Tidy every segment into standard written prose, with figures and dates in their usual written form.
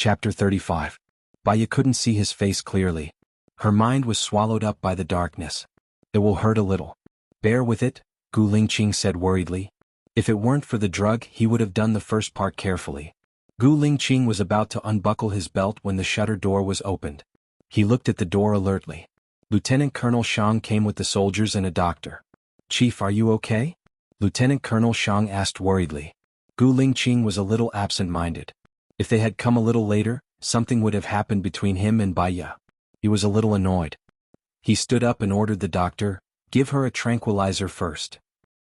Chapter 35. Baya couldn't see his face clearly. Her mind was swallowed up by the darkness. It will hurt a little. Bear with it, Gu Lingqing said worriedly. If it weren't for the drug, he would have done the first part carefully. Gu Lingqing was about to unbuckle his belt when the shutter door was opened. He looked at the door alertly. Lieutenant Colonel Shang came with the soldiers and a doctor. Chief, are you okay? Lieutenant Colonel Shang asked worriedly. Gu Lingqing was a little absent-minded. If they had come a little later, something would have happened between him and Baya. He was a little annoyed. He stood up and ordered the doctor, "Give her a tranquilizer first."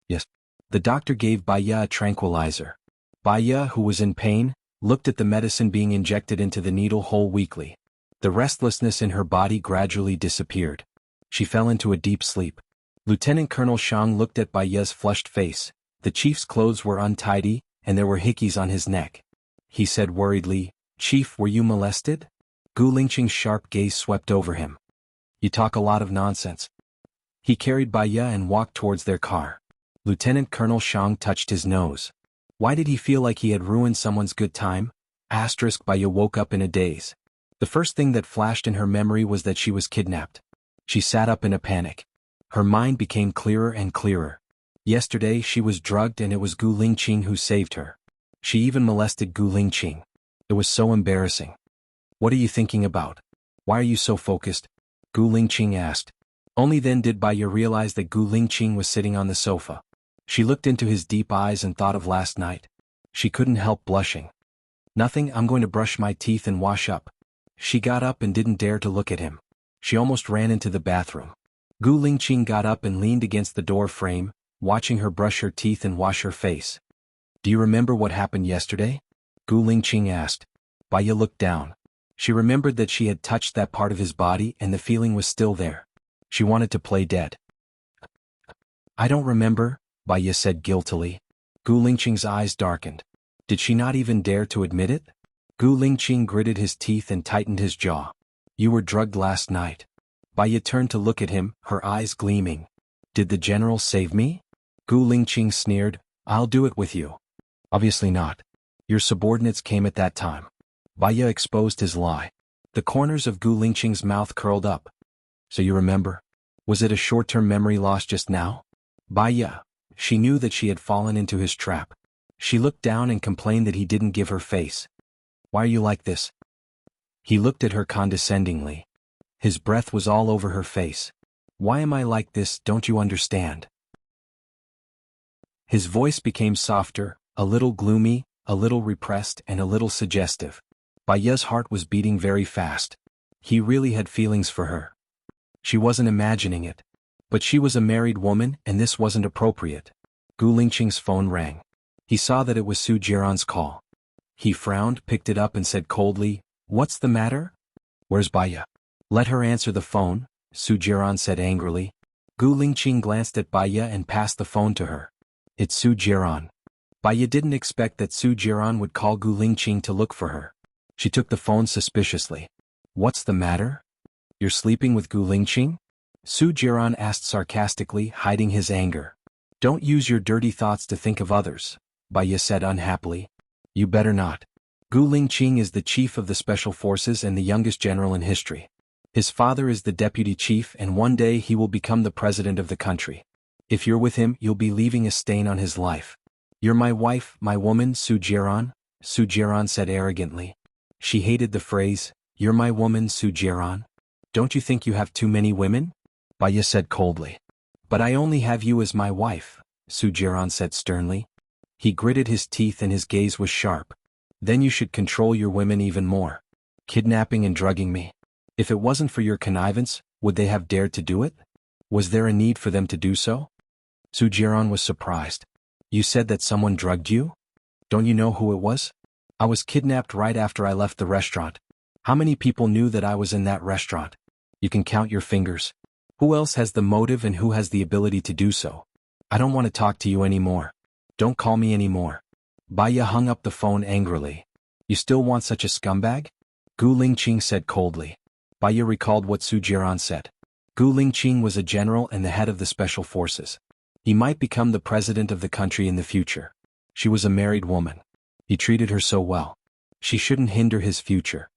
Yes. The doctor gave Baya a tranquilizer. Baya, who was in pain, looked at the medicine being injected into the needle hole weakly. The restlessness in her body gradually disappeared. She fell into a deep sleep. Lieutenant Colonel Shang looked at Baya's flushed face. The chief's clothes were untidy, and there were hickeys on his neck. He said worriedly, "Chief, were you molested?" Gu Lingqing's sharp gaze swept over him. "You talk a lot of nonsense." He carried Baya and walked towards their car. Lieutenant Colonel Shang touched his nose. Why did he feel like he had ruined someone's good time? Baya woke up in a daze. The first thing that flashed in her memory was that she was kidnapped. She sat up in a panic. Her mind became clearer and clearer. Yesterday she was drugged and it was Gu Lingqing who saved her. She even molested Gu Lingqing. It was so embarrassing. "What are you thinking about? Why are you so focused?" Gu Lingqing asked. Only then did Baya realize that Gu Lingqing was sitting on the sofa. She looked into his deep eyes and thought of last night. She couldn't help blushing. "Nothing, I'm going to brush my teeth and wash up." She got up and didn't dare to look at him. She almost ran into the bathroom. Gu Lingqing got up and leaned against the door frame, watching her brush her teeth and wash her face. "Do you remember what happened yesterday?" Gu Lingqing asked. Baya looked down. She remembered that she had touched that part of his body and the feeling was still there. She wanted to play dead. "I don't remember," Baya said guiltily. Gu Lingqing's eyes darkened. Did she not even dare to admit it? Gu Lingqing gritted his teeth and tightened his jaw. "You were drugged last night." Baya turned to look at him, her eyes gleaming. "Did the general save me?" Gu Lingqing sneered. "I'll do it with you." "Obviously not. Your subordinates came at that time." Baya exposed his lie. The corners of Gu Lingqing's mouth curled up. "So you remember? Was it a short-term memory loss just now?" Baya. She knew that she had fallen into his trap. She looked down and complained that he didn't give her face. "Why are you like this?" He looked at her condescendingly. His breath was all over her face. "Why am I like this, don't you understand?" His voice became softer, a little gloomy, a little repressed and a little suggestive. Baya's heart was beating very fast. He really had feelings for her. She wasn't imagining it. But she was a married woman and this wasn't appropriate. Gu Lingqing's phone rang. He saw that it was Su Jiran's call. He frowned, picked it up and said coldly, "What's the matter?" "Where's Baya?" "Let her answer the phone," Su Jiran said angrily. Gu Lingqing glanced at Baya and passed the phone to her. "It's Su Jiran." Baya didn't expect that Su Jiran would call Gu Lingqing to look for her. She took the phone suspiciously. "What's the matter? You're sleeping with Gu Lingqing?" Su Jiran asked sarcastically, hiding his anger. "Don't use your dirty thoughts to think of others," Baya said unhappily. "You better not. Gu Lingqing is the chief of the special forces and the youngest general in history. His father is the deputy chief and one day he will become the president of the country. If you're with him, you'll be leaving a stain on his life." "You're my wife, my woman, Su Jiran," Su Jiran said arrogantly. She hated the phrase, "You're my woman, Su Jiran." "Don't you think you have too many women?" Baya said coldly. "But I only have you as my wife," Su Jiran said sternly. He gritted his teeth and his gaze was sharp. "Then you should control your women even more. Kidnapping and drugging me. If it wasn't for your connivance, would they have dared to do it? Was there a need for them to do so?" Su Jiran was surprised. "You said that someone drugged you? Don't you know who it was?" "I was kidnapped right after I left the restaurant. How many people knew that I was in that restaurant? You can count your fingers. Who else has the motive and who has the ability to do so? I don't want to talk to you anymore. Don't call me anymore." Baya hung up the phone angrily. "You still want such a scumbag?" Gu Lingqing said coldly. Baya recalled what Su Jiran said. Gu Lingqing was a general and the head of the special forces. He might become the president of the country in the future. She was a married woman. He treated her so well. She shouldn't hinder his future.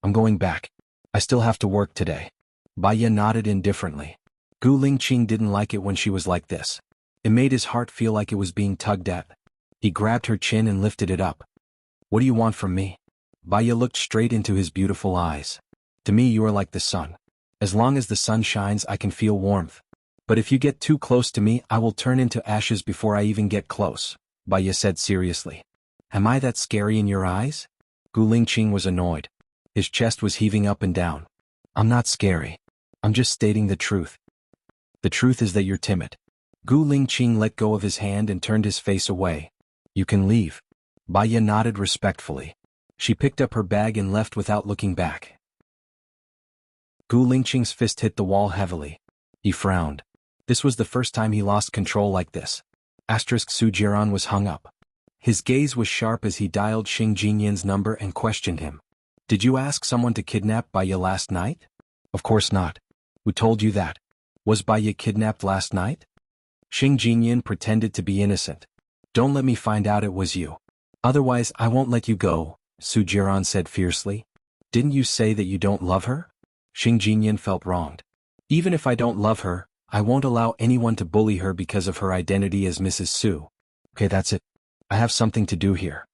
I'm going back. I still have to work today. Baya nodded indifferently. Gu Lingqing didn't like it when she was like this. It made his heart feel like it was being tugged at. He grabbed her chin and lifted it up. What do you want from me? Baya looked straight into his beautiful eyes. To me you are like the sun. As long as the sun shines I can feel warmth. But if you get too close to me I will turn into ashes before I even get close, Baya said seriously. Am I that scary in your eyes? Gu Lingqing was annoyed. His chest was heaving up and down. I'm not scary. I'm just stating the truth. The truth is that you're timid. Gu Lingqing let go of his hand and turned his face away. You can leave. Baya nodded respectfully. She picked up her bag and left without looking back. Gu Lingqing's fist hit the wall heavily. He frowned. This was the first time he lost control like this. Su Jiran was hung up. His gaze was sharp as he dialed Xing Jinyan's number and questioned him. Did you ask someone to kidnap Baya last night? Of course not. Who told you that? Was Baya kidnapped last night? Xing Jinyan pretended to be innocent. Don't let me find out it was you. Otherwise I won't let you go, Su Jiran said fiercely. Didn't you say that you don't love her? Xing Jinyan felt wronged. Even if I don't love her, I won't allow anyone to bully her because of her identity as Mrs. Su. Okay, that's it. I have something to do here.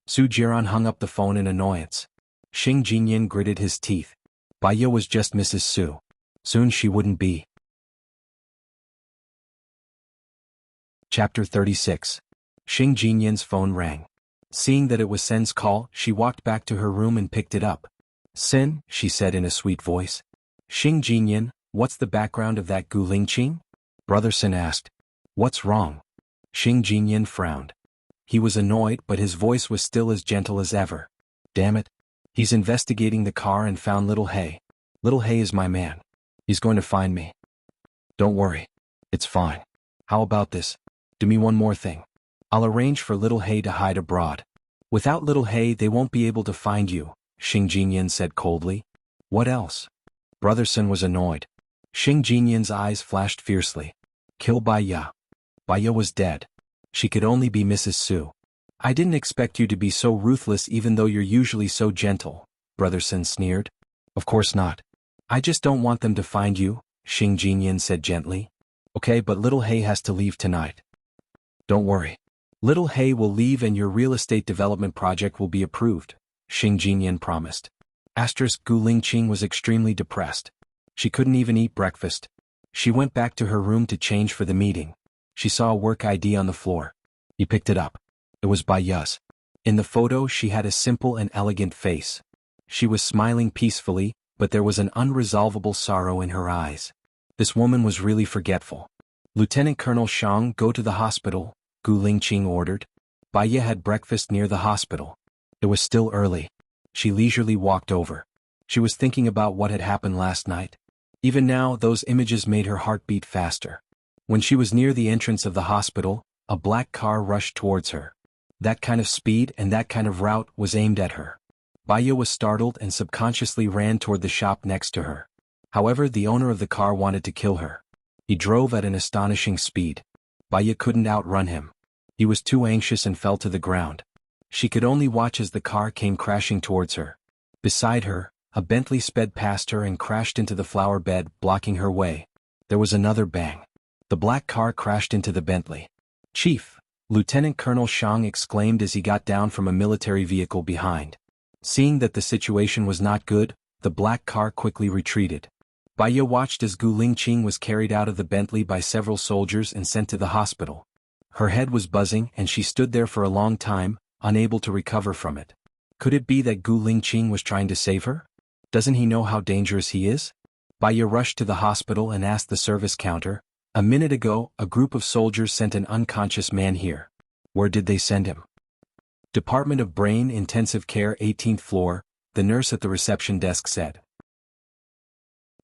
Su Jiran hung up the phone in annoyance. Xing Jinyan gritted his teeth. Baya was just Mrs. Su. Soon she wouldn't be. Chapter 36. Xing Jinyan's phone rang. Seeing that it was Sen's call, she walked back to her room and picked it up. Sen, she said in a sweet voice. Xing Jinyan, what's the background of that Gu Lingqing? Brother Sen asked. What's wrong? Xing Jinyan frowned. He was annoyed but his voice was still as gentle as ever. Damn it. He's investigating the car and found Little Hay. Little Hay is my man. He's going to find me. Don't worry. It's fine. How about this? Do me one more thing. I'll arrange for Little Hay to hide abroad. Without Little Hay they won't be able to find you, Xing Jinyan said coldly. What else? Brother Sen was annoyed. Xing Jinyan's eyes flashed fiercely. Kill Baya. Baya was dead. She could only be Mrs. Su. I didn't expect you to be so ruthless even though you're usually so gentle, Brother Sen sneered. Of course not. I just don't want them to find you, Xing Jinyan said gently. Okay, but Little Hay has to leave tonight. Don't worry. Little Hay will leave and your real estate development project will be approved, Xing Jinyan promised. Gu Lingqing was extremely depressed. She couldn't even eat breakfast. She went back to her room to change for the meeting. She saw a work ID on the floor. He picked it up. It was Baya's. In the photo she had a simple and elegant face. She was smiling peacefully, but there was an unresolvable sorrow in her eyes. This woman was really forgetful. Lieutenant Colonel Shang, go to the hospital, Gu Lingqing ordered. Baya had breakfast near the hospital. It was still early. She leisurely walked over. She was thinking about what had happened last night. Even now those images made her heart beat faster. When she was near the entrance of the hospital, a black car rushed towards her. That kind of speed and that kind of route was aimed at her. Baya was startled and subconsciously ran toward the shop next to her. However, the owner of the car wanted to kill her. He drove at an astonishing speed. Baya couldn't outrun him. He was too anxious and fell to the ground. She could only watch as the car came crashing towards her. Beside her, a Bentley sped past her and crashed into the flower bed, blocking her way. There was another bang. The black car crashed into the Bentley. Chief, Lieutenant Colonel Shang exclaimed as he got down from a military vehicle behind. Seeing that the situation was not good, the black car quickly retreated. Baya watched as Gu Lingqing was carried out of the Bentley by several soldiers and sent to the hospital. Her head was buzzing and she stood there for a long time, unable to recover from it. Could it be that Gu Lingqing was trying to save her? Doesn't he know how dangerous he is? Baya rushed to the hospital and asked the service counter, "A minute ago, a group of soldiers sent an unconscious man here. Where did they send him?" Department of Brain Intensive Care 18th floor, the nurse at the reception desk said.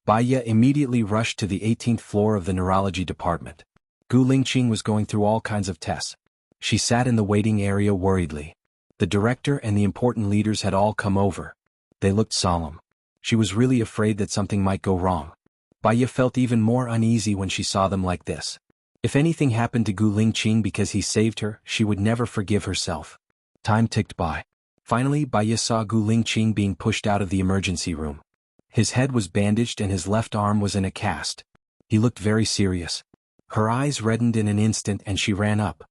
Baya immediately rushed to the 18th floor of the neurology department. Gu Lingqing was going through all kinds of tests. She sat in the waiting area worriedly. The director and the important leaders had all come over. They looked solemn. She was really afraid that something might go wrong. Baya felt even more uneasy when she saw them like this. If anything happened to Gu Lingqing because he saved her, she would never forgive herself. Time ticked by. Finally, Baya saw Gu Lingqing being pushed out of the emergency room. His head was bandaged and his left arm was in a cast. He looked very serious. Her eyes reddened in an instant and she ran up.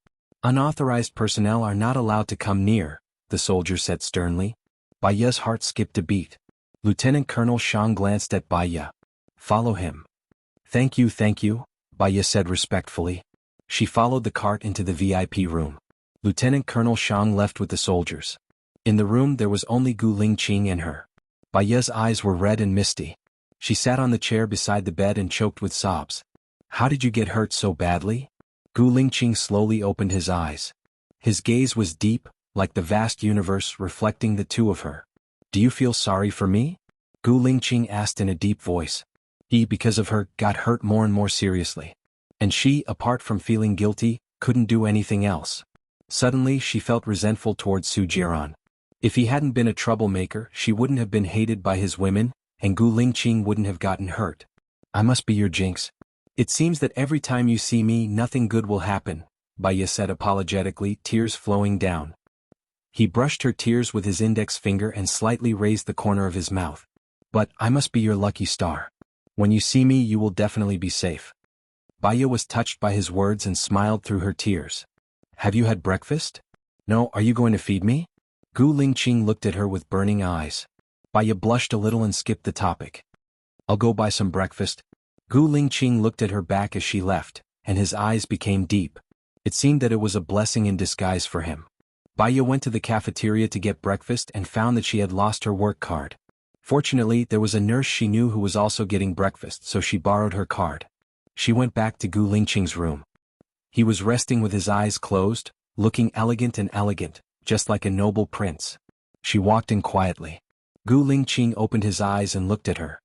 "Unauthorized personnel are not allowed to come near," the soldier said sternly. Baya's heart skipped a beat. Lieutenant Colonel Shang glanced at Baya. "Follow him." Thank you, Baya said respectfully. She followed the cart into the VIP room. Lieutenant Colonel Shang left with the soldiers. In the room there was only Gu Lingqing and her. Baya's eyes were red and misty. She sat on the chair beside the bed and choked with sobs. "How did you get hurt so badly?" Gu Lingqing slowly opened his eyes. His gaze was deep, like the vast universe reflecting the two of her. "Do you feel sorry for me?" Gu Lingqing asked in a deep voice. He, because of her, got hurt more and more seriously. And she, apart from feeling guilty, couldn't do anything else. Suddenly she felt resentful towards Su Jiran. If he hadn't been a troublemaker, she wouldn't have been hated by his women, and Gu Lingqing wouldn't have gotten hurt. "I must be your jinx. It seems that every time you see me nothing good will happen," Baya said apologetically, tears flowing down. He brushed her tears with his index finger and slightly raised the corner of his mouth. "But I must be your lucky star. When you see me you will definitely be safe." Baya was touched by his words and smiled through her tears. "Have you had breakfast?" "No, are you going to feed me?" Gu Lingqing looked at her with burning eyes. Baya blushed a little and skipped the topic. "I'll go buy some breakfast." Gu Lingqing looked at her back as she left, and his eyes became deep. It seemed that it was a blessing in disguise for him. Baya went to the cafeteria to get breakfast and found that she had lost her work card. Fortunately, there was a nurse she knew who was also getting breakfast, so she borrowed her card. She went back to Gu Lingqing's room. He was resting with his eyes closed, looking elegant, just like a noble prince. She walked in quietly. Gu Lingqing opened his eyes and looked at her.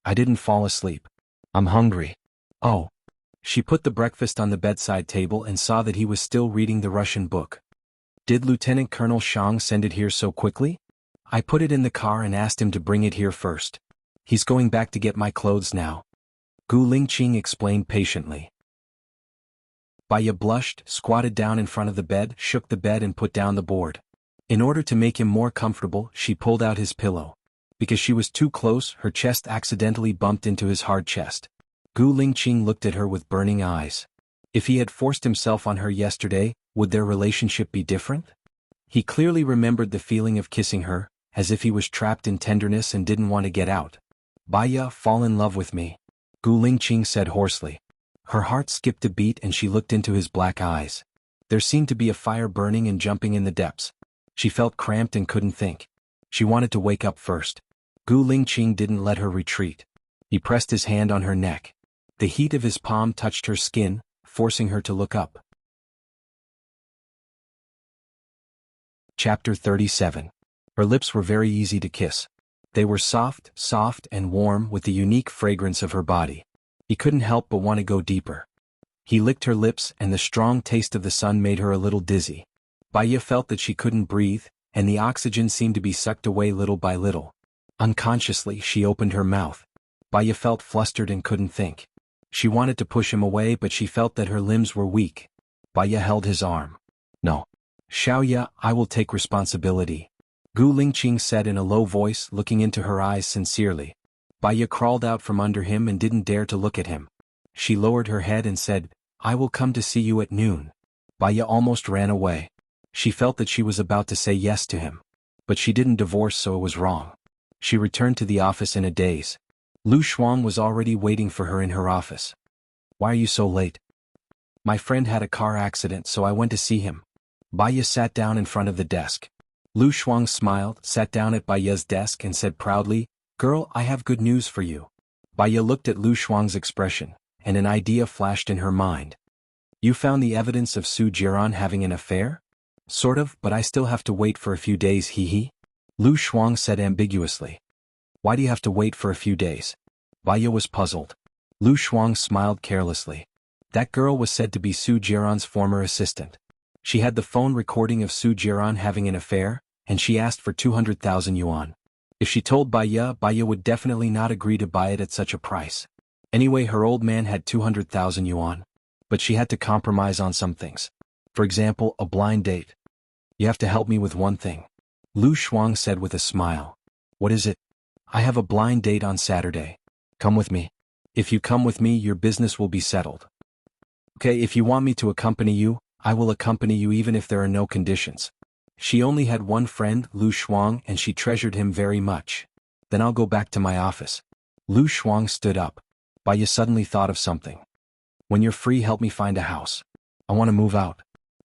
"I didn't fall asleep. I'm hungry." "Oh." She put the breakfast on the bedside table and saw that he was still reading the Russian book. "Did Lieutenant Colonel Shang send it here so quickly?" "I put it in the car and asked him to bring it here first. He's going back to get my clothes now," Gu Lingqing explained patiently. Baya blushed, squatted down in front of the bed, shook the bed and put down the board. In order to make him more comfortable, she pulled out his pillow. Because she was too close, her chest accidentally bumped into his hard chest. Gu Lingqing looked at her with burning eyes. If he had forced himself on her yesterday, would their relationship be different? He clearly remembered the feeling of kissing her, as if he was trapped in tenderness and didn't want to get out. "Baya, fall in love with me," Gu Lingqing said hoarsely. Her heart skipped a beat and she looked into his black eyes. There seemed to be a fire burning and jumping in the depths. She felt cramped and couldn't think. She wanted to wake up first. Gu Lingqing didn't let her retreat. He pressed his hand on her neck. The heat of his palm touched her skin, forcing her to look up. Chapter 37. Her lips were very easy to kiss. They were soft and warm with the unique fragrance of her body. He couldn't help but want to go deeper. He licked her lips and the strong taste of the sun made her a little dizzy. Baya felt that she couldn't breathe, and the oxygen seemed to be sucked away little by little. Unconsciously, she opened her mouth. Baya felt flustered and couldn't think. She wanted to push him away, but she felt that her limbs were weak. Baya held his arm. "No. Xiaoya, I will take responsibility," Gu Lingqing said in a low voice, looking into her eyes sincerely. Baya crawled out from under him and didn't dare to look at him. She lowered her head and said, "I will come to see you at noon." Baya almost ran away. She felt that she was about to say yes to him. But she didn't divorce, so it was wrong. She returned to the office in a daze. Lu Xuan was already waiting for her in her office. "Why are you so late?" "My friend had a car accident, so I went to see him." Baya sat down in front of the desk. Lu Xuan smiled, sat down at Baya's desk and said proudly, "Girl, I have good news for you." Baya looked at Lu Xuan's expression, and an idea flashed in her mind. "You found the evidence of Su Jiran having an affair?" "Sort of, but I still have to wait for a few days, hee." Lu Xuan said ambiguously. "Why do you have to wait for a few days?" Baya was puzzled. Lu Xuan smiled carelessly. That girl was said to be Su Jiran's former assistant. She had the phone recording of Su Jiran having an affair, and she asked for 200,000 yuan. If she told Baya, Baya would definitely not agree to buy it at such a price. Anyway, her old man had 200,000 yuan. But she had to compromise on some things. For example, a blind date. "You have to help me with one thing." Lu Shuang said with a smile. What is it? I have a blind date on Saturday. Come with me. If you come with me, your business will be settled. Okay, if you want me to accompany you, I will accompany you even if there are no conditions. She only had one friend, Lu Shuang, and she treasured him very much. Then I'll go back to my office. Lu Shuang stood up. Baiya suddenly thought of something. When you're free, help me find a house. I want to move out.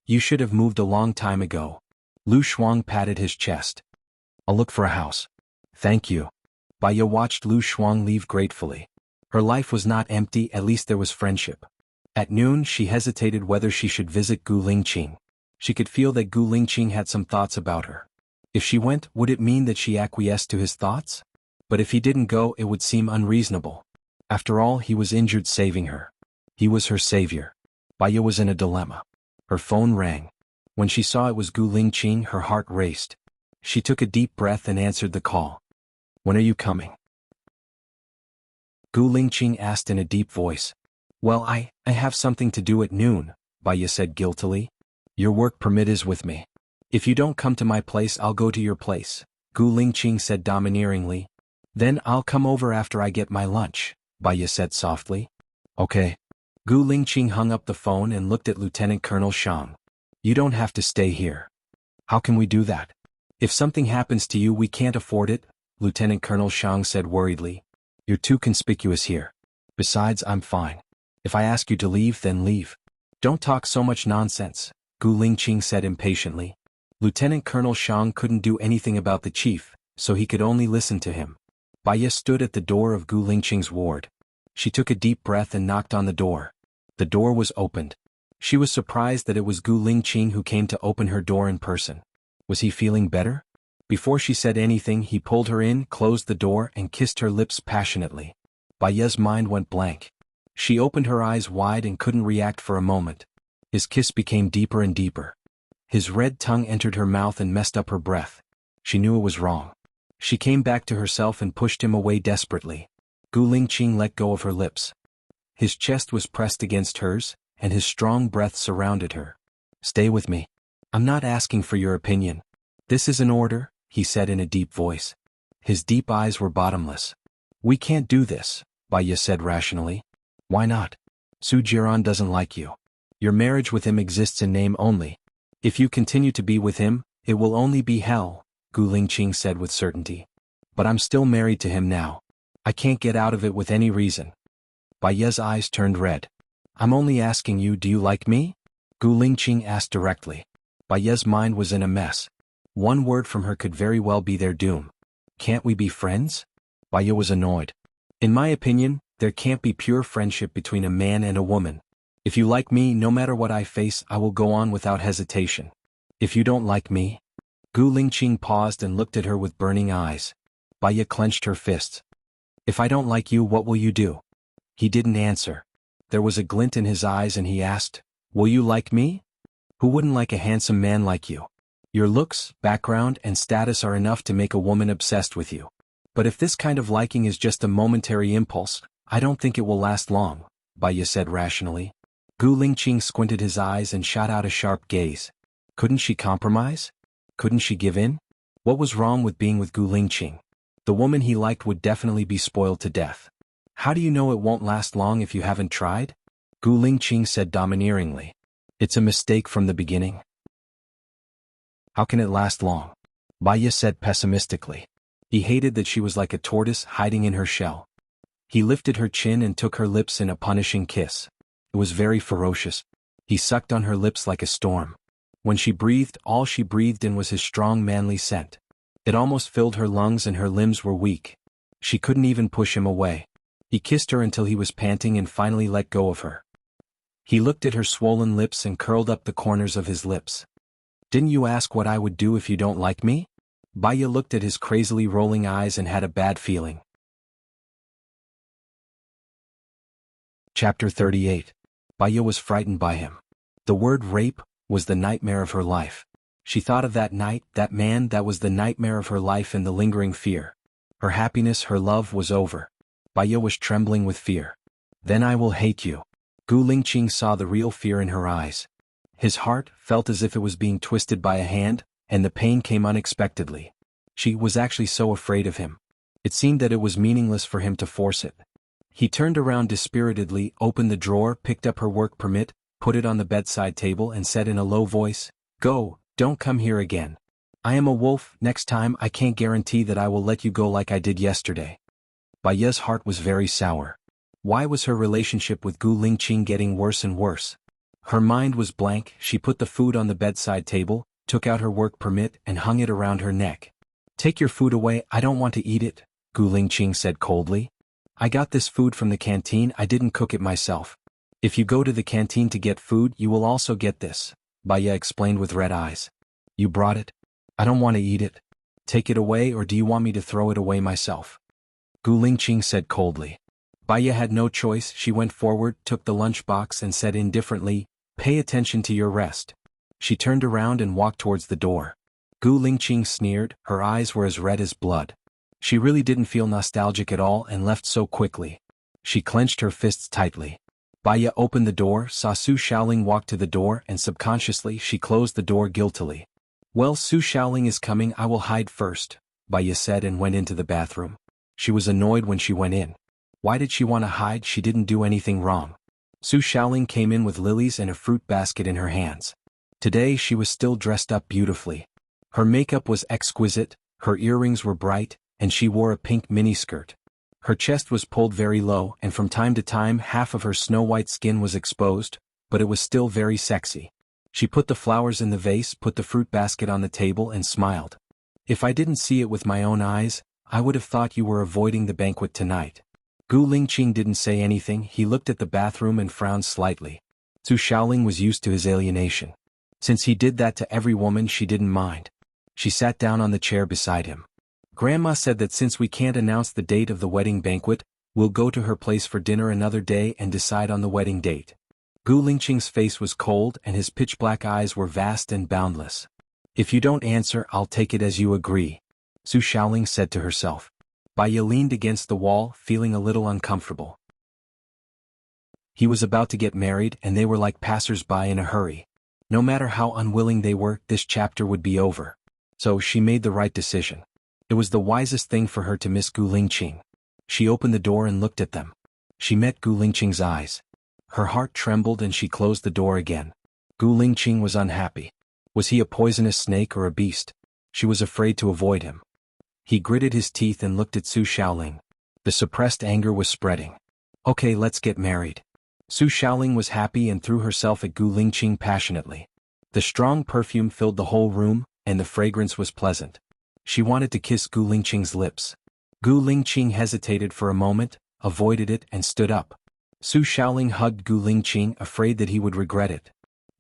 You should have moved a long time ago. Lu Shuang patted his chest. I'll look for a house. Thank you. Baiya watched Lu Shuang leave gratefully. Her life was not empty, at least there was friendship. At noon, she hesitated whether she should visit Gu Lingqing. She could feel that Gu Lingqing had some thoughts about her. If she went, would it mean that she acquiesced to his thoughts? But if he didn't go, it would seem unreasonable. After all, he was injured saving her. He was her savior. Baiya was in a dilemma. Her phone rang. When she saw it was Gu Lingqing, her heart raced. She took a deep breath and answered the call. When are you coming? Gu Lingqing asked in a deep voice. Well, I have something to do at noon, Baiya said guiltily. Your work permit is with me. If you don't come to my place, I'll go to your place, Gu Lingqing said domineeringly. Then I'll come over after I get my lunch, Baiya said softly. Okay. Gu Lingqing hung up the phone and looked at Lieutenant Colonel Shang. You don't have to stay here. How can we do that? If something happens to you, we can't afford it, Lieutenant Colonel Shang said worriedly. You're too conspicuous here. Besides, I'm fine. If I ask you to leave, then leave. Don't talk so much nonsense, Gu Lingqing said impatiently. Lieutenant Colonel Shang couldn't do anything about the chief, so he could only listen to him. Baiya stood at the door of Gu Lingqing's ward. She took a deep breath and knocked on the door. The door was opened. She was surprised that it was Gu Lingqing who came to open her door in person. Was he feeling better? Before she said anything, he pulled her in, closed the door, and kissed her lips passionately. Baiya's mind went blank. She opened her eyes wide and couldn't react for a moment. His kiss became deeper and deeper. His red tongue entered her mouth and messed up her breath. She knew it was wrong. She came back to herself and pushed him away desperately. Gu Lingqing let go of her lips. His chest was pressed against hers, and his strong breath surrounded her. Stay with me. I'm not asking for your opinion. This is an order, he said in a deep voice. His deep eyes were bottomless. We can't do this, Baiya said rationally. Why not? Su Jiran doesn't like you. Your marriage with him exists in name only. If you continue to be with him, it will only be hell, Gu Lingqing said with certainty. But I'm still married to him now. I can't get out of it with any reason. Baiya's eyes turned red. I'm only asking you, do you like me? Gu Lingqing asked directly. Baiya's mind was in a mess. One word from her could very well be their doom. Can't we be friends? Baiya was annoyed. In my opinion, there can't be pure friendship between a man and a woman. If you like me, no matter what I face, I will go on without hesitation. If you don't like me? Gu Lingqing paused and looked at her with burning eyes. Baiya clenched her fists. If I don't like you, what will you do? He didn't answer. There was a glint in his eyes and he asked, will you like me? Who wouldn't like a handsome man like you? Your looks, background, and status are enough to make a woman obsessed with you. But if this kind of liking is just a momentary impulse, I don't think it will last long, Baiya said rationally. Gu Lingqing squinted his eyes and shot out a sharp gaze. Couldn't she compromise? Couldn't she give in? What was wrong with being with Gu Lingqing? The woman he liked would definitely be spoiled to death. How do you know it won't last long if you haven't tried? Gu Lingqing said domineeringly. It's a mistake from the beginning. How can it last long? Baiya said pessimistically. He hated that she was like a tortoise hiding in her shell. He lifted her chin and took her lips in a punishing kiss. It was very ferocious. He sucked on her lips like a storm. When she breathed, all she breathed in was his strong manly scent. It almost filled her lungs and her limbs were weak. She couldn't even push him away. He kissed her until he was panting and finally let go of her. He looked at her swollen lips and curled up the corners of his lips. Didn't you ask what I would do if you don't like me? Baiya looked at his crazily rolling eyes and had a bad feeling. Chapter 38. Baiya was frightened by him. The word rape was the nightmare of her life. She thought of that night, that man that was the nightmare of her life and the lingering fear. Her happiness, her love was over. Baiya was trembling with fear. Then I will hate you. Gu Lingqing saw the real fear in her eyes. His heart felt as if it was being twisted by a hand, and the pain came unexpectedly. She was actually so afraid of him. It seemed that it was meaningless for him to force it. He turned around dispiritedly, opened the drawer, picked up her work permit, put it on the bedside table and said in a low voice, "Go, don't come here again. I am a wolf, next time I can't guarantee that I will let you go like I did yesterday." Baya's heart was very sour. Why was her relationship with Gu Lingqing getting worse and worse? Her mind was blank. She put the food on the bedside table, took out her work permit and hung it around her neck. "Take your food away, I don't want to eat it," Gu Lingqing said coldly. "I got this food from the canteen, I didn't cook it myself. If you go to the canteen to get food you will also get this," Baya explained with red eyes. "You brought it? I don't want to eat it. Take it away, or do you want me to throw it away myself?" Gu Lingqing said coldly. Baya had no choice. She went forward, took the lunchbox and said indifferently, "Pay attention to your rest." She turned around and walked towards the door. Gu Lingqing sneered, her eyes were as red as blood. She really didn't feel nostalgic at all and left so quickly. She clenched her fists tightly. Baya opened the door, saw Su Shaoling walk to the door and subconsciously she closed the door guiltily. "Well, Su Shaoling is coming, I will hide first," Baya said and went into the bathroom. She was annoyed when she went in. Why did she want to hide? She didn't do anything wrong. Su Shaoling came in with lilies and a fruit basket in her hands. Today she was still dressed up beautifully. Her makeup was exquisite, her earrings were bright, and she wore a pink miniskirt. Her chest was pulled very low and from time to time half of her snow-white skin was exposed, but it was still very sexy. She put the flowers in the vase, put the fruit basket on the table and smiled. "If I didn't see it with my own eyes, I would have thought you were avoiding the banquet tonight." Gu Lingqing didn't say anything. He looked at the bathroom and frowned slightly. Su Shaoling was used to his alienation. Since he did that to every woman she didn't mind. She sat down on the chair beside him. "Grandma said that since we can't announce the date of the wedding banquet, we'll go to her place for dinner another day and decide on the wedding date." Gu Lingqing's face was cold and his pitch-black eyes were vast and boundless. "If you don't answer, I'll take it as you agree," Su Shaoling said to herself. Baya leaned against the wall, feeling a little uncomfortable. He was about to get married and they were like passers-by in a hurry. No matter how unwilling they were, this chapter would be over. So she made the right decision. It was the wisest thing for her to miss Gu Lingqing. She opened the door and looked at them. She met Gu Lingqing's eyes. Her heart trembled and she closed the door again. Gu Lingqing was unhappy. Was he a poisonous snake or a beast? She was afraid to avoid him. He gritted his teeth and looked at Su Shaoling. The suppressed anger was spreading. "Okay, let's get married." Su Shaoling was happy and threw herself at Gu Lingqing passionately. The strong perfume filled the whole room, and the fragrance was pleasant. She wanted to kiss Gu Lingqing's lips. Gu Lingqing hesitated for a moment, avoided it and stood up. Su Shaoling hugged Gu Lingqing, afraid that he would regret it.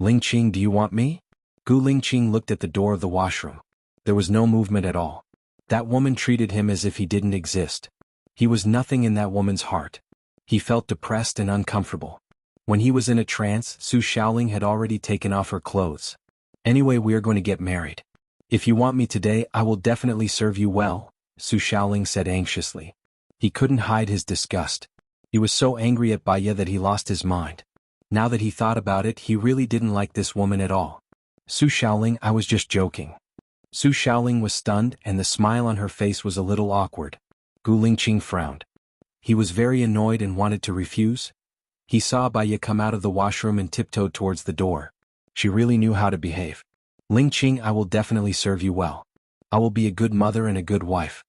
"Lingqing, do you want me?" Gu Lingqing looked at the door of the washroom. There was no movement at all. That woman treated him as if he didn't exist. He was nothing in that woman's heart. He felt depressed and uncomfortable. When he was in a trance, Su Shaoling had already taken off her clothes. "Anyway, we are going to get married. If you want me today, I will definitely serve you well," Su Shaoling said anxiously. He couldn't hide his disgust. He was so angry at Baya that he lost his mind. Now that he thought about it, he really didn't like this woman at all. "Su Shaoling, I was just joking." Su Shaoling was stunned and the smile on her face was a little awkward. Gu Lingqing frowned. He was very annoyed and wanted to refuse. He saw Baya come out of the washroom and tiptoed towards the door. She really knew how to behave. "Lingqing, I will definitely serve you well. I will be a good mother and a good wife."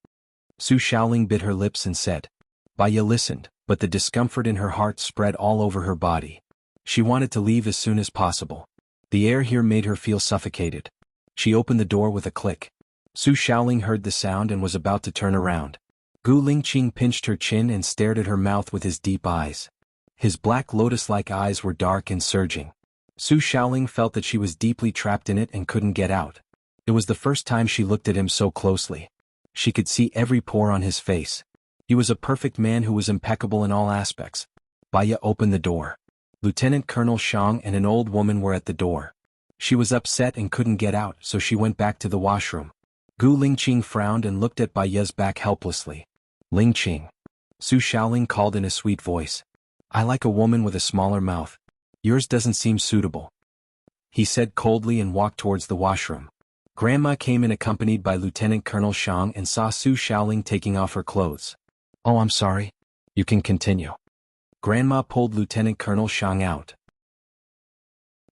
Su Shaoling bit her lips and said. Baya listened, but the discomfort in her heart spread all over her body. She wanted to leave as soon as possible. The air here made her feel suffocated. She opened the door with a click. Su Shaoling heard the sound and was about to turn around. Gu Lingqing pinched her chin and stared at her mouth with his deep eyes. His black lotus-like eyes were dark and surging. Su Shaoling felt that she was deeply trapped in it and couldn't get out. It was the first time she looked at him so closely. She could see every pore on his face. He was a perfect man who was impeccable in all aspects. Baya opened the door. Lieutenant Colonel Shang and an old woman were at the door. She was upset and couldn't get out, so she went back to the washroom. Gu Lingqing frowned and looked at Baya's back helplessly. "Lingqing," Su Shaoling called in a sweet voice. "I like a woman with a smaller mouth. Yours doesn't seem suitable," he said coldly and walked towards the washroom. Grandma came in accompanied by Lieutenant Colonel Shang and saw Su Shaoling taking off her clothes. "Oh, I'm sorry. You can continue." Grandma pulled Lieutenant Colonel Shang out.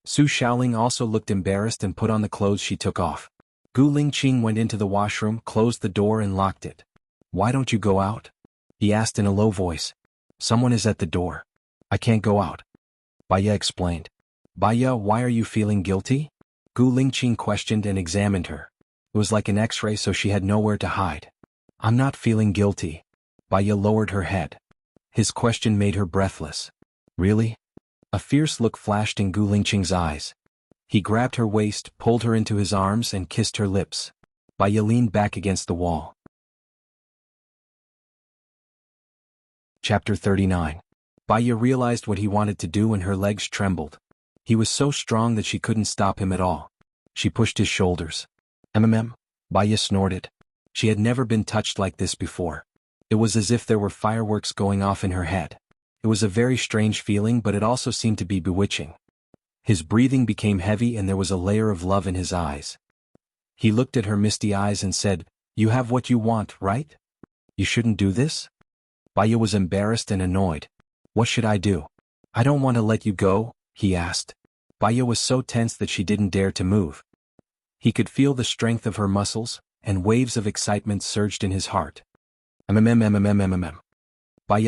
Su Shaoling also looked embarrassed and put on the clothes she took off. Gu Lingqing went into the washroom, closed the door and locked it. "Why don't you go out?" he asked in a low voice. "Someone is at the door. I can't go out." Baya explained. "Baya, why are you feeling guilty?" Gu Lingqing questioned and examined her. It was like an X-ray, so she had nowhere to hide. "I'm not feeling guilty." Baya lowered her head. His question made her breathless. "Really?" A fierce look flashed in Gu Lingqing's eyes. He grabbed her waist, pulled her into his arms and kissed her lips. Baya leaned back against the wall. Chapter 39. Baya realized what he wanted to do and her legs trembled. He was so strong that she couldn't stop him at all. She pushed his shoulders. Baya snorted. She had never been touched like this before. It was as if there were fireworks going off in her head. It was a very strange feeling, but it also seemed to be bewitching. His breathing became heavy and there was a layer of love in his eyes. He looked at her misty eyes and said, "You have what you want, right? You shouldn't do this?" Baya was embarrassed and annoyed. "What should I do?" "I don't want to let you go," he asked. Baya was so tense that she didn't dare to move. He could feel the strength of her muscles, and waves of excitement surged in his heart. Baya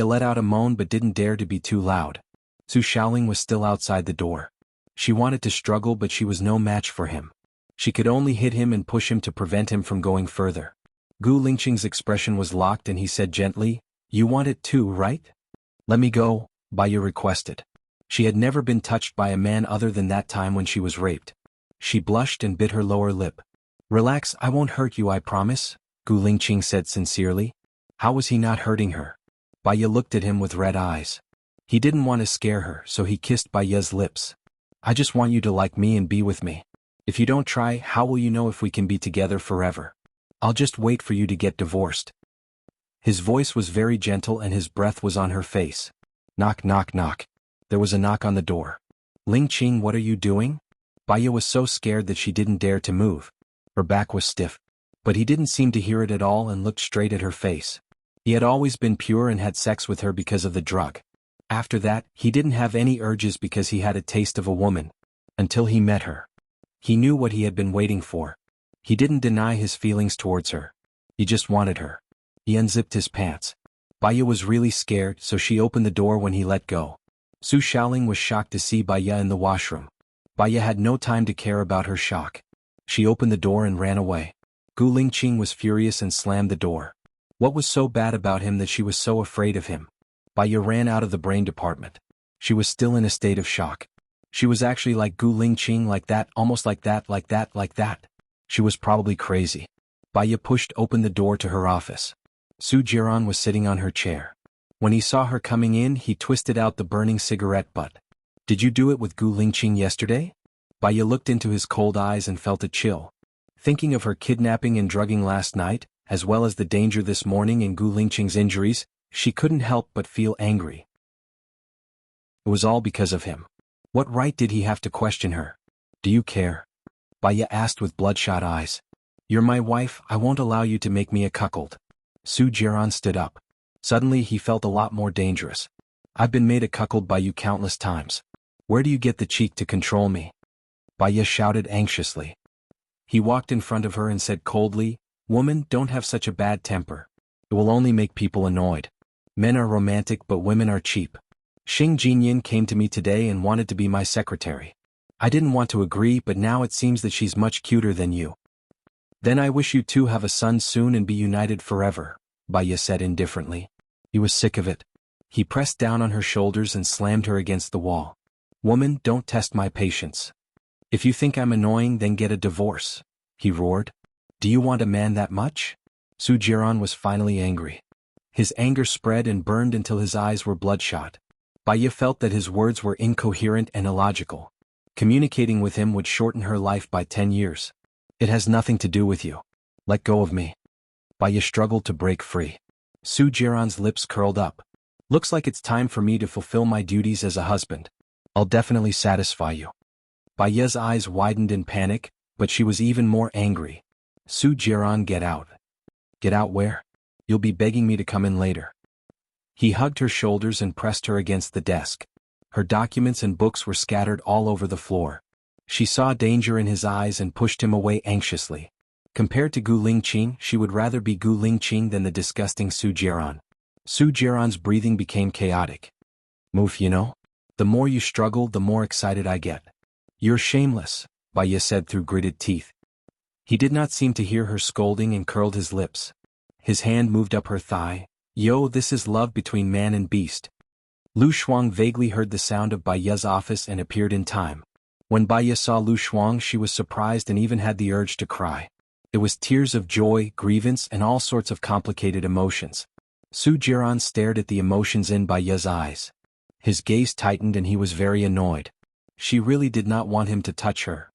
let out a moan but didn't dare to be too loud. Su Shaoling was still outside the door. She wanted to struggle, but she was no match for him. She could only hit him and push him to prevent him from going further. Gu Lingqing's expression was locked and he said gently, "You want it too, right?" "Let me go," Baya requested. She had never been touched by a man other than that time when she was raped. She blushed and bit her lower lip. "Relax, I won't hurt you, I promise," Gu Lingqing said sincerely. How was he not hurting her? Baya looked at him with red eyes. He didn't want to scare her, so he kissed Baya's lips. "I just want you to like me and be with me. If you don't try, how will you know if we can be together forever? I'll just wait for you to get divorced." His voice was very gentle and his breath was on her face. Knock, knock, knock. There was a knock on the door. "Lingqing, what are you doing?" Baya was so scared that she didn't dare to move. Her back was stiff. But he didn't seem to hear it at all and looked straight at her face. He had always been pure and had sex with her because of the drug. After that, he didn't have any urges because he had a taste of a woman. Until he met her. He knew what he had been waiting for. He didn't deny his feelings towards her. He just wanted her. He unzipped his pants. Baya was really scared, so she opened the door when he let go. Su Shaoling was shocked to see Baya in the washroom. Baya had no time to care about her shock. She opened the door and ran away. Gu Lingqing was furious and slammed the door. What was so bad about him that she was so afraid of him? Baya ran out of the brain department. She was still in a state of shock. She was actually like Gu Lingqing, like that, almost like that, like that, like that. She was probably crazy. Baya pushed open the door to her office. Su Jiran was sitting on her chair. When he saw her coming in, he twisted out the burning cigarette butt. "Did you do it with Gu Lingqing yesterday?" Baya looked into his cold eyes and felt a chill. Thinking of her kidnapping and drugging last night, as well as the danger this morning and Gu Lingqing's injuries, she couldn't help but feel angry. It was all because of him. What right did he have to question her? "Do you care?" Baya asked with bloodshot eyes. "You're my wife, I won't allow you to make me a cuckold." Su Jiran stood up. Suddenly he felt a lot more dangerous. "I've been made a cuckold by you countless times. Where do you get the cheek to control me?" Baya shouted anxiously. He walked in front of her and said coldly, "Woman, don't have such a bad temper. It will only make people annoyed. Men are romantic but women are cheap. Xing Jinyan came to me today and wanted to be my secretary. I didn't want to agree, but now it seems that she's much cuter than you. Then I wish you two have a son soon and be united forever," Baya said indifferently. He was sick of it. He pressed down on her shoulders and slammed her against the wall. "Woman, don't test my patience. If you think I'm annoying, then get a divorce," he roared. "Do you want a man that much?" Su Jiran was finally angry. His anger spread and burned until his eyes were bloodshot. Baya felt that his words were incoherent and illogical. Communicating with him would shorten her life by 10 years. "It has nothing to do with you. Let go of me." Baya struggled to break free. Su Jiran's lips curled up. "Looks like it's time for me to fulfill my duties as a husband. I'll definitely satisfy you." Baya's eyes widened in panic, but she was even more angry. Su Jiran, get out. Get out where? You'll be begging me to come in later. He hugged her shoulders and pressed her against the desk. Her documents and books were scattered all over the floor. She saw danger in his eyes and pushed him away anxiously. Compared to Gu Lingqing, she would rather be Gu Lingqing than the disgusting Su Jiran. Su Jiran's breathing became chaotic. Move, you know? The more you struggle, the more excited I get. You're shameless, Baya said through gritted teeth. He did not seem to hear her scolding and curled his lips. His hand moved up her thigh. Yo, this is love between man and beast. Lu Shuang vaguely heard the sound of Baya's office and appeared in time. When Baya saw Lu Shuang, she was surprised and even had the urge to cry. It was tears of joy, grievance, and all sorts of complicated emotions. Su Jiran stared at the emotions in Baya's eyes. His gaze tightened and he was very annoyed. She really did not want him to touch her.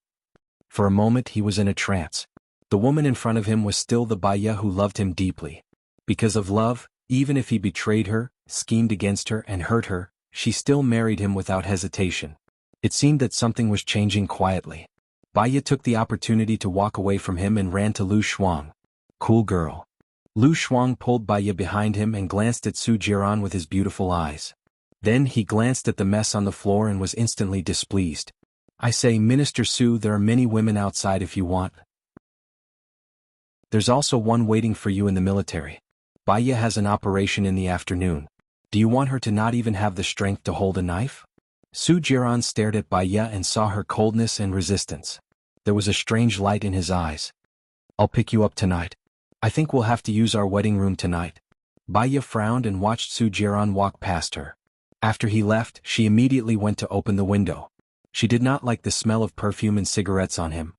For a moment he was in a trance. The woman in front of him was still the Baya who loved him deeply. Because of love, even if he betrayed her, schemed against her, and hurt her, she still married him without hesitation. It seemed that something was changing quietly. Baya took the opportunity to walk away from him and ran to Lu Shuang. Cool girl. Lu Shuang pulled Baya behind him and glanced at Su Jiran with his beautiful eyes. Then he glanced at the mess on the floor and was instantly displeased. I say, Minister Su, there are many women outside if you want. There's also one waiting for you in the military. Baya has an operation in the afternoon. Do you want her to not even have the strength to hold a knife? Su Jiran stared at Baya and saw her coldness and resistance. There was a strange light in his eyes. I'll pick you up tonight. I think we'll have to use our wedding room tonight. Baya frowned and watched Su Jiran walk past her. After he left, she immediately went to open the window. She did not like the smell of perfume and cigarettes on him.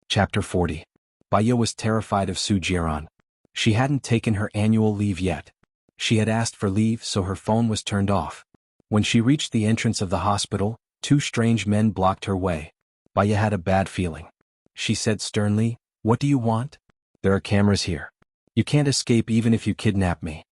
Chapter 40. Baya was terrified of Su Jiran. She hadn't taken her annual leave yet. She had asked for leave, so her phone was turned off. When she reached the entrance of the hospital, two strange men blocked her way. Baya had a bad feeling. She said sternly, "What do you want?" "There are cameras here. You can't escape even if you kidnap me."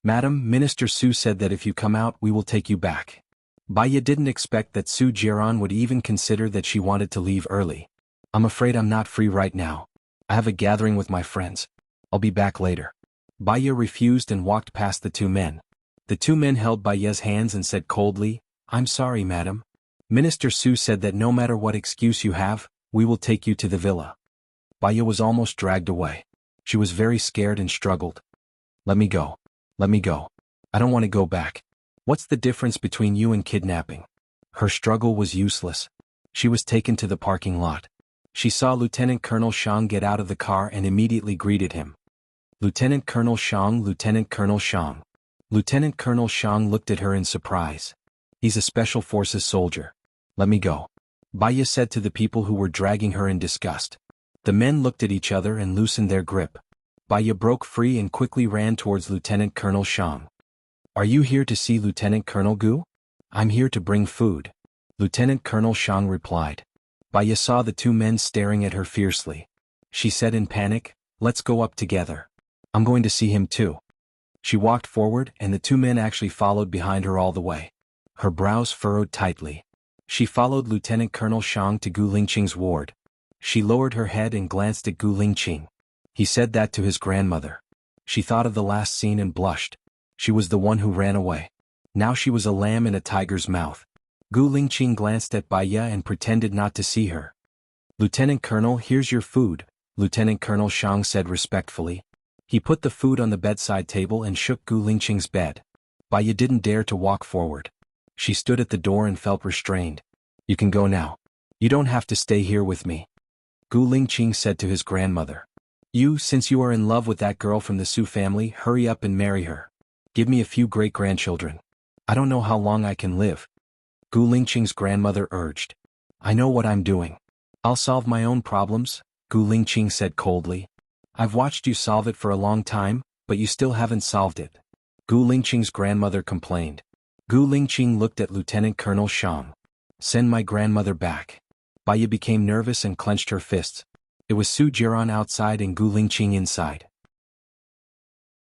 "Madam, Minister Su said that if you come out we will take you back." Baya didn't expect that Su Jiran would even consider that she wanted to leave early. "I'm afraid I'm not free right now. I have a gathering with my friends. I'll be back later." Baya refused and walked past the two men. The two men held Baya's hands and said coldly, "I'm sorry, madam. Minister Su said that no matter what excuse you have, we will take you to the villa." Baya was almost dragged away. She was very scared and struggled. "Let me go. Let me go. I don't want to go back. What's the difference between you and kidnapping?" Her struggle was useless. She was taken to the parking lot. She saw Lieutenant Colonel Shang get out of the car and immediately greeted him. "Lieutenant Colonel Shang, Lieutenant Colonel Shang." Lieutenant Colonel Shang looked at her in surprise. "He's a Special Forces soldier. Let me go," Baya said to the people who were dragging her in disgust. The men looked at each other and loosened their grip. Baya broke free and quickly ran towards Lieutenant Colonel Shang. "Are you here to see Lieutenant Colonel Gu?" "I'm here to bring food," Lieutenant Colonel Shang replied. Baya saw the two men staring at her fiercely. She said in panic, "Let's go up together. I'm going to see him too." She walked forward and the two men actually followed behind her all the way. Her brows furrowed tightly. She followed Lieutenant Colonel Shang to Gu Lingqing's ward. She lowered her head and glanced at Gu Lingqing. He said that to his grandmother. She thought of the last scene and blushed. She was the one who ran away. Now she was a lamb in a tiger's mouth. Gu Lingqing glanced at Baya and pretended not to see her. "Lieutenant Colonel, here's your food," Lieutenant Colonel Shang said respectfully. He put the food on the bedside table and shook Gu Lingqing's bed. Baya didn't dare to walk forward. She stood at the door and felt restrained. "You can go now. You don't have to stay here with me," Gu Lingqing said to his grandmother. Since you are in love with that girl from the Su family, hurry up and marry her. Give me a few great-grandchildren. I don't know how long I can live," Gu Lingqing's grandmother urged. "I know what I'm doing. I'll solve my own problems," Gu Lingqing said coldly. "I've watched you solve it for a long time, but you still haven't solved it," Gu Lingqing's grandmother complained. Gu Lingqing looked at Lieutenant Colonel Shang. "Send my grandmother back." Baya became nervous and clenched her fists. It was Su Jiran outside and Gu Lingqing inside.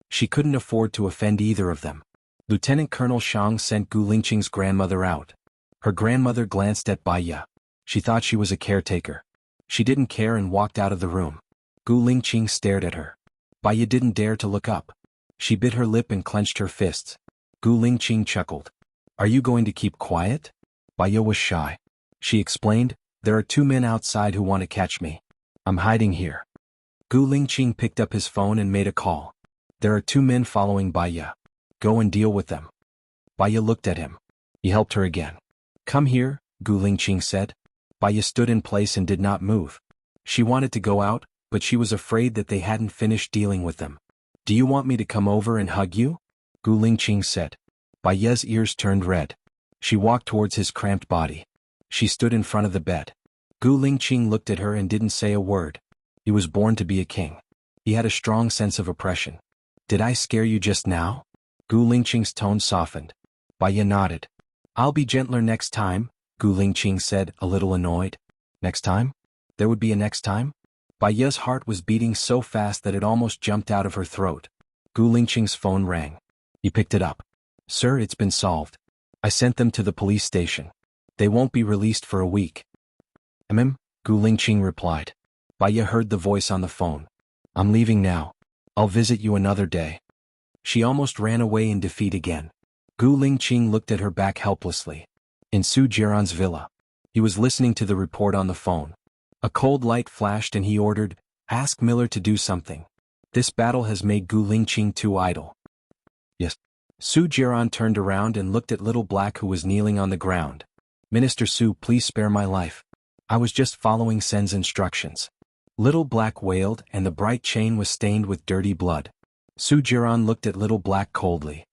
She couldn't afford to offend either of them. Lieutenant Colonel Shang sent Gu Lingqing's grandmother out. Her grandmother glanced at Baya. She thought she was a caretaker. She didn't care and walked out of the room. Gu Lingqing stared at her. Baya didn't dare to look up. She bit her lip and clenched her fists. Gu Lingqing chuckled. Are you going to keep quiet? Baya was shy. She explained, there are 2 men outside who want to catch me. I'm hiding here. Gu Lingqing picked up his phone and made a call. There are 2 men following Baya. Go and deal with them. Baya looked at him. He helped her again. Come here, Gu Lingqing said. Baya stood in place and did not move. She wanted to go out, but she was afraid that they hadn't finished dealing with them. Do you want me to come over and hug you? Gu Lingqing said. Baya's ears turned red. She walked towards his cramped body. She stood in front of the bed. Gu Lingqing looked at her and didn't say a word. He was born to be a king. He had a strong sense of oppression. Did I scare you just now? Gu Lingqing's tone softened. Baya nodded. I'll be gentler next time, Gu Lingqing said, a little annoyed. Next time? There would be a next time? Baya's heart was beating so fast that it almost jumped out of her throat. Gu Lingqing's phone rang. He picked it up. Sir, it's been solved. I sent them to the police station. They won't be released for a week. Gu Lingqing replied. Baya heard the voice on the phone. I'm leaving now. I'll visit you another day. She almost ran away in defeat again. Gu Lingqing looked at her back helplessly. In Su Jiran's villa. He was listening to the report on the phone. A cold light flashed and he ordered, ask Miller to do something. This battle has made Gu Lingqing too idle. Yes. Su Jiran turned around and looked at Little Black who was kneeling on the ground. Minister Su, please spare my life. I was just following Sen's instructions. Little Black wailed and the bright chain was stained with dirty blood. Su Jiran looked at Little Black coldly.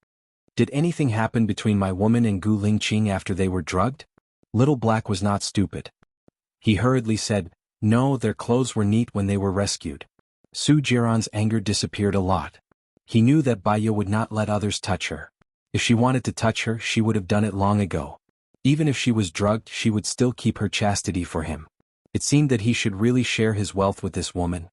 Did anything happen between my woman and Gu Lingqing after they were drugged? Little Black was not stupid. He hurriedly said, no, their clothes were neat when they were rescued. Su Jiran's anger disappeared a lot. He knew that Baya would not let others touch her. If she wanted to touch her, she would have done it long ago. Even if she was drugged, she would still keep her chastity for him. It seemed that he should really share his wealth with this woman.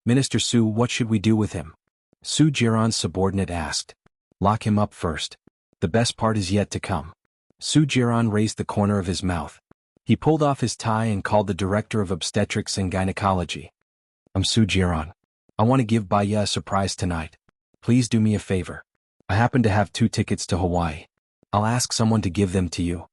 Minister Su, what should we do with him? Su Jiran's subordinate asked. Lock him up first. The best part is yet to come. Su Jiran raised the corner of his mouth. He pulled off his tie and called the director of obstetrics and gynecology. I'm Su Jiran. I want to give Baya a surprise tonight. Please do me a favor. I happen to have 2 tickets to Hawaii. I'll ask someone to give them to you.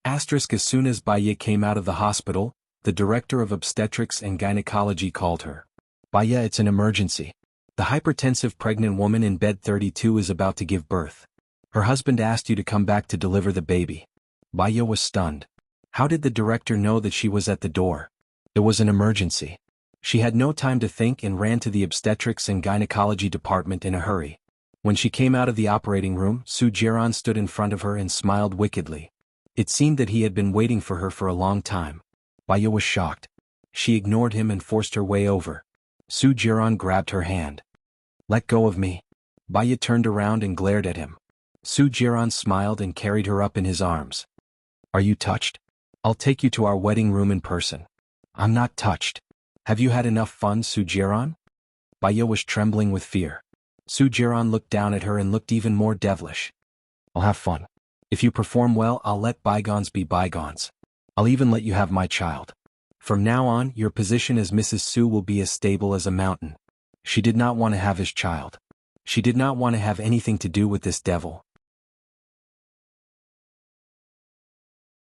As soon as Baya came out of the hospital, the director of obstetrics and gynecology called her. Baya, it's an emergency. The hypertensive pregnant woman in bed 32 is about to give birth. Her husband asked you to come back to deliver the baby. Baya was stunned. How did the director know that she was at the door? It was an emergency. She had no time to think and ran to the obstetrics and gynecology department in a hurry. When she came out of the operating room, Su Jiran stood in front of her and smiled wickedly. It seemed that he had been waiting for her for a long time. Baya was shocked. She ignored him and forced her way over. Su Jiran grabbed her hand. Let go of me. Baya turned around and glared at him. Su Jiran smiled and carried her up in his arms. Are you touched? I'll take you to our wedding room in person. I'm not touched. Have you had enough fun, Su Jiran? Baya was trembling with fear. Su Jiran looked down at her and looked even more devilish. I'll have fun. If you perform well, I'll let bygones be bygones. I'll even let you have my child. From now on, your position as Mrs. Su will be as stable as a mountain. She did not want to have his child. She did not want to have anything to do with this devil.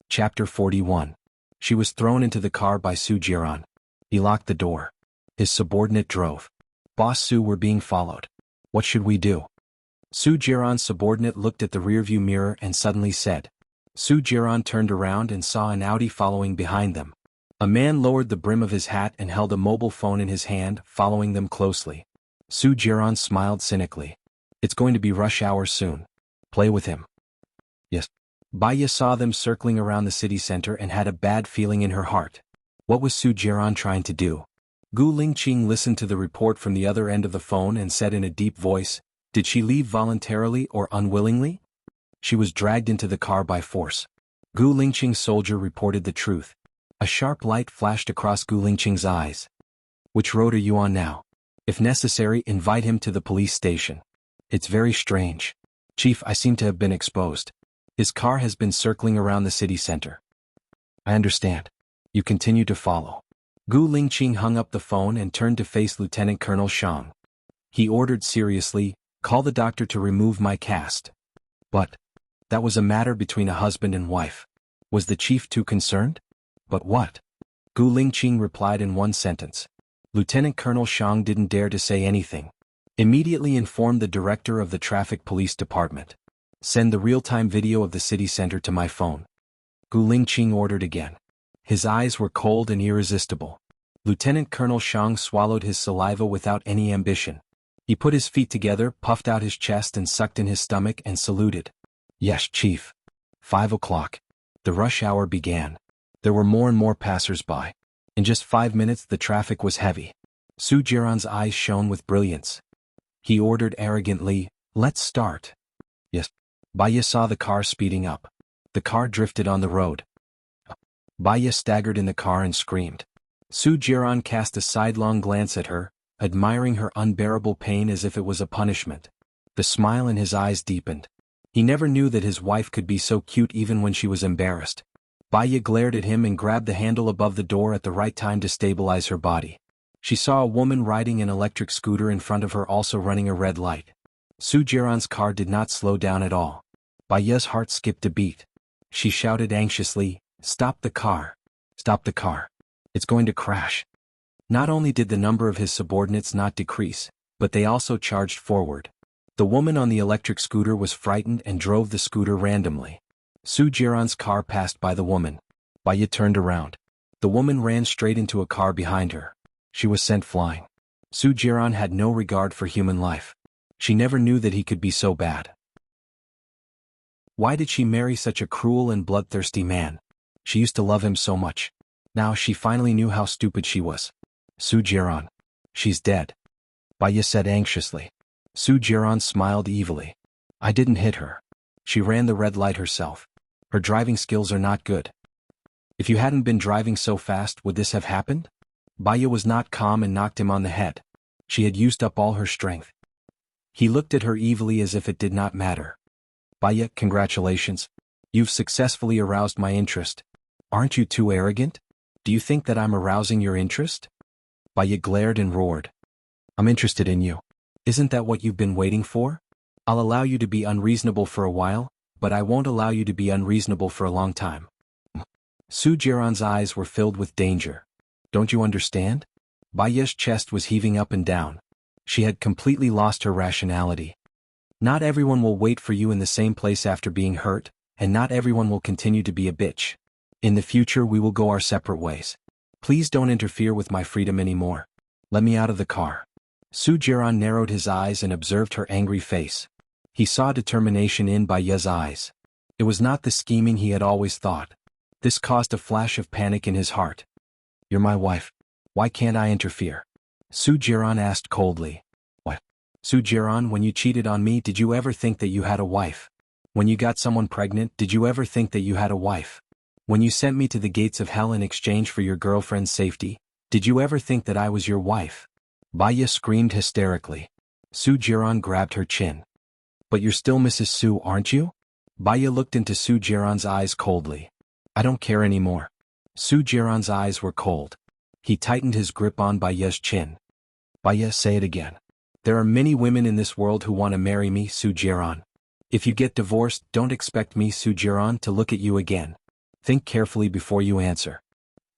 Chapter 41. She was thrown into the car by Su Jiran. He locked the door. His subordinate drove. Boss Su, we're being followed. What should we do? Su Jiran's subordinate looked at the rearview mirror and suddenly said. Su Jiran turned around and saw an Audi following behind them. A man lowered the brim of his hat and held a mobile phone in his hand, following them closely. Su Jiran smiled cynically. It's going to be rush hour soon. Play with him. Yes. Baya saw them circling around the city center and had a bad feeling in her heart. What was Su Jiran trying to do? Gu Lingqing listened to the report from the other end of the phone and said in a deep voice, did she leave voluntarily or unwillingly? She was dragged into the car by force. Gu Lingqing's soldier reported the truth. A sharp light flashed across Gu Lingqing's eyes. Which road are you on now? If necessary, invite him to the police station. It's very strange. Chief, I seem to have been exposed. His car has been circling around the city center. I understand. You continue to follow. Gu Lingqing hung up the phone and turned to face Lieutenant Colonel Shang. He ordered seriously, call the doctor to remove my cast. But that was a matter between a husband and wife. Was the chief too concerned? But what? Gu Lingqing replied in one sentence. Lieutenant Colonel Shang didn't dare to say anything. Immediately informed the director of the traffic police department. Send the real-time video of the city center to my phone. Gu Lingqing ordered again. His eyes were cold and irresistible. Lieutenant Colonel Shang swallowed his saliva without any ambition. He put his feet together, puffed out his chest and sucked in his stomach and saluted. Yes, Chief. 5 o'clock. The rush hour began. There were more and more passers-by. In just 5 minutes the traffic was heavy. Su Jiran's eyes shone with brilliance. He ordered arrogantly, let's start. Yes. Baya saw the car speeding up. The car drifted on the road. Baya staggered in the car and screamed. Su Jiran cast a sidelong glance at her, admiring her unbearable pain as if it was a punishment. The smile in his eyes deepened. He never knew that his wife could be so cute even when she was embarrassed. Baya glared at him and grabbed the handle above the door at the right time to stabilize her body. She saw a woman riding an electric scooter in front of her also running a red light. Su Jiran's car did not slow down at all. Baya's heart skipped a beat. She shouted anxiously, stop the car. Stop the car. It's going to crash. Not only did the number of his subordinates not decrease, but they also charged forward. The woman on the electric scooter was frightened and drove the scooter randomly. Su Jiran's car passed by the woman. Baya turned around. The woman ran straight into a car behind her. She was sent flying. Su Jiran had no regard for human life. She never knew that he could be so bad. Why did she marry such a cruel and bloodthirsty man? She used to love him so much. Now she finally knew how stupid she was. Su Jiran. She's dead. Baya said anxiously. Su Jiran smiled evilly. I didn't hit her. She ran the red light herself. Her driving skills are not good. If you hadn't been driving so fast, would this have happened? Baya was not calm and knocked him on the head. She had used up all her strength. He looked at her evilly as if it did not matter. Baya, congratulations. You've successfully aroused my interest. Aren't you too arrogant? Do you think that I'm arousing your interest? Baya glared and roared. I'm interested in you. Isn't that what you've been waiting for? I'll allow you to be unreasonable for a while, but I won't allow you to be unreasonable for a long time. Su Jiran's eyes were filled with danger. Don't you understand? Baya's chest was heaving up and down. She had completely lost her rationality. Not everyone will wait for you in the same place after being hurt, and not everyone will continue to be a bitch. In the future we will go our separate ways. Please don't interfere with my freedom anymore. Let me out of the car. Su Jiran narrowed his eyes and observed her angry face. He saw determination in Baya's eyes. It was not the scheming he had always thought. This caused a flash of panic in his heart. You're my wife. Why can't I interfere? Su Jiran asked coldly. What? Su Jiran, when you cheated on me, did you ever think that you had a wife? When you got someone pregnant, did you ever think that you had a wife? When you sent me to the gates of hell in exchange for your girlfriend's safety, did you ever think that I was your wife? Baya screamed hysterically. Su Jiran grabbed her chin. But you're still Mrs. Su, aren't you? Baya looked into Su Jiran's eyes coldly. I don't care anymore. Su Jiran's eyes were cold. He tightened his grip on Baya's chin. Baya, say it again. There are many women in this world who want to marry me, Su Jiran. If you get divorced, don't expect me, Su Jiran, to look at you again. Think carefully before you answer.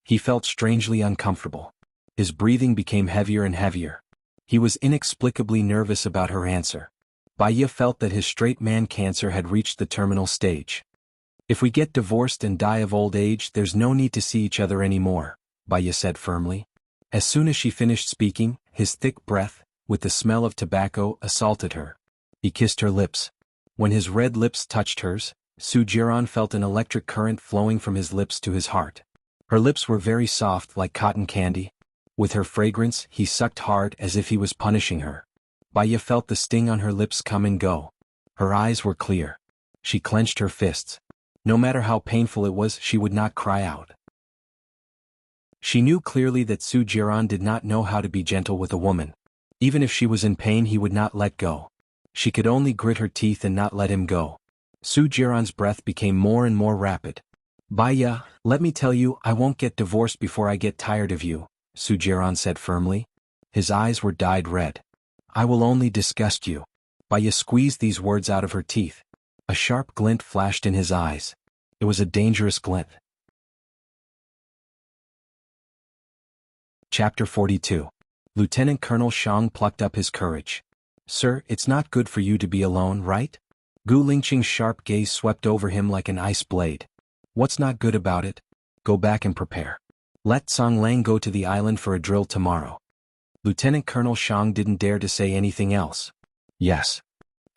He felt strangely uncomfortable. His breathing became heavier and heavier. He was inexplicably nervous about her answer. Baya felt that his straight man cancer had reached the terminal stage. If we get divorced and die of old age, there's no need to see each other anymore, Baya said firmly. As soon as she finished speaking, his thick breath, with the smell of tobacco, assaulted her. He kissed her lips. When his red lips touched hers, Su Jiran felt an electric current flowing from his lips to his heart. Her lips were very soft like cotton candy. With her fragrance, he sucked hard as if he was punishing her. Baya felt the sting on her lips come and go. Her eyes were clear. She clenched her fists. No matter how painful it was, she would not cry out. She knew clearly that Su Jiran did not know how to be gentle with a woman. Even if she was in pain, he would not let go. She could only grit her teeth and not let him go. Su Jiran's breath became more and more rapid. Baya, let me tell you, I won't get divorced before I get tired of you, Su Jiran said firmly. His eyes were dyed red. I will only disgust you. Baya squeezed these words out of her teeth. A sharp glint flashed in his eyes. It was a dangerous glint. Chapter 42. Lieutenant Colonel Shang plucked up his courage. Sir, it's not good for you to be alone, right? Gu Lingqing's sharp gaze swept over him like an ice blade. What's not good about it? Go back and prepare. Let Song Lang go to the island for a drill tomorrow. Lieutenant Colonel Shang didn't dare to say anything else. Yes.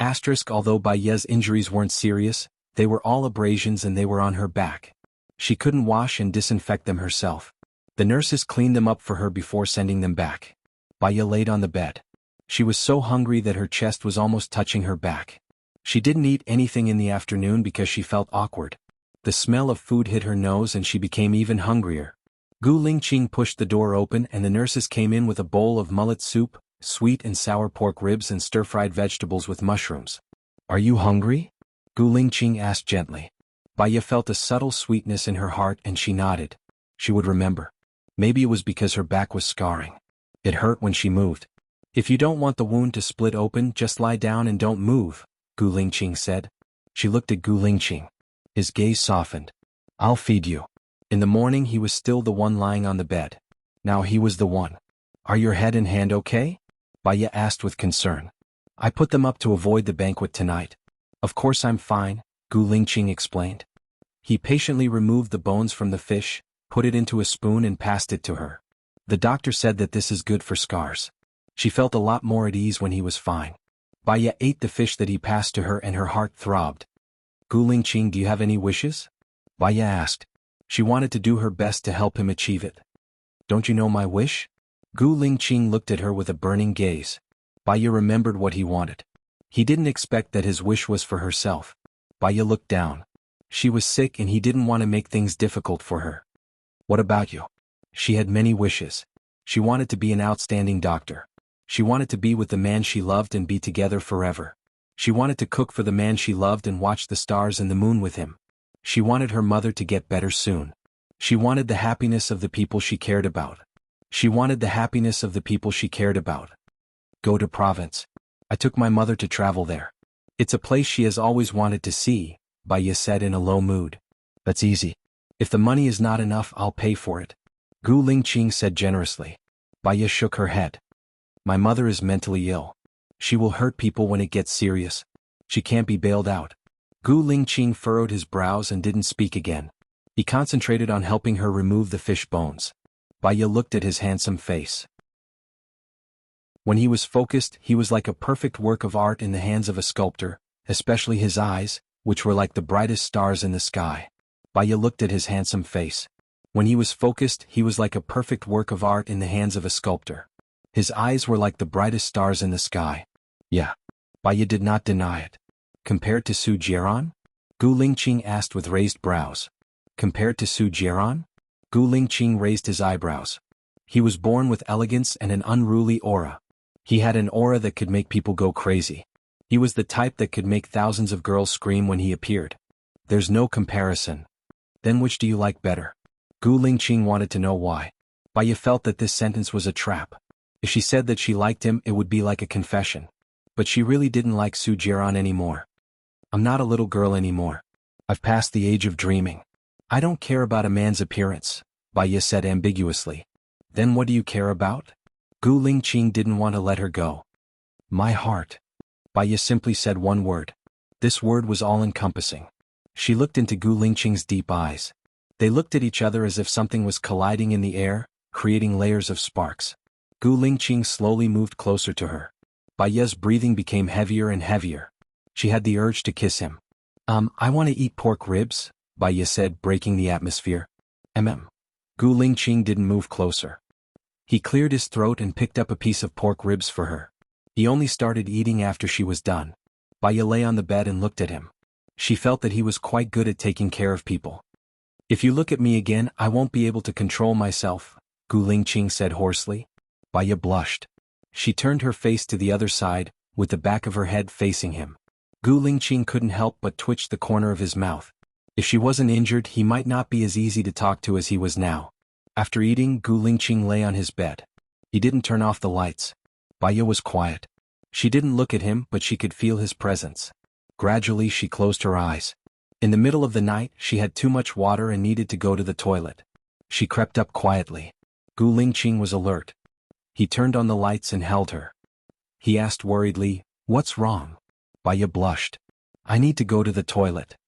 Although Baye's injuries weren't serious, they were all abrasions and they were on her back. She couldn't wash and disinfect them herself. The nurses cleaned them up for her before sending them back. Baye laid on the bed. She was so hungry that her chest was almost touching her back. She didn't eat anything in the afternoon because she felt awkward. The smell of food hit her nose and she became even hungrier. Gu Lingqing pushed the door open and the nurses came in with a bowl of mullet soup, sweet and sour pork ribs and stir-fried vegetables with mushrooms. Are you hungry? Gu Lingqing asked gently. Baye felt a subtle sweetness in her heart and she nodded. She would remember. Maybe it was because her back was scarring. It hurt when she moved. If you don't want the wound to split open, just lie down and don't move, Gu Lingqing said. She looked at Gu Lingqing. His gaze softened. I'll feed you. In the morning he was still the one lying on the bed. Now he was the one. Are your head and hand okay? Baye asked with concern. I put them up to avoid the banquet tonight. Of course I'm fine, Gu Lingqing explained. He patiently removed the bones from the fish, put it into a spoon and passed it to her. The doctor said that this is good for scars. She felt a lot more at ease when he was fine. Baye ate the fish that he passed to her and her heart throbbed. Gu Lingqing, do you have any wishes? Baye asked. She wanted to do her best to help him achieve it. Don't you know my wish? Gu Lingqing looked at her with a burning gaze. Baye remembered what he wanted. He didn't expect that his wish was for herself. Baye looked down. She was sick and he didn't want to make things difficult for her. What about you? She had many wishes. She wanted to be an outstanding doctor. She wanted to be with the man she loved and be together forever. She wanted to cook for the man she loved and watch the stars and the moon with him. She wanted her mother to get better soon. She wanted the happiness of the people she cared about. She wanted the happiness of the people she cared about. Go to province. I took my mother to travel there. It's a place she has always wanted to see, Baye said in a low mood. That's easy. If the money is not enough, I'll pay for it. Gu Lingqing said generously. Baye shook her head. My mother is mentally ill. She will hurt people when it gets serious. She can't be bailed out. Gu Lingqing furrowed his brows and didn't speak again. He concentrated on helping her remove the fish bones. Baye looked at his handsome face. When he was focused, he was like a perfect work of art in the hands of a sculptor, especially his eyes, which were like the brightest stars in the sky. Baye looked at his handsome face. When he was focused, he was like a perfect work of art in the hands of a sculptor. His eyes were like the brightest stars in the sky. Yeah. Baye did not deny it. Compared to Su Jiran? Gu Lingqing asked with raised brows. Compared to Su Jiran? Gu Lingqing raised his eyebrows. He was born with elegance and an unruly aura. He had an aura that could make people go crazy. He was the type that could make thousands of girls scream when he appeared. There's no comparison. Then which do you like better? Gu Lingqing wanted to know why. Baye felt that this sentence was a trap. If she said that she liked him, it would be like a confession. But she really didn't like Su Jiran anymore. I'm not a little girl anymore. I've passed the age of dreaming. I don't care about a man's appearance, Baye said ambiguously. Then what do you care about? Gu Lingqing didn't want to let her go. My heart. Baye simply said one word. This word was all-encompassing. She looked into Gu Lingqing's deep eyes. They looked at each other as if something was colliding in the air, creating layers of sparks. Gu Lingqing slowly moved closer to her. Baye's breathing became heavier and heavier. She had the urge to kiss him. I want to eat pork ribs, Baye said, breaking the atmosphere. Gu Lingqing didn't move closer. He cleared his throat and picked up a piece of pork ribs for her. He only started eating after she was done. Baye lay on the bed and looked at him. She felt that he was quite good at taking care of people. If you look at me again, I won't be able to control myself, Gu Lingqing said hoarsely. Baye blushed. She turned her face to the other side, with the back of her head facing him. Gu Lingqing couldn't help but twitch the corner of his mouth. If she wasn't injured, he might not be as easy to talk to as he was now. After eating, Gu Lingqing lay on his bed. He didn't turn off the lights. Baya was quiet. She didn't look at him, but she could feel his presence. Gradually she closed her eyes. In the middle of the night, she had too much water and needed to go to the toilet. She crept up quietly. Gu Lingqing was alert. He turned on the lights and held her. He asked worriedly, "What's wrong?" Baya blushed. "I need to go to the toilet."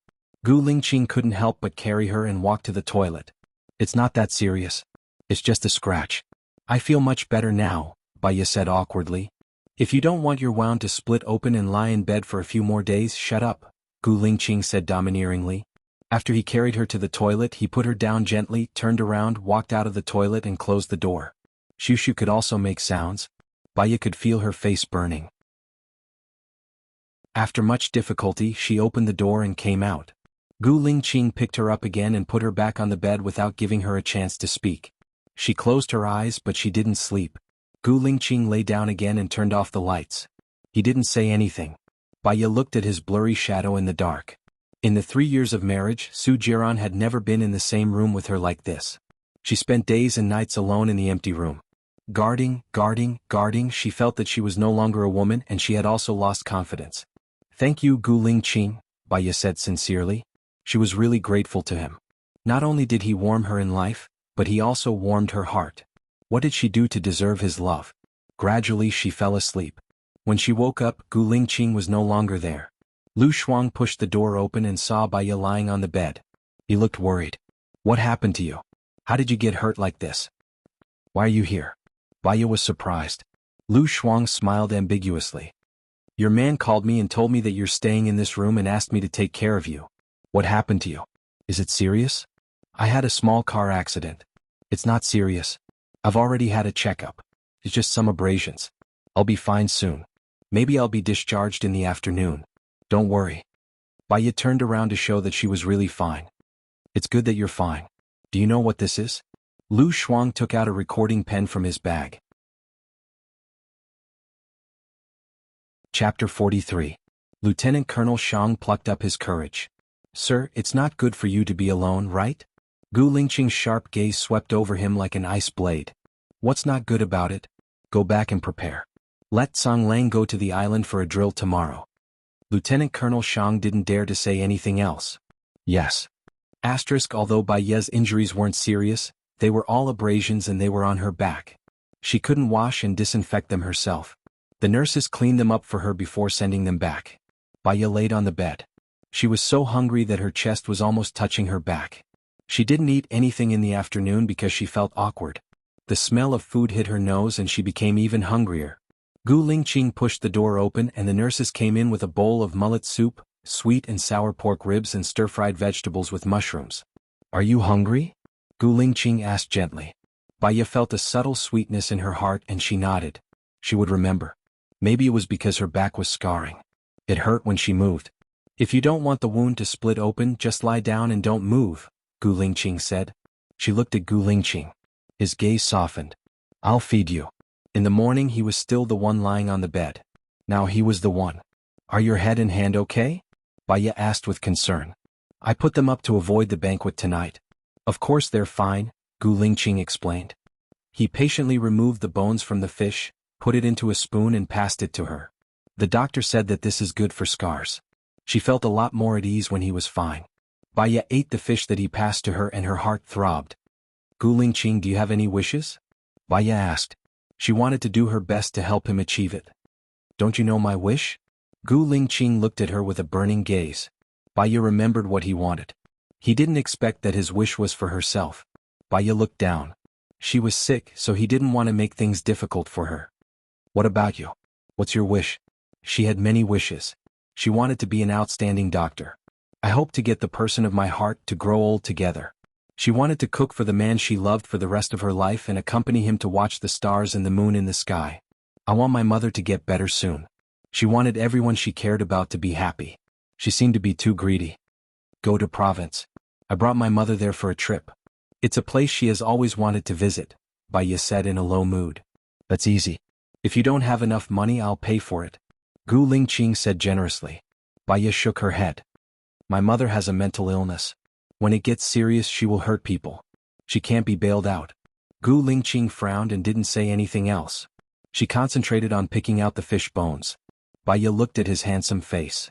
Gu Lingqing couldn't help but carry her and walk to the toilet. "It's not that serious. It's just a scratch. I feel much better now," Baya said awkwardly. "If you don't want your wound to split open and lie in bed for a few more days, shut up," Gu Lingqing said domineeringly. After he carried her to the toilet, he put her down gently, turned around, walked out of the toilet and closed the door. Shushu could also make sounds. Baya could feel her face burning. After much difficulty, she opened the door and came out. Gu Lingqing picked her up again and put her back on the bed without giving her a chance to speak. She closed her eyes, but she didn't sleep. Gu Lingqing lay down again and turned off the lights. He didn't say anything. Baya looked at his blurry shadow in the dark. In the 3 years of marriage, Su Jiran had never been in the same room with her like this. She spent days and nights alone in the empty room. Guarding, she felt that she was no longer a woman and she had also lost confidence. "Thank you, Gu Lingqing," Baya said sincerely. She was really grateful to him. Not only did he warm her in life, but he also warmed her heart. What did she do to deserve his love? Gradually she fell asleep. When she woke up, Gu Lingqing was no longer there. Lu Shuang pushed the door open and saw Baya lying on the bed. He looked worried. "What happened to you? How did you get hurt like this? Why are you here?" Baya was surprised. Lu Shuang smiled ambiguously. "Your man called me and told me that you're staying in this room and asked me to take care of you. What happened to you? Is it serious?" "I had a small car accident. It's not serious. I've already had a checkup. It's just some abrasions. I'll be fine soon. Maybe I'll be discharged in the afternoon. Don't worry." Baya turned around to show that she was really fine. "It's good that you're fine. Do you know what this is?" Lu Shuang took out a recording pen from his bag. Chapter 43. Lieutenant Colonel Shang plucked up his courage. "Sir, it's not good for you to be alone, right?" Gu Lingqing's sharp gaze swept over him like an ice blade. "What's not good about it? Go back and prepare. Let Tsang Lang go to the island for a drill tomorrow." Lieutenant Colonel Shang didn't dare to say anything else. Yes. Although Baya's injuries weren't serious, they were all abrasions and they were on her back. She couldn't wash and disinfect them herself. The nurses cleaned them up for her before sending them back. Baya laid on the bed. She was so hungry that her chest was almost touching her back. She didn't eat anything in the afternoon because she felt awkward. The smell of food hit her nose and she became even hungrier. Gu Lingqing pushed the door open and the nurses came in with a bowl of mullet soup, sweet and sour pork ribs and stir-fried vegetables with mushrooms. "Are you hungry?" Gu Lingqing asked gently. Baya felt a subtle sweetness in her heart and she nodded. She would remember. Maybe it was because her back was scarring. It hurt when she moved. "If you don't want the wound to split open, just lie down and don't move," Gu Lingqing said. She looked at Gu Lingqing. His gaze softened. "I'll feed you." In the morning he was still the one lying on the bed. Now he was the one. "Are your head and hand okay?" Baya asked with concern. "I put them up to avoid the banquet tonight." "Of course they're fine," Gu Lingqing explained. He patiently removed the bones from the fish, put it into a spoon and passed it to her. "The doctor said that this is good for scars." She felt a lot more at ease when he was fine. Baya ate the fish that he passed to her and her heart throbbed. "Gu Lingqing, do you have any wishes?" Baya asked. She wanted to do her best to help him achieve it. "Don't you know my wish?" Gu Lingqing looked at her with a burning gaze. Baya remembered what he wanted. He didn't expect that his wish was for herself. Baya looked down. She was sick, so he didn't want to make things difficult for her. "What about you? What's your wish?" She had many wishes. She wanted to be an outstanding doctor. "I hope to get the person of my heart to grow old together." She wanted to cook for the man she loved for the rest of her life and accompany him to watch the stars and the moon in the sky. "I want my mother to get better soon." She wanted everyone she cared about to be happy. She seemed to be too greedy. "Go to province. I brought my mother there for a trip. It's a place she has always wanted to visit," Baya said in a low mood. "That's easy. If you don't have enough money, I'll pay for it," Gu Lingqing said generously. Baya shook her head. My mother has a mental illness. When it gets serious she will hurt people. She can't be bailed out. Gu Lingqing frowned and didn't say anything else. She concentrated on picking out the fish bones. Baya looked at his handsome face.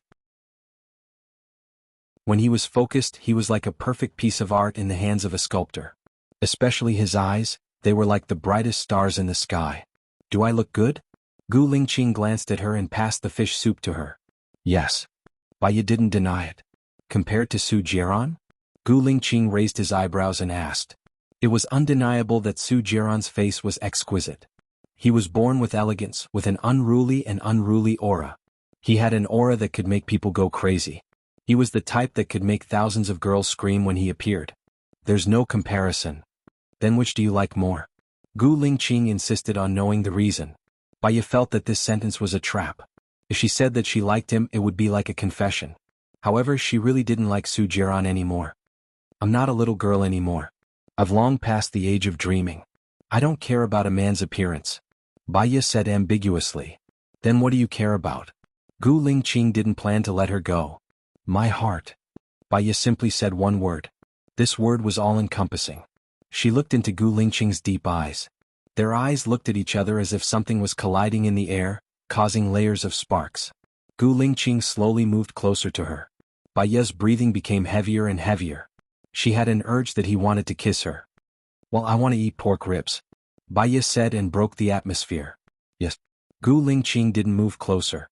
When he was focused, he was like a perfect piece of art in the hands of a sculptor. Especially his eyes, they were like the brightest stars in the sky. Do I look good? Gu Lingqing glanced at her and passed the fish soup to her. Yes. Baya didn't deny it. Compared to Su Jiran? Gu Lingqing raised his eyebrows and asked. It was undeniable that Su Jiran's face was exquisite. He was born with elegance, with an unruly aura. He had an aura that could make people go crazy. He was the type that could make thousands of girls scream when he appeared. There's no comparison. Then which do you like more? Gu Lingqing insisted on knowing the reason. Baya felt that this sentence was a trap. If she said that she liked him, it would be like a confession. However, she really didn't like Su Jiran anymore. I'm not a little girl anymore. I've long passed the age of dreaming. I don't care about a man's appearance. Baya said ambiguously. Then what do you care about? Gu Lingqing didn't plan to let her go. My heart. Baya simply said one word. This word was all-encompassing. She looked into Gu Lingqing's deep eyes. Their eyes looked at each other as if something was colliding in the air, causing layers of sparks. Gu Lingqing slowly moved closer to her. Baya's breathing became heavier and heavier. She had an urge that he wanted to kiss her. Well, I want to eat pork ribs. Baya said and broke the atmosphere. Yes. Gu Lingqing didn't move closer.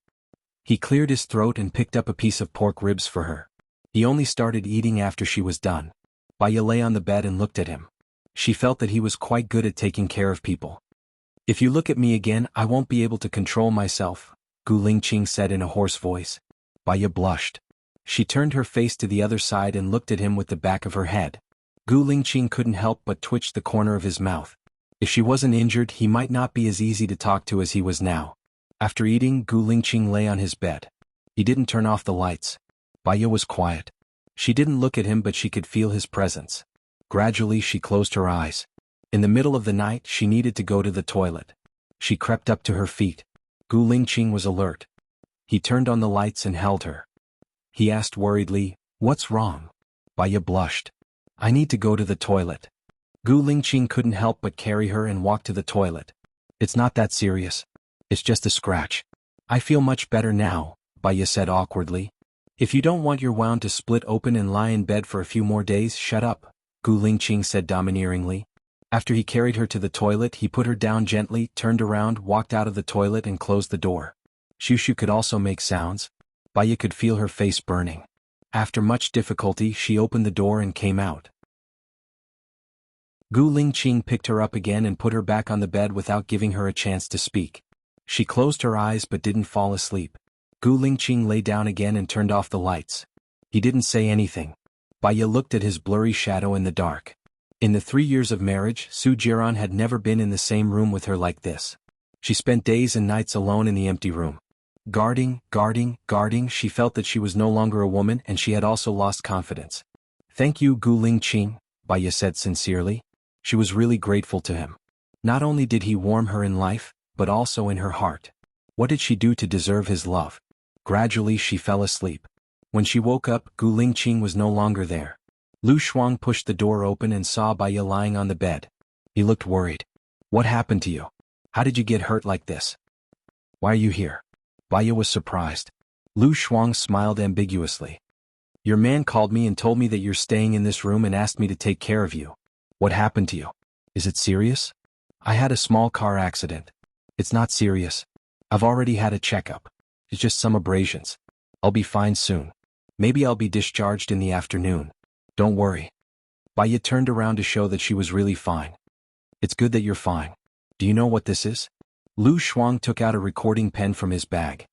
He cleared his throat and picked up a piece of pork ribs for her. He only started eating after she was done. Baya lay on the bed and looked at him. She felt that he was quite good at taking care of people. If you look at me again, I won't be able to control myself, Gu Lingqing said in a hoarse voice. Baya blushed. She turned her face to the other side and looked at him with the back of her head. Gu Lingqing couldn't help but twitch the corner of his mouth. If she wasn't injured, he might not be as easy to talk to as he was now. After eating, Gu Lingqing lay on his bed. He didn't turn off the lights. Baya was quiet. She didn't look at him, but she could feel his presence. Gradually she closed her eyes. In the middle of the night she needed to go to the toilet. She crept up to her feet. Gu Lingqing was alert. He turned on the lights and held her. He asked worriedly, "What's wrong?" Baya blushed. "I need to go to the toilet." Gu Lingqing couldn't help but carry her and walk to the toilet. "It's not that serious. It's just a scratch. I feel much better now," Baya said awkwardly. "If you don't want your wound to split open and lie in bed for a few more days, shut up," Gu Lingqing said domineeringly. After he carried her to the toilet, he put her down gently, turned around, walked out of the toilet and closed the door. Shushu could also make sounds. Baya could feel her face burning. After much difficulty, she opened the door and came out. Gu Lingqing picked her up again and put her back on the bed without giving her a chance to speak. She closed her eyes but didn't fall asleep. Gu Lingqing lay down again and turned off the lights. He didn't say anything. Baya looked at his blurry shadow in the dark. In the 3 years of marriage, Su Jiran had never been in the same room with her like this. She spent days and nights alone in the empty room. Guarding, she felt that she was no longer a woman and she had also lost confidence. "Thank you, Gu Lingqing," Baya said sincerely. She was really grateful to him. Not only did he warm her in life, but also in her heart. What did she do to deserve his love? Gradually she fell asleep. When she woke up, Gu Lingqing was no longer there. Lu Shuang pushed the door open and saw Baya lying on the bed. He looked worried. "What happened to you? How did you get hurt like this? Why are you here?" Baya was surprised. Lu Shuang smiled ambiguously. "Your man called me and told me that you're staying in this room and asked me to take care of you. What happened to you? Is it serious?" "I had a small car accident. It's not serious. I've already had a checkup. It's just some abrasions. I'll be fine soon. Maybe I'll be discharged in the afternoon. Don't worry." Baya turned around to show that she was really fine. "It's good that you're fine. Do you know what this is?" Lu Shuang took out a recording pen from his bag.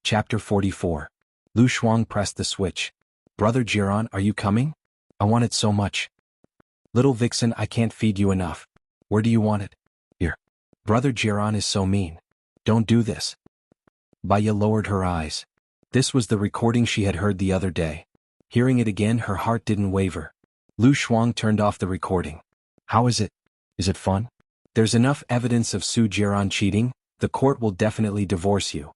Chapter 44. Lu Shuang pressed the switch. "Brother Jiran, are you coming? I want it so much. Little vixen, I can't feed you enough. Where do you want it?" "Here." "Brother Jiran is so mean. Don't do this." Baya lowered her eyes. This was the recording she had heard the other day. Hearing it again, her heart didn't waver. Lu Shuang turned off the recording. "How is it? Is it fun?" "There's enough evidence of Su Jiran cheating," the court will definitely divorce you.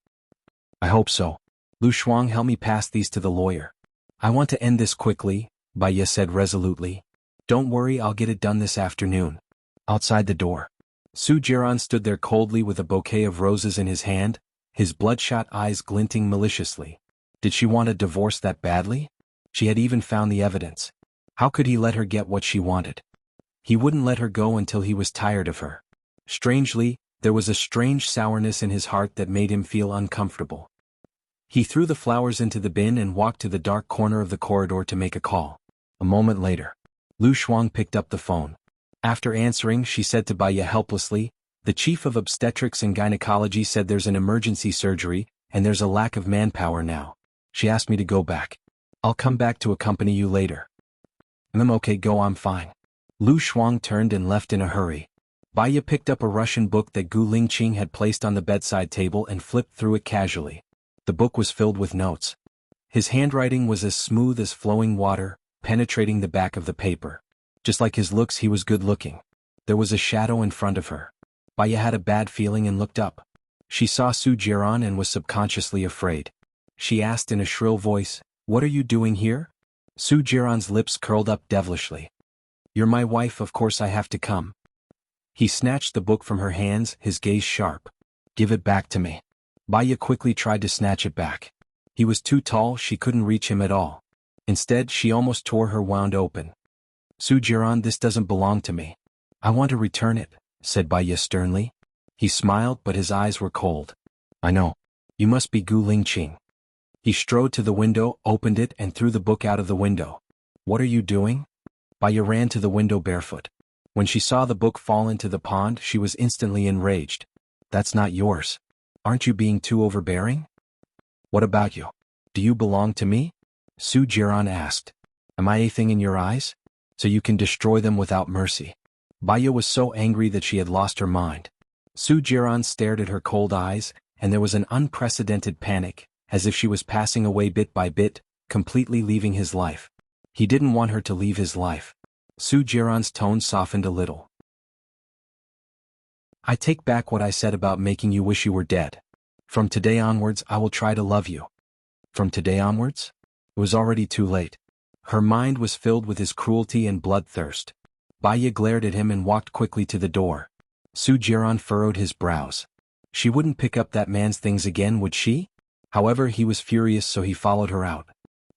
I hope so. Lu Shuang, help me pass these to the lawyer. I want to end this quickly, Baiya said resolutely. Don't worry, I'll get it done this afternoon. Outside the door, Su Jiran stood there coldly with a bouquet of roses in his hand, his bloodshot eyes glinting maliciously. Did she want a divorce that badly? She had even found the evidence. How could he let her get what she wanted? He wouldn't let her go until he was tired of her. Strangely, there was a strange sourness in his heart that made him feel uncomfortable. He threw the flowers into the bin and walked to the dark corner of the corridor to make a call. A moment later, Lu Shuang picked up the phone. After answering, she said to Baiya helplessly, "The chief of obstetrics and gynecology said there's an emergency surgery, and there's a lack of manpower now. She asked me to go back. I'll come back to accompany you later." "I'm okay, go, I'm fine." Lu Shuang turned and left in a hurry. Baiya picked up a Russian book that Gu Lingqing had placed on the bedside table and flipped through it casually. The book was filled with notes. His handwriting was as smooth as flowing water, penetrating the back of the paper. Just like his looks, he was good-looking. There was a shadow in front of her. Baiya had a bad feeling and looked up. She saw Su Jiran and was subconsciously afraid. She asked in a shrill voice, "What are you doing here?" Su Jiran's lips curled up devilishly. "You're my wife, of course I have to come." He snatched the book from her hands, his gaze sharp. "Give it back to me." Baiya quickly tried to snatch it back. He was too tall, she couldn't reach him at all. Instead, she almost tore her wound open. "Su Jiran, this doesn't belong to me. I want to return it," said Baiya sternly. He smiled, but his eyes were cold. "I know. You must be Gu Lingqing." He strode to the window, opened it, and threw the book out of the window. "What are you doing?" Baiya ran to the window barefoot. When she saw the book fall into the pond, she was instantly enraged. "That's not yours. Aren't you being too overbearing?" "What about you? Do you belong to me?" Su Jiran asked. "Am I a thing in your eyes? So you can destroy them without mercy?" Baiya was so angry that she had lost her mind. Su Jiran stared at her cold eyes, and there was an unprecedented panic, as if she was passing away bit by bit, completely leaving his life. He didn't want her to leave his life. Su Jiran's tone softened a little. "I take back what I said about making you wish you were dead. From today onwards, I will try to love you." From today onwards? It was already too late. Her mind was filled with his cruelty and bloodthirst. Baiya glared at him and walked quickly to the door. Su Jiran furrowed his brows. She wouldn't pick up that man's things again, would she? However, he was furious, so he followed her out.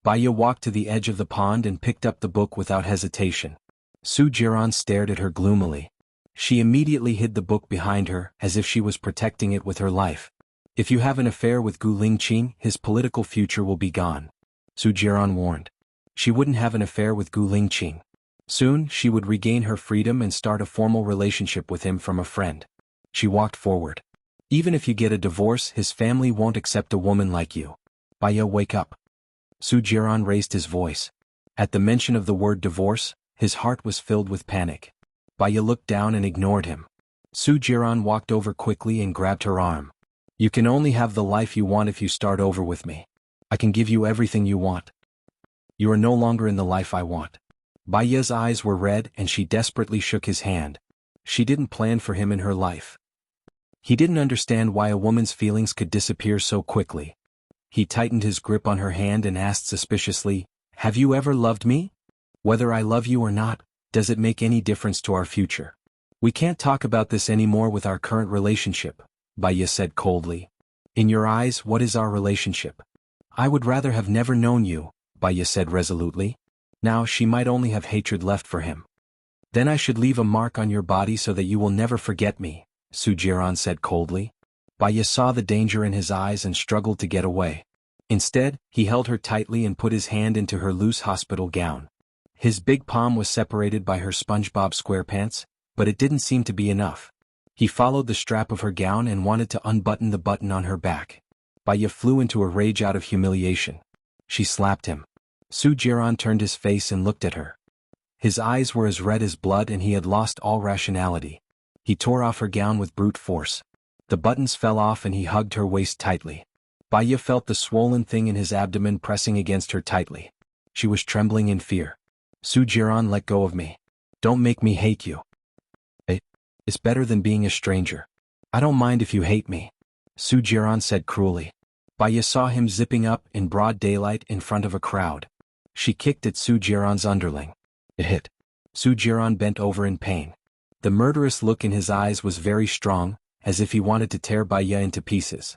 Baiya walked to the edge of the pond and picked up the book without hesitation. Su Jiran stared at her gloomily. She immediately hid the book behind her, as if she was protecting it with her life. "If you have an affair with Gu Lingqing, his political future will be gone," Su Jiran warned. She wouldn't have an affair with Gu Lingqing. Soon, she would regain her freedom and start a formal relationship with him from a friend. She walked forward. "Even if you get a divorce, his family won't accept a woman like you. Baiya, wake up." Su Jiran raised his voice. At the mention of the word divorce, his heart was filled with panic. Baiya looked down and ignored him. Su Jiran walked over quickly and grabbed her arm. "You can only have the life you want if you start over with me. I can give you everything you want. You are no longer in the life I want." Baiya's eyes were red and she desperately shook his hand. She didn't plan for him in her life. He didn't understand why a woman's feelings could disappear so quickly. He tightened his grip on her hand and asked suspiciously, "Have you ever loved me? Whether I love you or not, does it make any difference to our future? We can't talk about this anymore with our current relationship," Baiya said coldly. "In your eyes, what is our relationship?" "I would rather have never known you," Baiya said resolutely. Now she might only have hatred left for him. "Then I should leave a mark on your body so that you will never forget me," Su Jiran said coldly. Baiya saw the danger in his eyes and struggled to get away. Instead, he held her tightly and put his hand into her loose hospital gown. His big palm was separated by her SpongeBob SquarePants, but it didn't seem to be enough. He followed the strap of her gown and wanted to unbutton the button on her back. Baiya flew into a rage out of humiliation. She slapped him. Su Jiran turned his face and looked at her. His eyes were as red as blood and he had lost all rationality. He tore off her gown with brute force. The buttons fell off and he hugged her waist tightly. Baiya felt the swollen thing in his abdomen pressing against her tightly. She was trembling in fear. "Su Jiran, let go of me. Don't make me hate you. It's better than being a stranger. I don't mind if you hate me, Su Jiran said cruelly. Baya saw him zipping up in broad daylight in front of a crowd. She kicked at Su Jiran's underling. It hit. Su Jiran bent over in pain. The murderous look in his eyes was very strong, as if he wanted to tear Baya into pieces.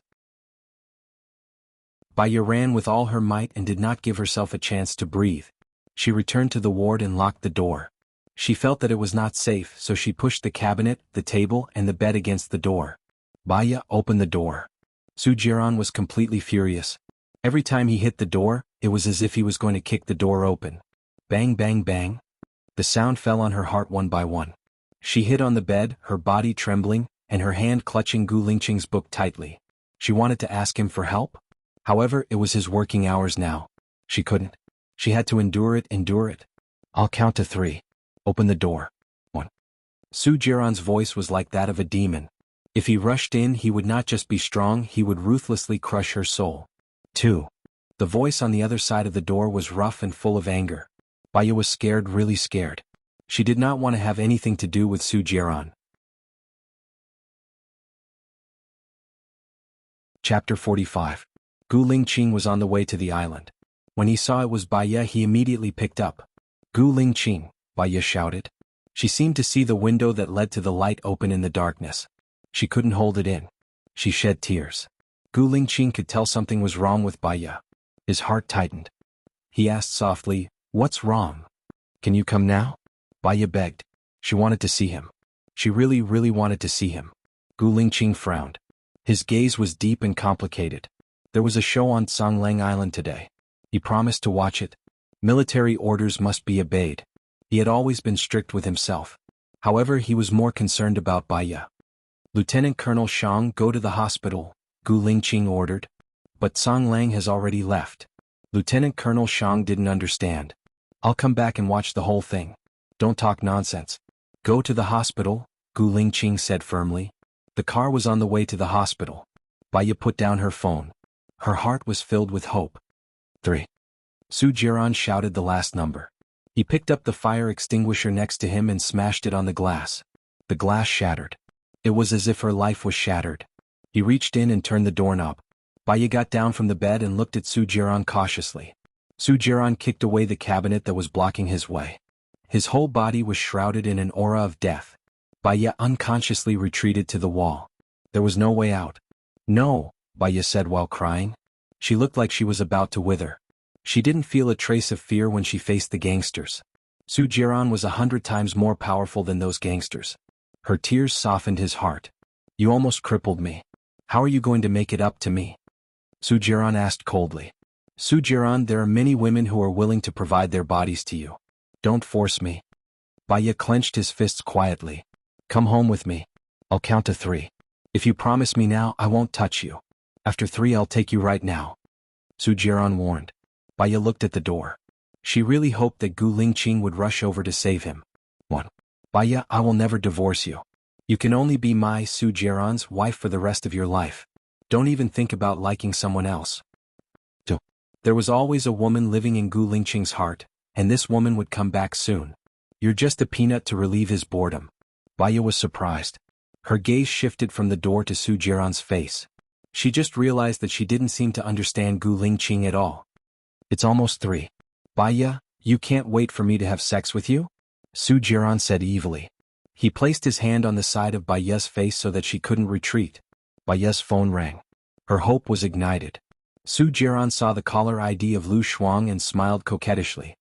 Baya ran with all her might and did not give herself a chance to breathe. She returned to the ward and locked the door. She felt that it was not safe, so she pushed the cabinet, the table, and the bed against the door. Baya opened the door. Su Jiran was completely furious. Every time he hit the door, it was as if he was going to kick the door open. Bang bang bang. The sound fell on her heart one by one. She hid on the bed, her body trembling, and her hand clutching Gu Lingqing's book tightly. She wanted to ask him for help. However, it was his working hours now. She couldn't. She had to endure it. I'll count to 3. Open the door. 1. Su Jiran's voice was like that of a demon. If he rushed in, he would not just be strong, he would ruthlessly crush her soul. 2. The voice on the other side of the door was rough and full of anger. Baya was scared, really scared. She did not want to have anything to do with Su Jiran. Chapter 45. Gu Lingqing was on the way to the island. When he saw it was Baya, he immediately picked up. Gu Lingqing, Baya shouted. She seemed to see the window that led to the light open in the darkness. She couldn't hold it in. She shed tears. Gu Lingqing could tell something was wrong with Baya. His heart tightened. He asked softly, "What's wrong? Can you come now?" Baya begged. She wanted to see him. She really wanted to see him. Gu Lingqing frowned. His gaze was deep and complicated. There was a show on Songlang Island today. He promised to watch it. Military orders must be obeyed. He had always been strict with himself. However, he was more concerned about Baya. Lieutenant Colonel Shang, go to the hospital, Gu Lingqing ordered. But Song Lang has already left. Lieutenant Colonel Shang didn't understand. I'll come back and watch the whole thing. Don't talk nonsense. Go to the hospital, Gu Lingqing said firmly. The car was on the way to the hospital. Baya put down her phone. Her heart was filled with hope. 3. Su Jiran shouted the last number. He picked up the fire extinguisher next to him and smashed it on the glass. The glass shattered. It was as if her life was shattered. He reached in and turned the doorknob. Baya got down from the bed and looked at Su Jiran cautiously. Su Jiran kicked away the cabinet that was blocking his way. His whole body was shrouded in an aura of death. Baya unconsciously retreated to the wall. There was no way out. No, Baya said while crying. She looked like she was about to wither. She didn't feel a trace of fear when she faced the gangsters. Su Jiran was 100 times more powerful than those gangsters. Her tears softened his heart. You almost crippled me. How are you going to make it up to me? Su Jiran asked coldly. Su Jiran, there are many women who are willing to provide their bodies to you. Don't force me. Baya clenched his fists quietly. Come home with me. I'll count to 3. If you promise me now, I won't touch you. After 3, I'll take you right now. Su Jiran warned. Baya looked at the door. She really hoped that Gu Lingqing would rush over to save him. 1. Baya, I will never divorce you. You can only be my Su Jiran's wife for the rest of your life. Don't even think about liking someone else. 2. There was always a woman living in Gu Lingqing's heart, and this woman would come back soon. You're just a peanut to relieve his boredom. Baya was surprised. Her gaze shifted from the door to Su Jiran's face. She just realized that she didn't seem to understand Gu Lingqing at all. It's almost 3. Baya, you can't wait for me to have sex with you? Su Jiran said evilly. He placed his hand on the side of Baya's face so that she couldn't retreat. Baya's phone rang. Her hope was ignited. Su Jiran saw the caller ID of Lu Shuang and smiled coquettishly.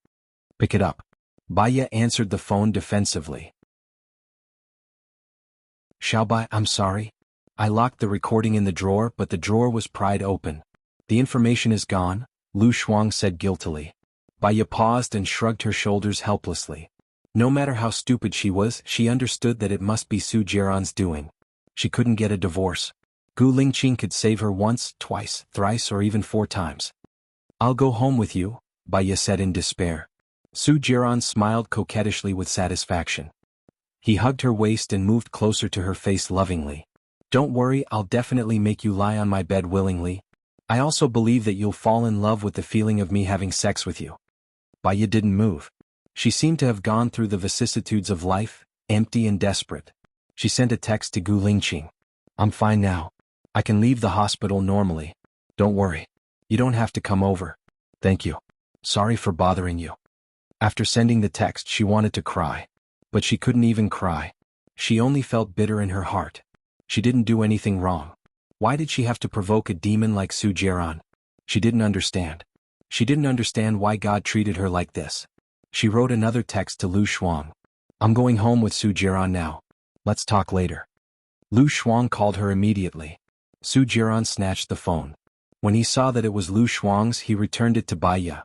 Pick it up. Baya answered the phone defensively. Xiaobai, I'm sorry. I locked the recording in the drawer, but the drawer was pried open. The information is gone, Lu Shuang said guiltily. Baya paused and shrugged her shoulders helplessly. No matter how stupid she was, she understood that it must be Su Jiran's doing. She couldn't get a divorce. Gu Lingqing could save her once, twice, thrice, or even 4 times. I'll go home with you, Baya said in despair. Su Jiran smiled coquettishly with satisfaction. He hugged her waist and moved closer to her face lovingly. Don't worry, I'll definitely make you lie on my bed willingly. I also believe that you'll fall in love with the feeling of me having sex with you. Baya didn't move. She seemed to have gone through the vicissitudes of life, empty and desperate. She sent a text to Gu Lingqing. I'm fine now. I can leave the hospital normally. Don't worry. You don't have to come over. Thank you. Sorry for bothering you. After sending the text, she wanted to cry. But she couldn't even cry. She only felt bitter in her heart. She didn't do anything wrong. Why did she have to provoke a demon like Su Jiran? She didn't understand. She didn't understand why God treated her like this. She wrote another text to Lu Shuang. I'm going home with Su Jiran now. Let's talk later. Lu Shuang called her immediately. Su Jiran snatched the phone. When he saw that it was Lu Shuang's, he returned it to Baiya.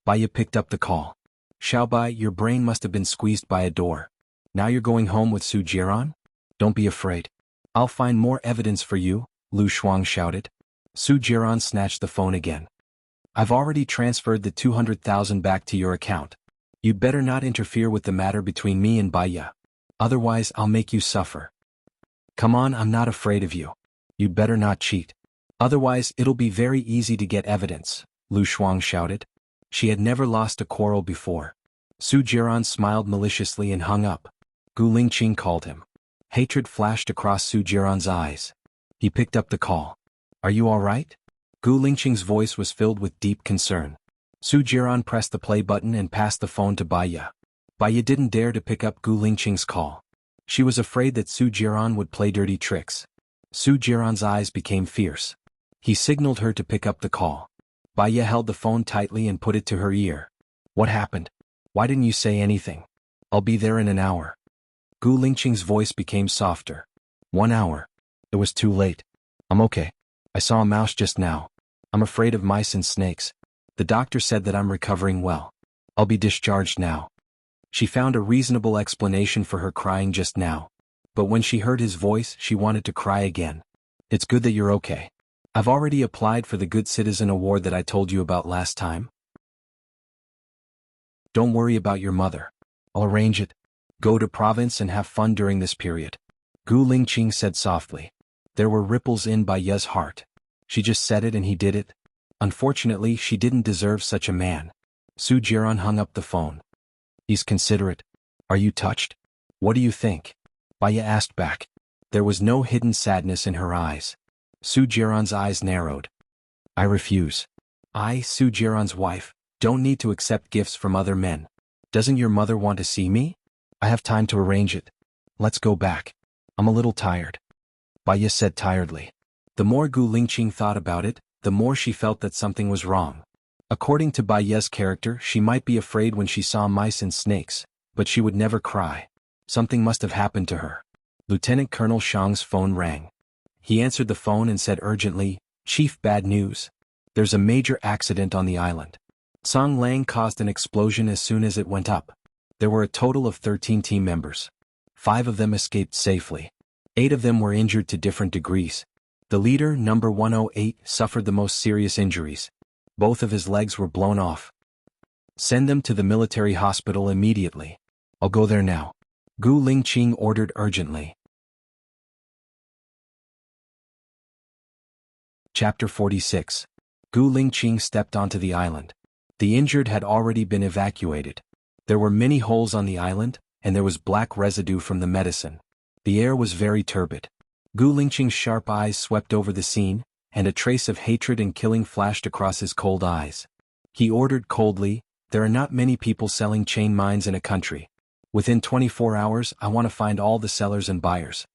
Baiya picked up the call. Xiaobai, your brain must have been squeezed by a door. Now you're going home with Su Jiran? Don't be afraid. I'll find more evidence for you, Lu Shuang shouted. Su Jiran snatched the phone again. I've already transferred the 200,000 back to your account. You'd better not interfere with the matter between me and Baiya. Otherwise I'll make you suffer. Come on, I'm not afraid of you. You'd better not cheat. Otherwise it'll be very easy to get evidence, Lu Shuang shouted. She had never lost a quarrel before. Su Jiran smiled maliciously and hung up. Gu Lingqing called him. Hatred flashed across Su Jiran's eyes. He picked up the call. Are you all right? Gu Lingqing's voice was filled with deep concern. Su Jiran pressed the play button and passed the phone to Baiya. Baiya didn't dare to pick up Gu Lingqing's call. She was afraid that Su Jiran would play dirty tricks. Su Jiran's eyes became fierce. He signaled her to pick up the call. Baiya held the phone tightly and put it to her ear. What happened? Why didn't you say anything? I'll be there in an hour. Gu Lingqing's voice became softer. 1 hour. It was too late. I'm okay. I saw a mouse just now. I'm afraid of mice and snakes. The doctor said that I'm recovering well. I'll be discharged now. She found a reasonable explanation for her crying just now. But when she heard his voice, she wanted to cry again. It's good that you're okay. I've already applied for the Good Citizen Award that I told you about last time. Don't worry about your mother. I'll arrange it. Go to province and have fun during this period. Gu Lingqing said softly. There were ripples in Baiya's heart. She just said it and he did it. Unfortunately, she didn't deserve such a man. Su Jiran hung up the phone. He's considerate. Are you touched? What do you think? Baiya asked back. There was no hidden sadness in her eyes. Su Jiran's eyes narrowed. I refuse. I, Su Jiran's wife, don't need to accept gifts from other men. Doesn't your mother want to see me? I have time to arrange it. Let's go back. I'm a little tired. Baiya said tiredly. The more Gu Lingqing thought about it, the more she felt that something was wrong. According to Baiya's character, she might be afraid when she saw mice and snakes, but she would never cry. Something must have happened to her. Lieutenant Colonel Shang's phone rang. He answered the phone and said urgently, Chief, bad news. There's a major accident on the island. Song Lang caused an explosion as soon as it went up. There were a total of 13 team members. 5 of them escaped safely. 8 of them were injured to different degrees. The leader, number 108, suffered the most serious injuries. Both of his legs were blown off. Send them to the military hospital immediately. I'll go there now. Gu Lingqing ordered urgently. Chapter 46. Gu Lingqing stepped onto the island. The injured had already been evacuated. There were many holes on the island, and there was black residue from the medicine. The air was very turbid. Gu Lingqing's sharp eyes swept over the scene, and a trace of hatred and killing flashed across his cold eyes. He ordered coldly, there are not many people selling chain mines in a country. Within 24 hours, I want to find all the sellers and buyers.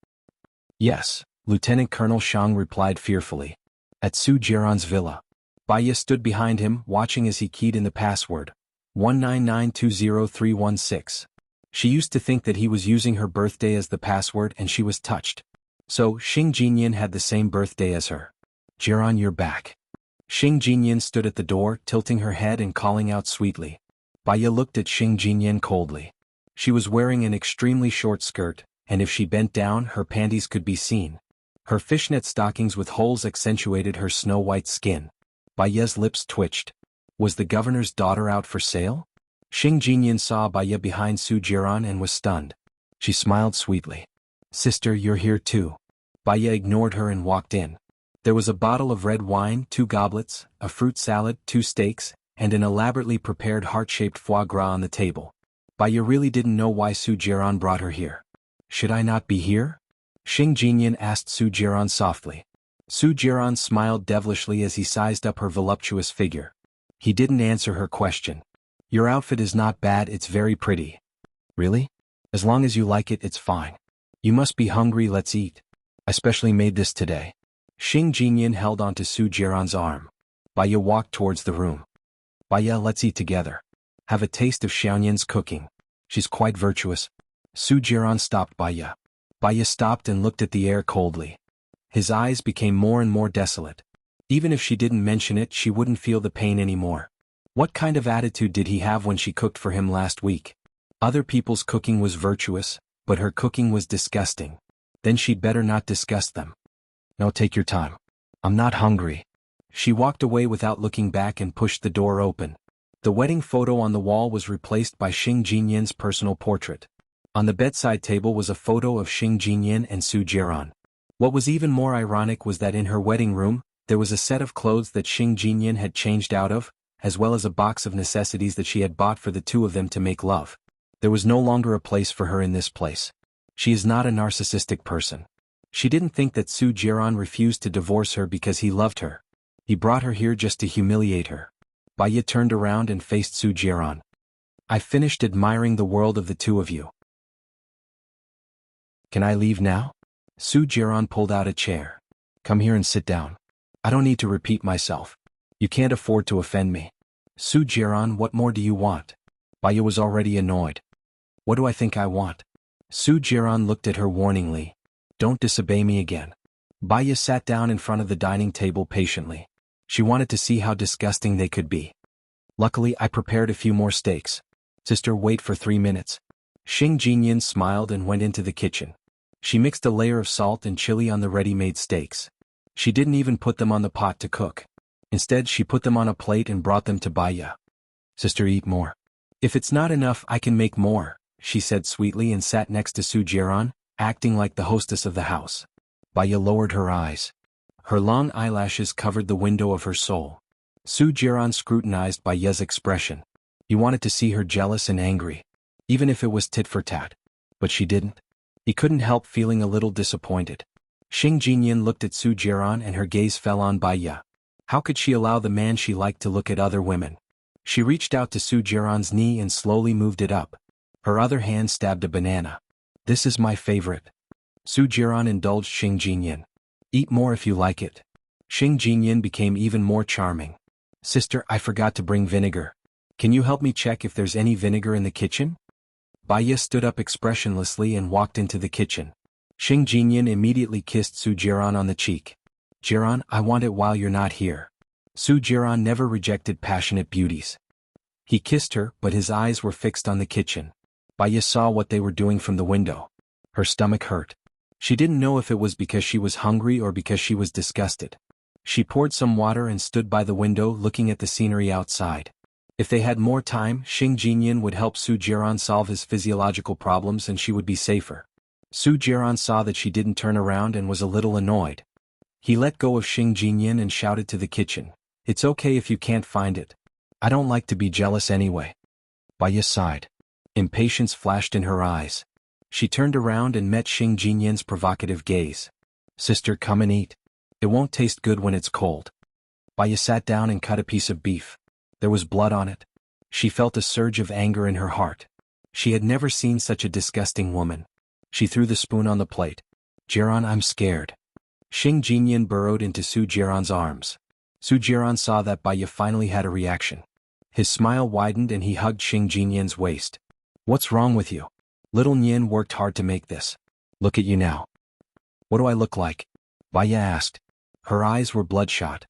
Yes, Lieutenant Colonel Shang replied fearfully. At Su Jiran's villa. Baiya stood behind him, watching as he keyed in the password, 199203116. She used to think that he was using her birthday as the password and she was touched. So, Xing Jinyan had the same birthday as her. Jiran, you're back. Xing Jinyan stood at the door, tilting her head and calling out sweetly. Baiya looked at Xing Jinyan coldly. She was wearing an extremely short skirt, and if she bent down, her panties could be seen. Her fishnet stockings with holes accentuated her snow-white skin. Baiya's lips twitched. Was the governor's daughter out for sale? Xing Jinyan saw Baiya behind Su Jiran and was stunned. She smiled sweetly. Sister, you're here too. Baiya ignored her and walked in. There was a bottle of red wine, 2 goblets, a fruit salad, 2 steaks, and an elaborately prepared heart-shaped foie gras on the table. Baiya really didn't know why Su Jiran brought her here. Should I not be here? Xing Jinyan asked Su Jiran softly. Su Jiran smiled devilishly as he sized up her voluptuous figure. He didn't answer her question. Your outfit is not bad, it's very pretty. Really? As long as you like it, it's fine. You must be hungry, let's eat. I specially made this today. Xing Jinyan held onto Su Jiran's arm. Baya walked towards the room. Baya, let's eat together. Have a taste of Xianxia's cooking. She's quite virtuous. Su Jiran stopped Baya. Baya stopped and looked at the air coldly. His eyes became more and more desolate. Even if she didn't mention it, she wouldn't feel the pain anymore. What kind of attitude did he have when she cooked for him last week? Other people's cooking was virtuous, but her cooking was disgusting. Then she'd better not disgust them. No, take your time. I'm not hungry. She walked away without looking back and pushed the door open. The wedding photo on the wall was replaced by Xing Jinyan's personal portrait. On the bedside table was a photo of Xing Jinyan and Su Jiran. What was even more ironic was that in her wedding room, there was a set of clothes that Xing Jinyan had changed out of, as well as a box of necessities that she had bought for the two of them to make love. There was no longer a place for her in this place. She is not a narcissistic person. She didn't think that Su Jiran refused to divorce her because he loved her. He brought her here just to humiliate her. Baya turned around and faced Su Jiran. I finished admiring the world of the two of you. Can I leave now? Su Jiran pulled out a chair. Come here and sit down. I don't need to repeat myself. You can't afford to offend me. Su Jiran, what more do you want? Baya was already annoyed. What do I think I want? Su Jiran looked at her warningly. Don't disobey me again. Baya sat down in front of the dining table patiently. She wanted to see how disgusting they could be. Luckily, I prepared a few more steaks. Sister, wait for 3 minutes. Xing Jinyan smiled and went into the kitchen. She mixed a layer of salt and chili on the ready-made steaks. She didn't even put them on the pot to cook. Instead, she put them on a plate and brought them to Baya. Sister, eat more. If it's not enough, I can make more, she said sweetly and sat next to Su Jiran, acting like the hostess of the house. Baya lowered her eyes. Her long eyelashes covered the window of her soul. Su Jiran scrutinized Baya's expression. He wanted to see her jealous and angry, even if it was tit for tat. But she didn't. He couldn't help feeling a little disappointed. Xing Jinyan looked at Su Jiran and her gaze fell on Baya. How could she allow the man she liked to look at other women? She reached out to Su Jiran's knee and slowly moved it up. Her other hand stabbed a banana. This is my favorite. Su Jiran indulged Xing Jinyan. Eat more if you like it. Xing Jinyan became even more charming. Sister, I forgot to bring vinegar. Can you help me check if there's any vinegar in the kitchen? Baya stood up expressionlessly and walked into the kitchen. Xing Jinyan immediately kissed Su Jiran on the cheek. Jiran, I want it while you're not here. Su Jiran never rejected passionate beauties. He kissed her, but his eyes were fixed on the kitchen. Baya saw what they were doing from the window. Her stomach hurt. She didn't know if it was because she was hungry or because she was disgusted. She poured some water and stood by the window looking at the scenery outside. If they had more time, Xing Jinyan would help Su Jiran solve his physiological problems and she would be safer. Su Jiran saw that she didn't turn around and was a little annoyed. He let go of Xing Jinyan and shouted to the kitchen. It's okay if you can't find it. I don't like to be jealous anyway. Baya sighed. Impatience flashed in her eyes. She turned around and met Xing Jinyan's provocative gaze. Sister, come and eat. It won't taste good when it's cold. Baya sat down and cut a piece of beef. There was blood on it. She felt a surge of anger in her heart. She had never seen such a disgusting woman. She threw the spoon on the plate. Jiran, I'm scared. Xing Jinyan burrowed into Su Jiran's arms. Su Jiran saw that Baya finally had a reaction. His smile widened and he hugged Xing Jinyan's waist. What's wrong with you? Little Nian worked hard to make this. Look at you now. What do I look like? Baya asked. Her eyes were bloodshot.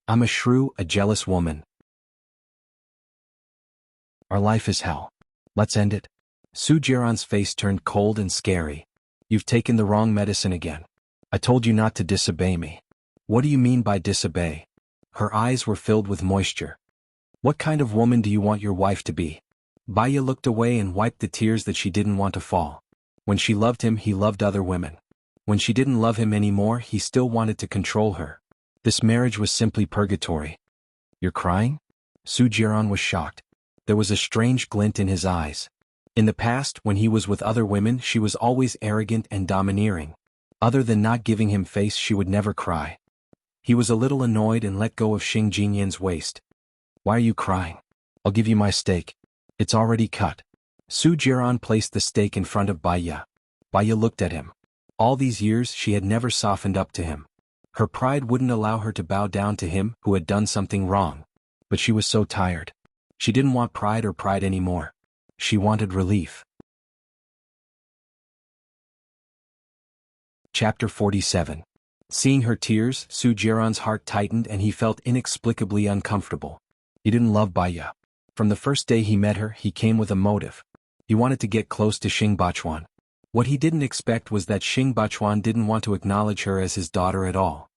I'm a shrew, a jealous woman. Our life is hell. Let's end it. Su Jiran's face turned cold and scary. You've taken the wrong medicine again. I told you not to disobey me. What do you mean by disobey? Her eyes were filled with moisture. What kind of woman do you want your wife to be? Baya looked away and wiped the tears that she didn't want to fall. When she loved him, he loved other women. When she didn't love him anymore, he still wanted to control her. This marriage was simply purgatory. You're crying? Su Jiran was shocked. There was a strange glint in his eyes. In the past, when he was with other women, she was always arrogant and domineering. Other than not giving him face, she would never cry. He was a little annoyed and let go of Xing Jinyan's waist. Why are you crying? I'll give you my steak. It's already cut. Su Jiran placed the steak in front of Baiya. Baiya looked at him. All these years she had never softened up to him. Her pride wouldn't allow her to bow down to him who had done something wrong. But she was so tired. She didn't want pride anymore. She wanted relief. Chapter 47. Seeing her tears, Su Jiran's heart tightened and he felt inexplicably uncomfortable. He didn't love Baiya. From the first day he met her, he came with a motive. He wanted to get close to Xing Bachuan. What he didn't expect was that Xing Bachuan didn't want to acknowledge her as his daughter at all.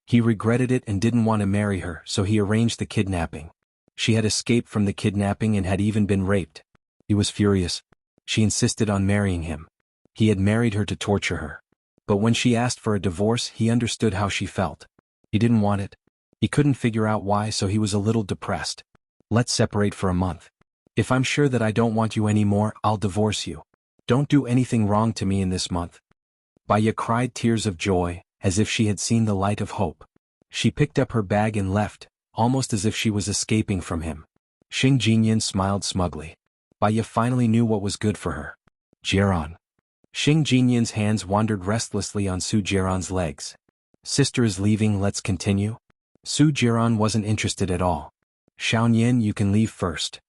He regretted it and didn't want to marry her, so he arranged the kidnapping. She had escaped from the kidnapping and had even been raped. He was furious. She insisted on marrying him. He had married her to torture her. But when she asked for a divorce, he understood how she felt. He didn't want it. He couldn't figure out why, so he was a little depressed. Let's separate for a month. If I'm sure that I don't want you anymore, I'll divorce you. Don't do anything wrong to me in this month. Baiya cried tears of joy, as if she had seen the light of hope. She picked up her bag and left, almost as if she was escaping from him. Xing Jinyan smiled smugly. Baiya finally knew what was good for her. Jiran. Xing Jinyan's hands wandered restlessly on Su Jiran's legs. Sister is leaving, let's continue? Su Jiran wasn't interested at all. Xuanhuan, you can leave first.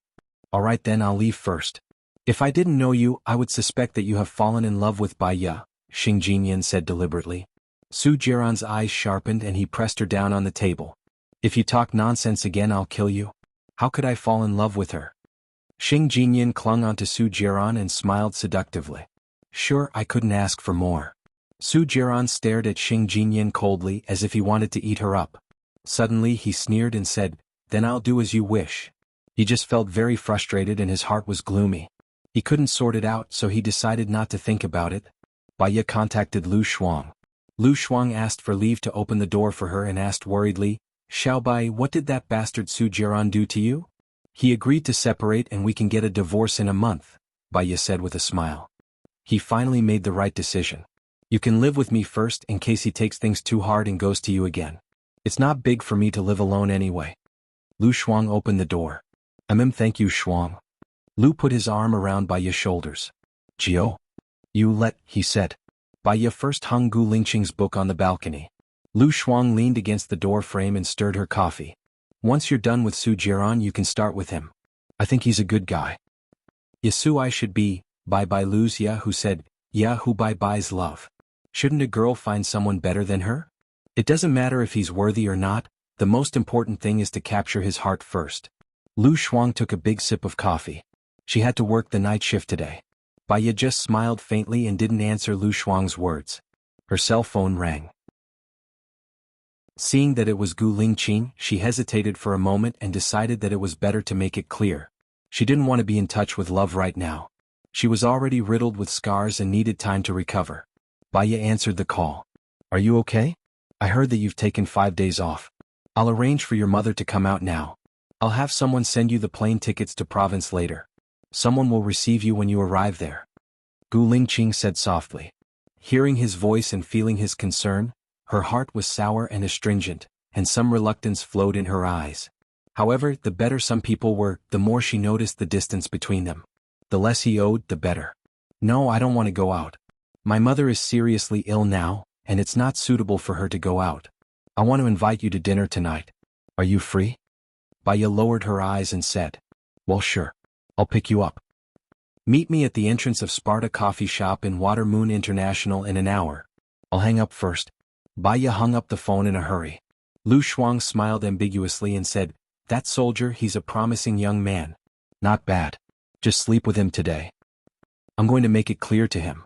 Alright then, I'll leave first. If I didn't know you, I would suspect that you have fallen in love with Baiya, Xing Jinyan said deliberately. Su Jiran's eyes sharpened and he pressed her down on the table. If you talk nonsense again, I'll kill you. How could I fall in love with her? Xing Jinyan clung onto Su Jiran and smiled seductively. Sure, I couldn't ask for more. Su Jiran stared at Xing Jinyan coldly as if he wanted to eat her up. Suddenly he sneered and said, then I'll do as you wish. He just felt very frustrated and his heart was gloomy. He couldn't sort it out, so he decided not to think about it. Baiya contacted Lu Shuang. Lu Shuang asked for leave to open the door for her and asked worriedly, Xiaobai, what did that bastard Su Jiran do to you? He agreed to separate and we can get a divorce in a month, Baiya said with a smile. He finally made the right decision. You can live with me first in case he takes things too hard and goes to you again. It's not big for me to live alone anyway. Lu Shuang opened the door. Thank you, Shuang. Lu put his arm around Baiya's shoulders. Jio. He said. Baiya first hung Gu Lingqing's book on the balcony. Lu Shuang leaned against the door frame and stirred her coffee. Once you're done with Su Jiran, you can start with him. I think he's a good guy. Yasu I should be, Bai Lu's who said, who Bai's love. Shouldn't a girl find someone better than her? It doesn't matter if he's worthy or not, the most important thing is to capture his heart first. Lu Shuang took a big sip of coffee. She had to work the night shift today. Baiya just smiled faintly and didn't answer Lu Shuang's words. Her cell phone rang. Seeing that it was Gu Lingqing, she hesitated for a moment and decided that it was better to make it clear. She didn't want to be in touch with love right now. She was already riddled with scars and needed time to recover. Baiya answered the call. Are you okay? I heard that you've taken 5 days off. I'll arrange for your mother to come out now. I'll have someone send you the plane tickets to province later. Someone will receive you when you arrive there. Gu Lingqing said softly. Hearing his voice and feeling his concern, her heart was sour and astringent, and some reluctance flowed in her eyes. However, the better some people were, the more she noticed the distance between them. The less he owed, the better. No, I don't want to go out. My mother is seriously ill now, and it's not suitable for her to go out. I want to invite you to dinner tonight. Are you free? Baiya lowered her eyes and said, well, sure. I'll pick you up. Meet me at the entrance of Sparta Coffee Shop in Water Moon International in an hour. I'll hang up first. Baiya hung up the phone in a hurry. Lu Shuang smiled ambiguously and said, that soldier, he's a promising young man. Not bad. Just sleep with him today. I'm going to make it clear to him.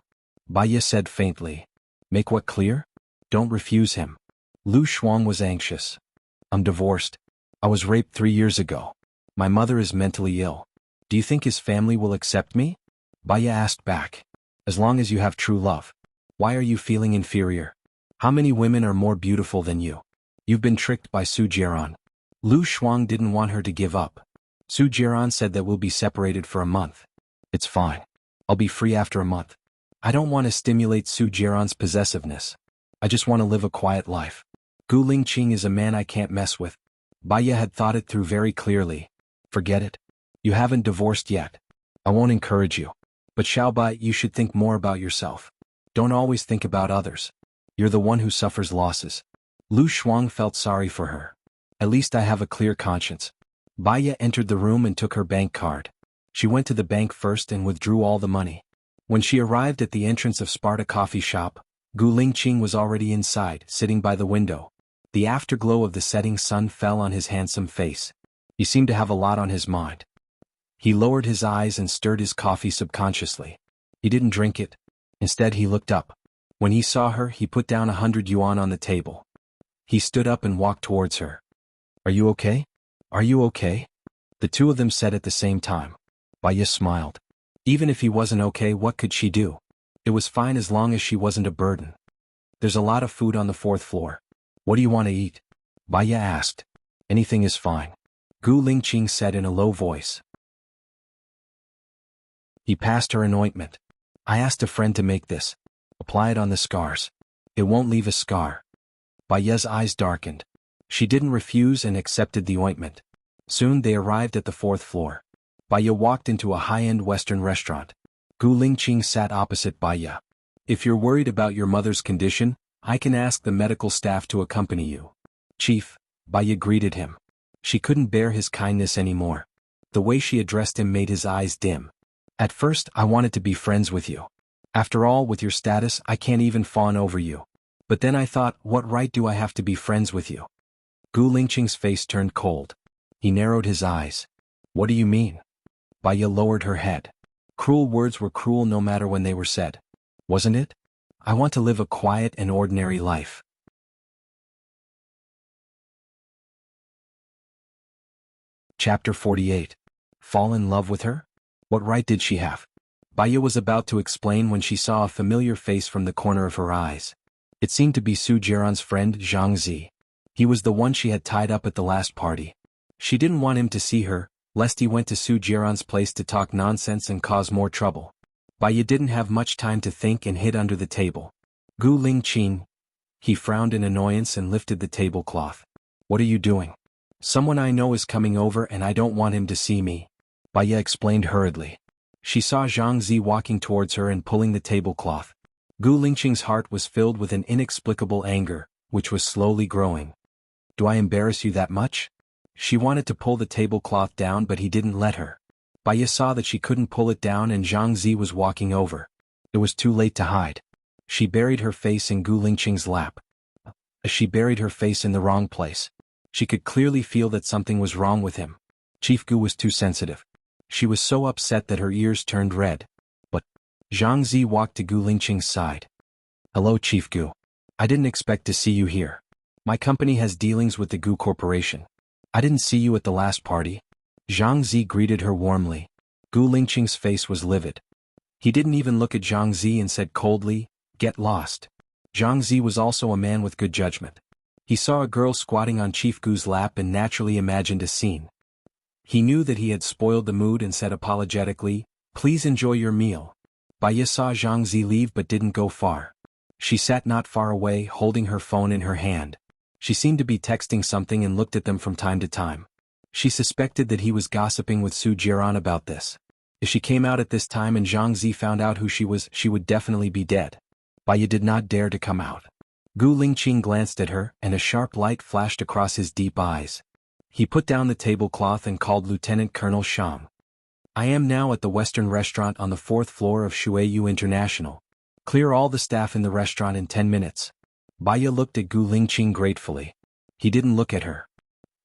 Baiya said faintly. Make what clear? Don't refuse him. Lu Shuang was anxious. I'm divorced. I was raped 3 years ago. My mother is mentally ill. Do you think his family will accept me? Baiya asked back. As long as you have true love. Why are you feeling inferior? How many women are more beautiful than you? You've been tricked by Su Jiran. Lu Shuang didn't want her to give up. Su Jiran said that we'll be separated for a month. It's fine. I'll be free after a month. I don't want to stimulate Su Jiran's possessiveness. I just want to live a quiet life. Gu Lingqing is a man I can't mess with. Baya had thought it through very clearly. Forget it. You haven't divorced yet. I won't encourage you. But Xiaobai, you should think more about yourself. Don't always think about others. You're the one who suffers losses. Lu Shuang felt sorry for her. At least I have a clear conscience. Baya entered the room and took her bank card. She went to the bank first and withdrew all the money. When she arrived at the entrance of Sparta coffee shop, Gu Lingqing was already inside, sitting by the window. The afterglow of the setting sun fell on his handsome face. He seemed to have a lot on his mind. He lowered his eyes and stirred his coffee subconsciously. He didn't drink it. Instead he looked up. When he saw her, he put down 100 yuan on the table. He stood up and walked towards her. Are you okay? Are you okay? The two of them said at the same time. Baya smiled. Even if he wasn't okay, what could she do? It was fine as long as she wasn't a burden. There's a lot of food on the 4th floor. What do you want to eat? Baya asked. Anything is fine. Gu Lingqing said in a low voice. He passed her an ointment. I asked a friend to make this. Apply it on the scars. It won't leave a scar. Baya's eyes darkened. She didn't refuse and accepted the ointment. Soon they arrived at the 4th floor. Baya walked into a high-end Western restaurant. Gu Lingqing sat opposite Baya. If you're worried about your mother's condition, I can ask the medical staff to accompany you. Chief, Baya greeted him. She couldn't bear his kindness anymore. The way she addressed him made his eyes dim. At first, I wanted to be friends with you. After all, with your status, I can't even fawn over you. But then I thought, what right do I have to be friends with you? Gu Lingqing's face turned cold. He narrowed his eyes. What do you mean? Baya lowered her head. Cruel words were cruel no matter when they were said. Wasn't it? I want to live a quiet and ordinary life. Chapter 48. Fall in love with her? What right did she have? Baya was about to explain when she saw a familiar face from the corner of her eyes. It seemed to be Su Jiran's friend Xianxia. He was the one she had tied up at the last party. She didn't want him to see her, lest he went to Su Jiran's place to talk nonsense and cause more trouble. Baya didn't have much time to think and hid under the table. Gu Lingqing. He frowned in annoyance and lifted the tablecloth. What are you doing? Someone I know is coming over and I don't want him to see me. Baya explained hurriedly. She saw Xianxia walking towards her and pulling the tablecloth. Gu Lingqing's heart was filled with an inexplicable anger, which was slowly growing. Do I embarrass you that much? She wanted to pull the tablecloth down but he didn't let her. Baya saw that she couldn't pull it down and Xianxia was walking over. It was too late to hide. She buried her face in Gu Lingqing's lap. She buried her face in the wrong place. She could clearly feel that something was wrong with him. Chief Gu was too sensitive. She was so upset that her ears turned red. But Xianxia walked to Gu Lingqing's side. Hello Chief Gu. I didn't expect to see you here. My company has dealings with the Gu Corporation. I didn't see you at the last party. Xianxia greeted her warmly. Gu Lingqing's face was livid. He didn't even look at Xianxia and said coldly, "Get lost." Xianxia was also a man with good judgment. He saw a girl squatting on Chief Gu's lap and naturally imagined a scene. He knew that he had spoiled the mood and said apologetically, "Please enjoy your meal." Baya saw Xianxia leave but didn't go far. She sat not far away, holding her phone in her hand. She seemed to be texting something and looked at them from time to time. She suspected that he was gossiping with Su Jiran about this. If she came out at this time and Xianxia found out who she was, she would definitely be dead. Baya did not dare to come out. Gu Lingqing glanced at her, and a sharp light flashed across his deep eyes. He put down the tablecloth and called Lieutenant Colonel Shang. I am now at the Western restaurant on the 4th floor of Shuiyu International. Clear all the staff in the restaurant in 10 minutes. Baya looked at Gu Lingqing gratefully. He didn't look at her.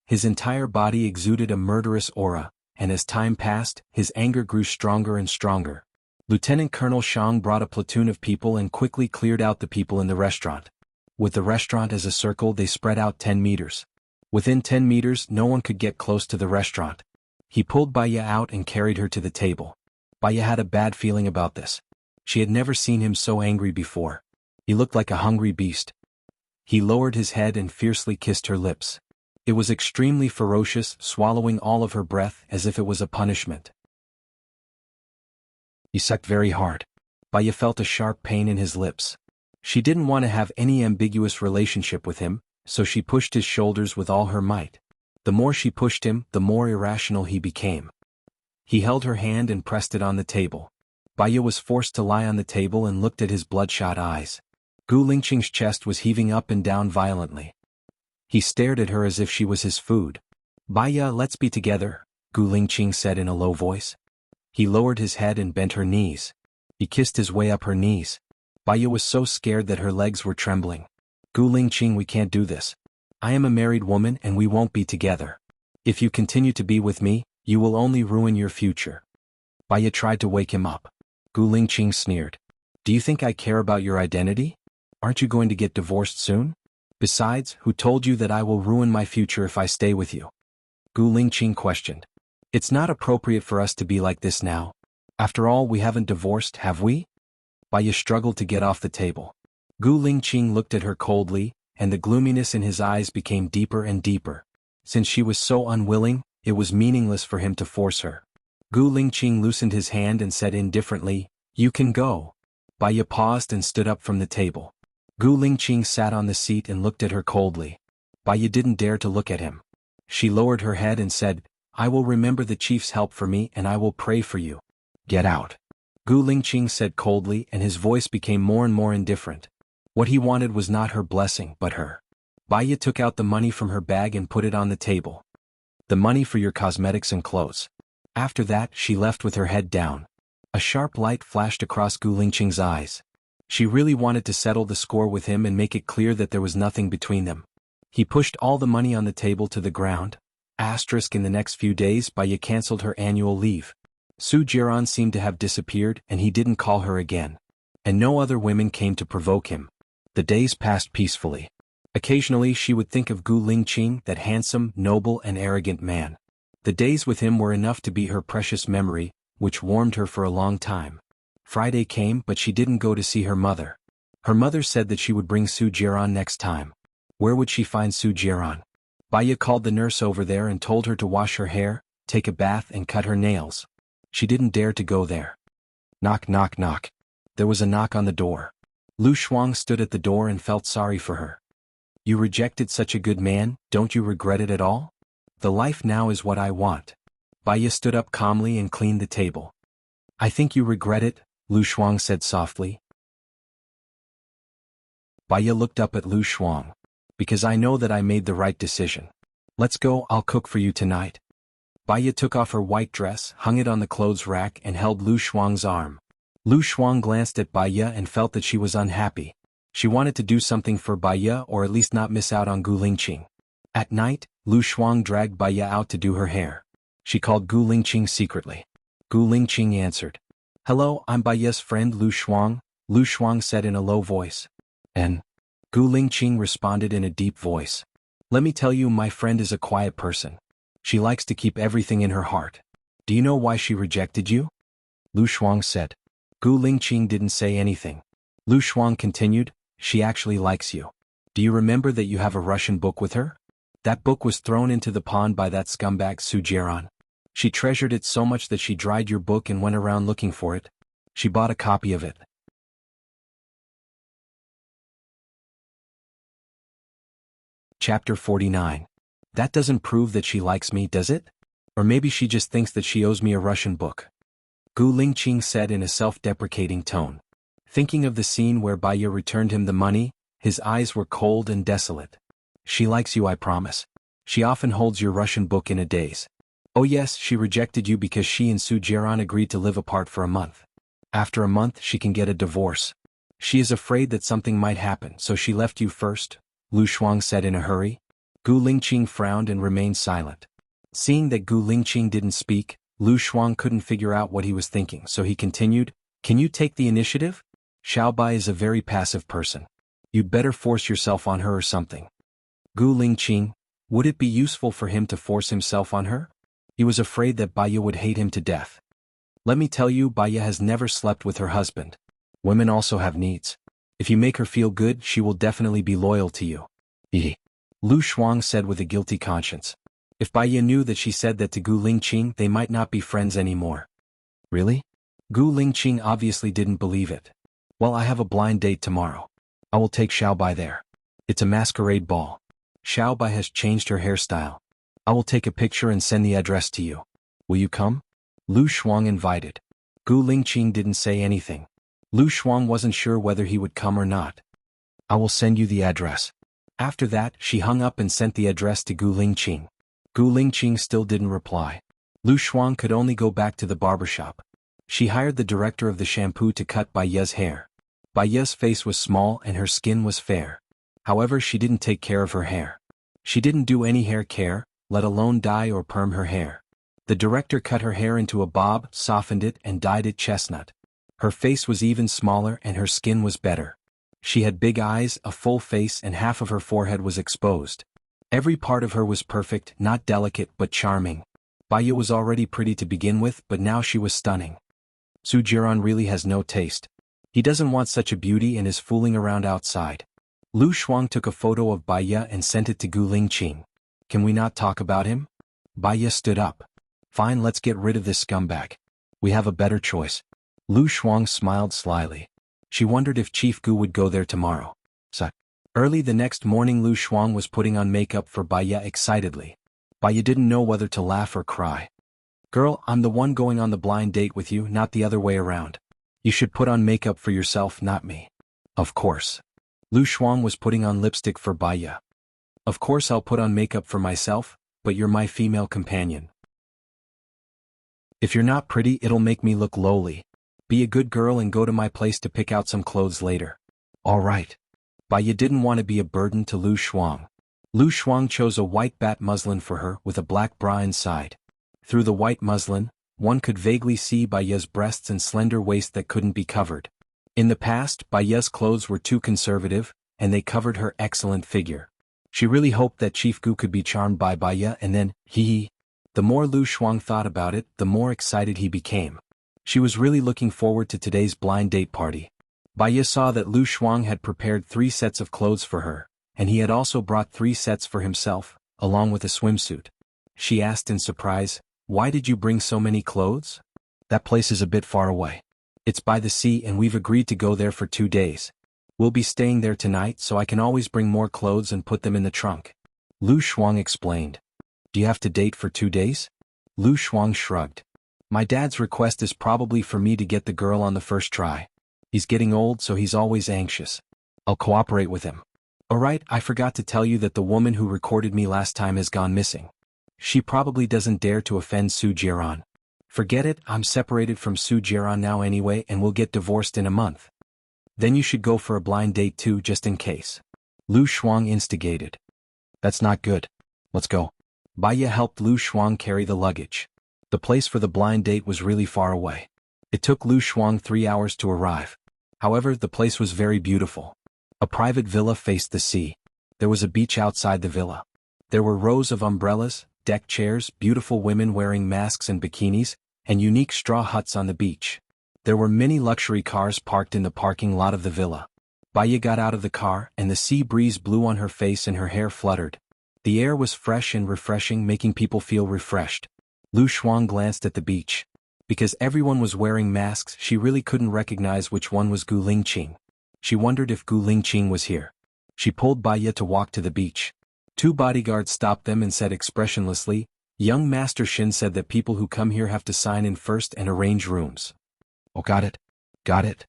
His entire body exuded a murderous aura, and as time passed, his anger grew stronger and stronger. Lieutenant Colonel Shang brought a platoon of people and quickly cleared out the people in the restaurant. With the restaurant as a circle, they spread out 10 meters. Within 10 meters, no one could get close to the restaurant. He pulled Baya out and carried her to the table. Baya had a bad feeling about this. She had never seen him so angry before. He looked like a hungry beast. He lowered his head and fiercely kissed her lips. It was extremely ferocious, swallowing all of her breath as if it was a punishment. He sucked very hard. Baya felt a sharp pain in his lips. She didn't want to have any ambiguous relationship with him, so she pushed his shoulders with all her might. The more she pushed him, the more irrational he became. He held her hand and pressed it on the table. Baya was forced to lie on the table and looked at his bloodshot eyes. Gu Lingqing's chest was heaving up and down violently. He stared at her as if she was his food. Baya, let's be together, Gu Lingqing said in a low voice. He lowered his head and bent her knees. He kissed his way up her knees. Baya was so scared that her legs were trembling. Gu Lingqing, we can't do this. I am a married woman and we won't be together. If you continue to be with me, you will only ruin your future. Baya tried to wake him up. Gu Lingqing sneered. Do you think I care about your identity? Aren't you going to get divorced soon? Besides, who told you that I will ruin my future if I stay with you? Gu Lingqing questioned. It's not appropriate for us to be like this now. After all, we haven't divorced, have we? Baya struggled to get off the table. Gu Lingqing looked at her coldly, and the gloominess in his eyes became deeper and deeper. Since she was so unwilling, it was meaningless for him to force her. Gu Lingqing loosened his hand and said indifferently, You can go. Baya paused and stood up from the table. Gu Lingqing sat on the seat and looked at her coldly. Baya didn't dare to look at him. She lowered her head and said, I will remember the chief's help for me and I will pray for you. Get out. Gu Lingqing said coldly, and his voice became more and more indifferent. What he wanted was not her blessing but her. Baya took out the money from her bag and put it on the table. The money for your cosmetics and clothes. After that, she left with her head down. A sharp light flashed across Gu Lingqing's eyes. She really wanted to settle the score with him and make it clear that there was nothing between them. He pushed all the money on the table to the ground. In the next few days, Baya cancelled her annual leave. Su Jiran seemed to have disappeared and he didn't call her again. And no other women came to provoke him. The days passed peacefully. Occasionally she would think of Gu Lingqing, that handsome, noble and arrogant man. The days with him were enough to be her precious memory, which warmed her for a long time. Friday came but she didn't go to see her mother. Her mother said that she would bring Su Jiran next time. Where would she find Su Jiran? Baya called the nurse over there and told her to wash her hair, take a bath and cut her nails. She didn't dare to go there. Knock, knock, knock. There was a knock on the door. Lu Shuang stood at the door and felt sorry for her. You rejected such a good man, don't you regret it at all? The life now is what I want. Baya stood up calmly and cleaned the table. I think you regret it, Lu Shuang said softly. Baya looked up at Lu Shuang. Because I know that I made the right decision. Let's go, I'll cook for you tonight. Baya took off her white dress, hung it on the clothes rack and held Lu Shuang's arm. Lu Shuang glanced at Baya and felt that she was unhappy. She wanted to do something for Baya or at least not miss out on Gu Lingqing. At night, Lu Shuang dragged Baya out to do her hair. She called Gu Lingqing secretly. Gu Lingqing answered. Hello, I'm Baya's friend Lu Shuang, Lu Shuang said in a low voice. And Gu Lingqing responded in a deep voice. Let me tell you, my friend is a quiet person. She likes to keep everything in her heart. Do you know why she rejected you? Lu Shuang said. Gu Lingqing didn't say anything. Lu Shuang continued, she actually likes you. Do you remember that you have a Russian book with her? That book was thrown into the pond by that scumbag Su Jiran. She treasured it so much that she dried your book and went around looking for it. She bought a copy of it. Chapter 49. That doesn't prove that she likes me, does it? Or maybe she just thinks that she owes me a Russian book. Gu Lingqing said in a self-deprecating tone. Thinking of the scene where Baya returned him the money, his eyes were cold and desolate. She likes you, I promise. She often holds your Russian book in a daze. Oh yes, she rejected you because she and Su Jiran agreed to live apart for a month. After a month she can get a divorce. She is afraid that something might happen, so she left you first, Lu Shuang said in a hurry. Gu Lingqing frowned and remained silent. Seeing that Gu Lingqing didn't speak, Lu Shuang couldn't figure out what he was thinking, so he continued, Can you take the initiative? Xiaobai is a very passive person. You'd better force yourself on her or something. Gu Lingqing, would it be useful for him to force himself on her? He was afraid that Baya would hate him to death. Let me tell you, Baya has never slept with her husband. Women also have needs. If you make her feel good, she will definitely be loyal to you. Lu Shuang said with a guilty conscience. If Baya knew that she said that to Gu Lingqing, they might not be friends anymore. Really? Gu Lingqing obviously didn't believe it. Well, I have a blind date tomorrow. I will take Xiaobai there. It's a masquerade ball. Xiaobai has changed her hairstyle. I will take a picture and send the address to you. Will you come? Lu Shuang invited. Gu Lingqing didn't say anything. Lu Shuang wasn't sure whether he would come or not. I will send you the address. After that, she hung up and sent the address to Gu Lingqing. Gu Lingqing still didn't reply. Lu Shuang could only go back to the barbershop. She hired the director of the shampoo to cut Bai Ye's hair. Bai Ye's face was small and her skin was fair. However, she didn't take care of her hair. She didn't do any hair care, let alone dye or perm her hair. The director cut her hair into a bob, softened it and dyed it chestnut. Her face was even smaller and her skin was better. She had big eyes, a full face and half of her forehead was exposed. Every part of her was perfect, not delicate but charming. Bai Ye was already pretty to begin with, but now she was stunning. Su Jiran really has no taste. He doesn't want such a beauty and is fooling around outside. Lu Shuang took a photo of Bai Ye and sent it to Gu Lingqing. Can we not talk about him? Bai Ye stood up. Fine, let's get rid of this scumbag. We have a better choice. Lu Shuang smiled slyly. She wondered if Chief Gu would go there tomorrow. Early the next morning, Lu Shuang was putting on makeup for Bai Ye excitedly. Bai Ye didn't know whether to laugh or cry. Girl, I'm the one going on the blind date with you, not the other way around. You should put on makeup for yourself, not me. Of course. Lu Shuang was putting on lipstick for Bai Ye. Of course I'll put on makeup for myself, but you're my female companion. If you're not pretty, it'll make me look lowly. Be a good girl and go to my place to pick out some clothes later. All right. Bai Ye didn't want to be a burden to Lu Shuang. Lu Shuang chose a white bat muslin for her with a black bra inside. Through the white muslin, one could vaguely see Bai Ye's breasts and slender waist that couldn't be covered. In the past, Bai Ye's clothes were too conservative, and they covered her excellent figure. She really hoped that Chief Gu could be charmed by Bai Ye and then, The more Lu Shuang thought about it, the more excited he became. She was really looking forward to today's blind date party. Bai Ye saw that Lu Shuang had prepared 3 sets of clothes for her, and he had also brought 3 sets for himself, along with a swimsuit. She asked in surprise, "Why did you bring so many clothes?" "That place is a bit far away. It's by the sea and we've agreed to go there for 2 days. We'll be staying there tonight so I can always bring more clothes and put them in the trunk." Lu Shuang explained. "Do you have to date for 2 days?" Lu Shuang shrugged. "My dad's request is probably for me to get the girl on the first try. He's getting old, so he's always anxious. I'll cooperate with him." "Alright, I forgot to tell you that the woman who recorded me last time has gone missing. She probably doesn't dare to offend Su Jiran. Forget it, I'm separated from Su Jiran now anyway and we'll get divorced in a month. Then you should go for a blind date too, just in case." Lu Shuang instigated. "That's not good. Let's go." Bai Ye helped Lu Shuang carry the luggage. The place for the blind date was really far away. It took Lu Shuang 3 hours to arrive. However, the place was very beautiful. A private villa faced the sea. There was a beach outside the villa. There were rows of umbrellas, deck chairs, beautiful women wearing masks and bikinis, and unique straw huts on the beach. There were many luxury cars parked in the parking lot of the villa. Bai Ye got out of the car and the sea breeze blew on her face and her hair fluttered. The air was fresh and refreshing, making people feel refreshed. Lu Shuang glanced at the beach. Because everyone was wearing masks, she really couldn't recognize which one was Gu Lingqing. She wondered if Gu Lingqing was here. She pulled Bai Ye to walk to the beach. 2 bodyguards stopped them and said expressionlessly, "Young Master Shin said that people who come here have to sign in first and arrange rooms." "Oh, got it. Got it."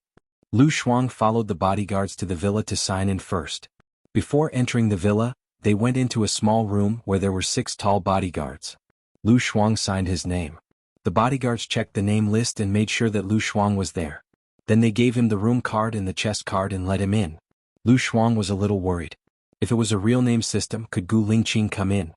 Lu Shuang followed the bodyguards to the villa to sign in first. Before entering the villa, they went into a small room where there were 6 tall bodyguards. Lu Shuang signed his name. The bodyguards checked the name list and made sure that Lu Shuang was there. Then they gave him the room card and the chest card and let him in. Lu Shuang was a little worried. If it was a real name system, could Gu Lingqing come in?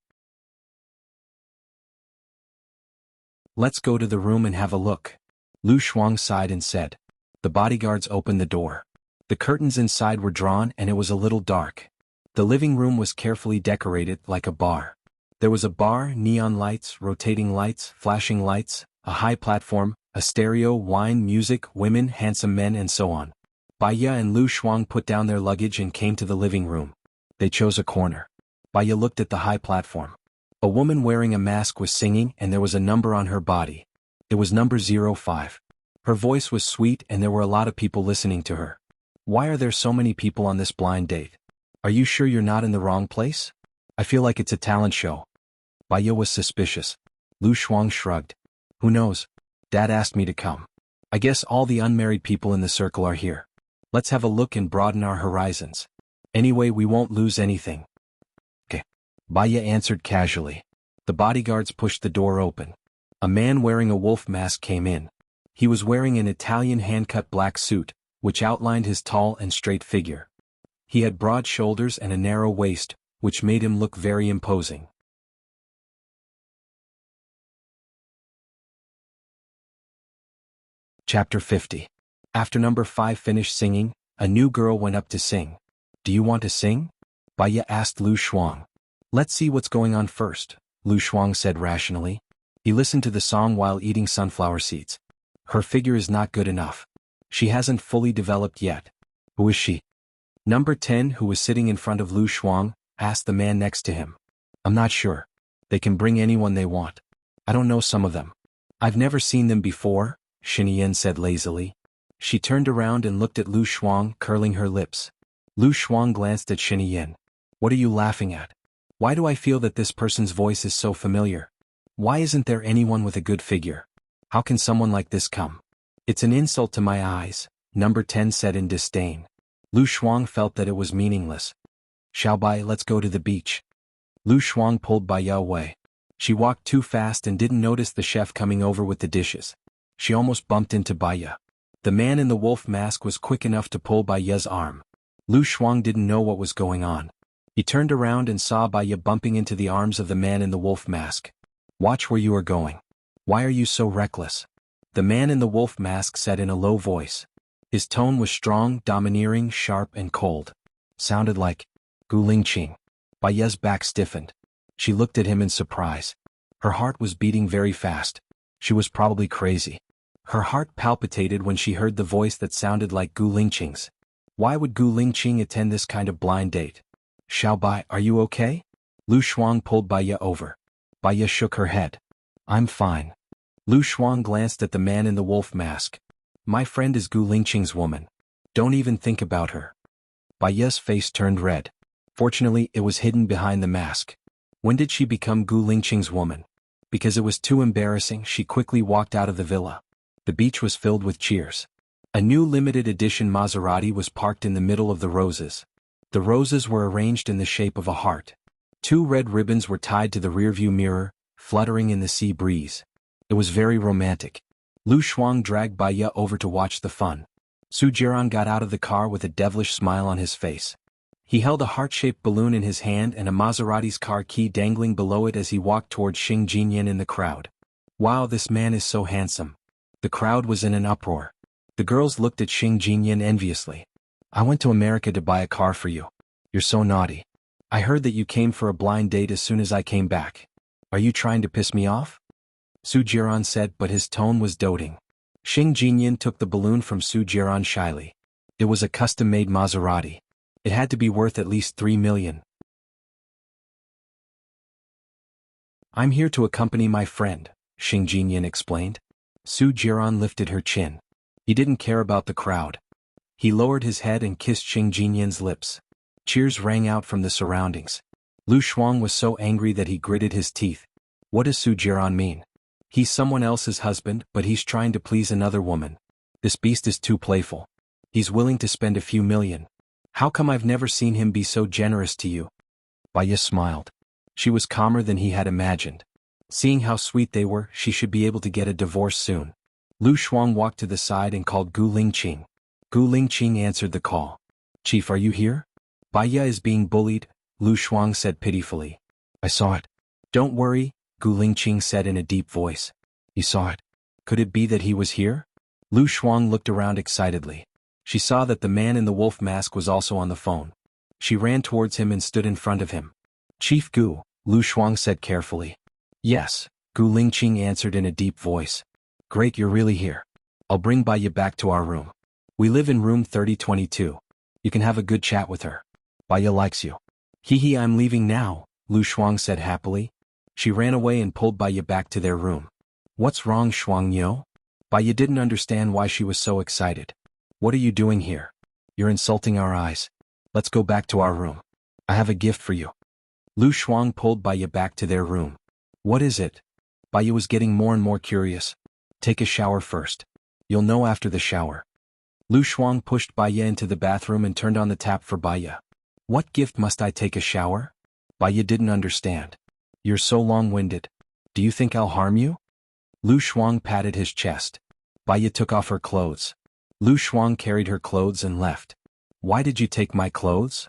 "Let's go to the room and have a look." Lu Shuang sighed and said. The bodyguards opened the door. The curtains inside were drawn and it was a little dark. The living room was carefully decorated like a bar. There was a bar, neon lights, rotating lights, flashing lights, a high platform, a stereo, wine, music, women, handsome men and so on. Bai Ye and Lu Shuang put down their luggage and came to the living room. They chose a corner. Bai Ye looked at the high platform. A woman wearing a mask was singing and there was a number on her body. It was number 05. Her voice was sweet and there were a lot of people listening to her. Why are there so many people on this blind date? Are you sure you're not in the wrong place? I feel like it's a talent show. Baya was suspicious. Lu Shuang shrugged. Who knows? Dad asked me to come. I guess all the unmarried people in the circle are here. Let's have a look and broaden our horizons. Anyway, we won't lose anything. Okay. Baya answered casually. The bodyguards pushed the door open. A man wearing a wolf mask came in. He was wearing an Italian hand-cut black suit, which outlined his tall and straight figure. He had broad shoulders and a narrow waist, which made him look very imposing. Chapter 50. After number 5 finished singing, a new girl went up to sing. Do you want to sing? Baya asked Lu Shuang. Let's see what's going on first, Lu Shuang said rationally. He listened to the song while eating sunflower seeds. Her figure is not good enough. She hasn't fully developed yet. Who is she? Number 10, who was sitting in front of Lu Shuang, asked the man next to him. I'm not sure. They can bring anyone they want. I don't know some of them. I've never seen them before, Xianxia said lazily. She turned around and looked at Lu Shuang, curling her lips. Lu Shuang glanced at Xianxia. What are you laughing at? Why do I feel that this person's voice is so familiar? Why isn't there anyone with a good figure? How can someone like this come? It's an insult to my eyes, number 10 said in disdain. Lu Shuang felt that it was meaningless. Xiaobai, let's go to the beach. Lu Shuang pulled Baya away. She walked too fast and didn't notice the chef coming over with the dishes. She almost bumped into Baya. The man in the wolf mask was quick enough to pull Baya's arm. Lu Shuang didn't know what was going on. He turned around and saw Baya bumping into the arms of the man in the wolf mask. Watch where you are going. Why are you so reckless? The man in the wolf mask said in a low voice. His tone was strong, domineering, sharp and cold. Sounded like Gu Lingqing. Baya's back stiffened. She looked at him in surprise. Her heart was beating very fast. She was probably crazy. Her heart palpitated when she heard the voice that sounded like Gu Lingqing's. Why would Gu Lingqing attend this kind of blind date? Xiaobai, are you okay? Lu Shuang pulled Baya over. Baya shook her head. I'm fine. Lu Shuang glanced at the man in the wolf mask. My friend is Gu Lingqing's woman. Don't even think about her. Baya's face turned red. Fortunately, it was hidden behind the mask. When did she become Gu Lingqing's woman? Because it was too embarrassing, she quickly walked out of the villa. The beach was filled with cheers. A new limited edition Maserati was parked in the middle of the roses. The roses were arranged in the shape of a heart. 2 red ribbons were tied to the rearview mirror, fluttering in the sea breeze. It was very romantic. Lu Shuang dragged Baya over to watch the fun. Su Jiran got out of the car with a devilish smile on his face. He held a heart-shaped balloon in his hand and a Maserati's car key dangling below it as he walked towards Xing Jinyan in the crowd. Wow, this man is so handsome. The crowd was in an uproar. The girls looked at Xing Jinyan enviously. I went to America to buy a car for you. You're so naughty. I heard that you came for a blind date as soon as I came back. Are you trying to piss me off? Su Jiran said, but his tone was doting. Xing Jinyan took the balloon from Su Jiran shyly. It was a custom-made Maserati. It had to be worth at least 3 million. I'm here to accompany my friend, Xing Jinyan explained. Su Jiran lifted her chin. He didn't care about the crowd. He lowered his head and kissed Xing Jinyan's lips. Cheers rang out from the surroundings. Lu Shuang was so angry that he gritted his teeth. What does Su Jiran mean? He's someone else's husband, but he's trying to please another woman. This beast is too playful. He's willing to spend a few million. How come I've never seen him be so generous to you? Baya smiled. She was calmer than he had imagined. Seeing how sweet they were, she should be able to get a divorce soon. Lu Shuang walked to the side and called Gu Lingqing. Gu Lingqing answered the call. Chief, are you here? Baya is being bullied, Lu Shuang said pitifully. I saw it. Don't worry, Gu Lingqing said in a deep voice. You saw it. Could it be that he was here? Lu Shuang looked around excitedly. She saw that the man in the wolf mask was also on the phone. She ran towards him and stood in front of him. Chief Gu, Lu Shuang said carefully. Yes, Gu Lingqing answered in a deep voice. Great, you're really here. I'll bring Baya back to our room. We live in room 3022. You can have a good chat with her. Baya likes you. Hee, I'm leaving now, Lu Shuang said happily. She ran away and pulled Baya back to their room. What's wrong, Shuangyo? Baya didn't understand why she was so excited. What are you doing here? You're insulting our eyes. Let's go back to our room. I have a gift for you. Lu Shuang pulled Baya back to their room. What is it? Baya was getting more and more curious. Take a shower first. You'll know after the shower. Lu Shuang pushed Baya into the bathroom and turned on the tap for Baya. What gift must I take a shower? Baya didn't understand. You're so long-winded. Do you think I'll harm you? Lu Shuang patted his chest. Baya took off her clothes. Lu Shuang carried her clothes and left. Why did you take my clothes?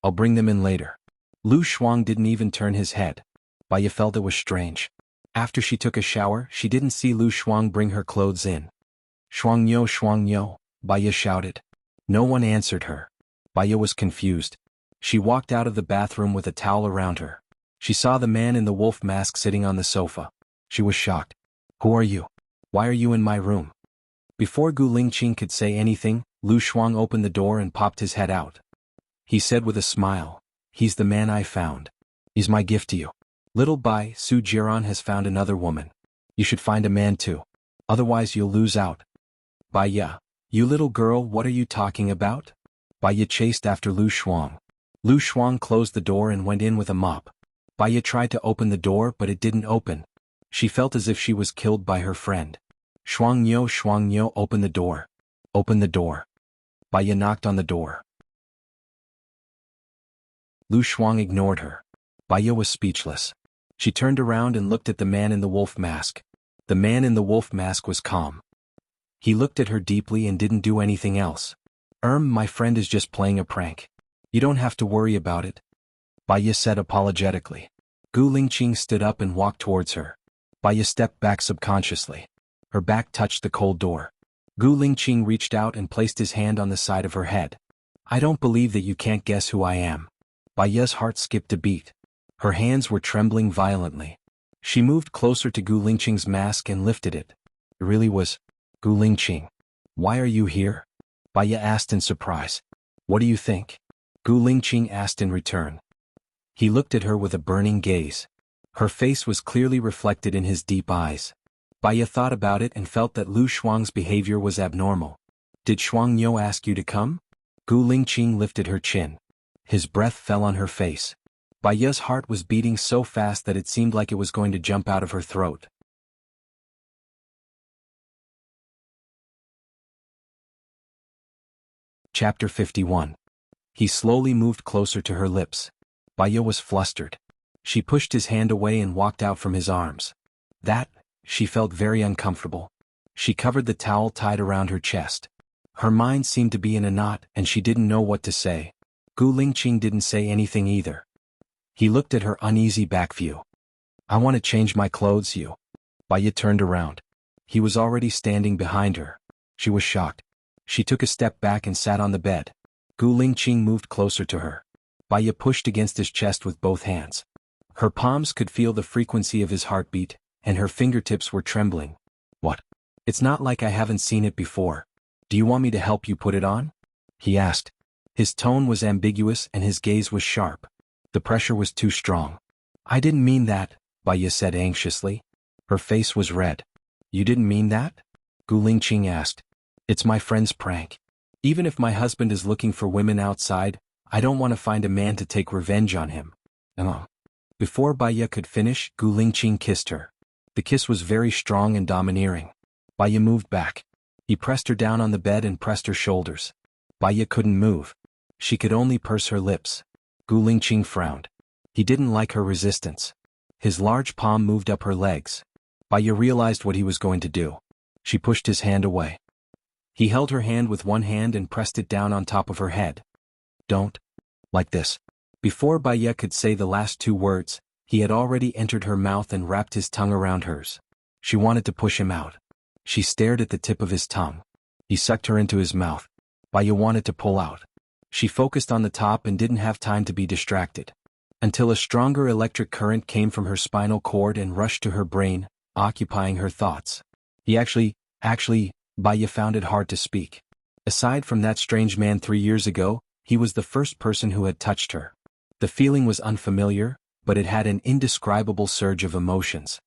I'll bring them in later. Lu Shuang didn't even turn his head. Baya felt it was strange. After she took a shower, she didn't see Lu Shuang bring her clothes in. Xuanhuan, Baya shouted. No one answered her. Baya was confused. She walked out of the bathroom with a towel around her. She saw the man in the wolf mask sitting on the sofa. She was shocked. Who are you? Why are you in my room? Before Gu Lingqing could say anything, Lu Shuang opened the door and popped his head out. He said with a smile, He's the man I found. He's my gift to you. Little Bai Su Jiran has found another woman. You should find a man too. Otherwise you'll lose out. Baya, you little girl, what are you talking about? Baya chased after Lu Shuang. Lu Shuang closed the door and went in with a mop. Baya tried to open the door but it didn't open. She felt as if she was killed by her friend. Xuanhuan, open the door. Open the door. Baya knocked on the door. Lu Shuang ignored her. Baya was speechless. She turned around and looked at the man in the wolf mask. The man in the wolf mask was calm. He looked at her deeply and didn't do anything else. My friend is just playing a prank. You don't have to worry about it. Baya said apologetically. Gu Lingqing stood up and walked towards her. Baya stepped back subconsciously. Her back touched the cold door. Gu Lingqing reached out and placed his hand on the side of her head. I don't believe that you can't guess who I am. Baya's heart skipped a beat. Her hands were trembling violently. She moved closer to Gu Lingqing's mask and lifted it. It really was Gu Lingqing. Why are you here? Baya asked in surprise. What do you think? Gu Lingqing asked in return. He looked at her with a burning gaze. Her face was clearly reflected in his deep eyes. Baya thought about it and felt that Lu Shuang's behavior was abnormal. Did Xuanhuan ask you to come? Gu Lingqing lifted her chin. His breath fell on her face. Baya's heart was beating so fast that it seemed like it was going to jump out of her throat. Chapter 51. He slowly moved closer to her lips. Baya was flustered. She pushed his hand away and walked out from his arms. She felt very uncomfortable. She covered the towel tied around her chest. Her mind seemed to be in a knot and she didn't know what to say. Gu Lingqing didn't say anything either. He looked at her uneasy back view. I want to change my clothes, you. Baya turned around. He was already standing behind her. She was shocked. She took a step back and sat on the bed. Gu Lingqing moved closer to her. Baya pushed against his chest with both hands. Her palms could feel the frequency of his heartbeat, and her fingertips were trembling. What? It's not like I haven't seen it before. Do you want me to help you put it on? He asked. His tone was ambiguous and his gaze was sharp. The pressure was too strong. I didn't mean that, Baya said anxiously. Her face was red. You didn't mean that? Gu Lingqing asked. It's my friend's prank. Even if my husband is looking for women outside, I don't want to find a man to take revenge on him. Before Baya could finish, Gu Lingqing kissed her. The kiss was very strong and domineering. Baya moved back. He pressed her down on the bed and pressed her shoulders. Baya couldn't move. She could only purse her lips. Gu Lingqing frowned. He didn't like her resistance. His large palm moved up her legs. Baya realized what he was going to do. She pushed his hand away. He held her hand with one hand and pressed it down on top of her head. Don't. Like this. Before Baya could say the last two words, he had already entered her mouth and wrapped his tongue around hers. She wanted to push him out. She stared at the tip of his tongue. He sucked her into his mouth. Baya wanted to pull out. She focused on the top and didn't have time to be distracted. Until a stronger electric current came from her spinal cord and rushed to her brain, occupying her thoughts. Baya found it hard to speak. Aside from that strange man 3 years ago, he was the first person who had touched her. The feeling was unfamiliar, but it had an indescribable surge of emotions.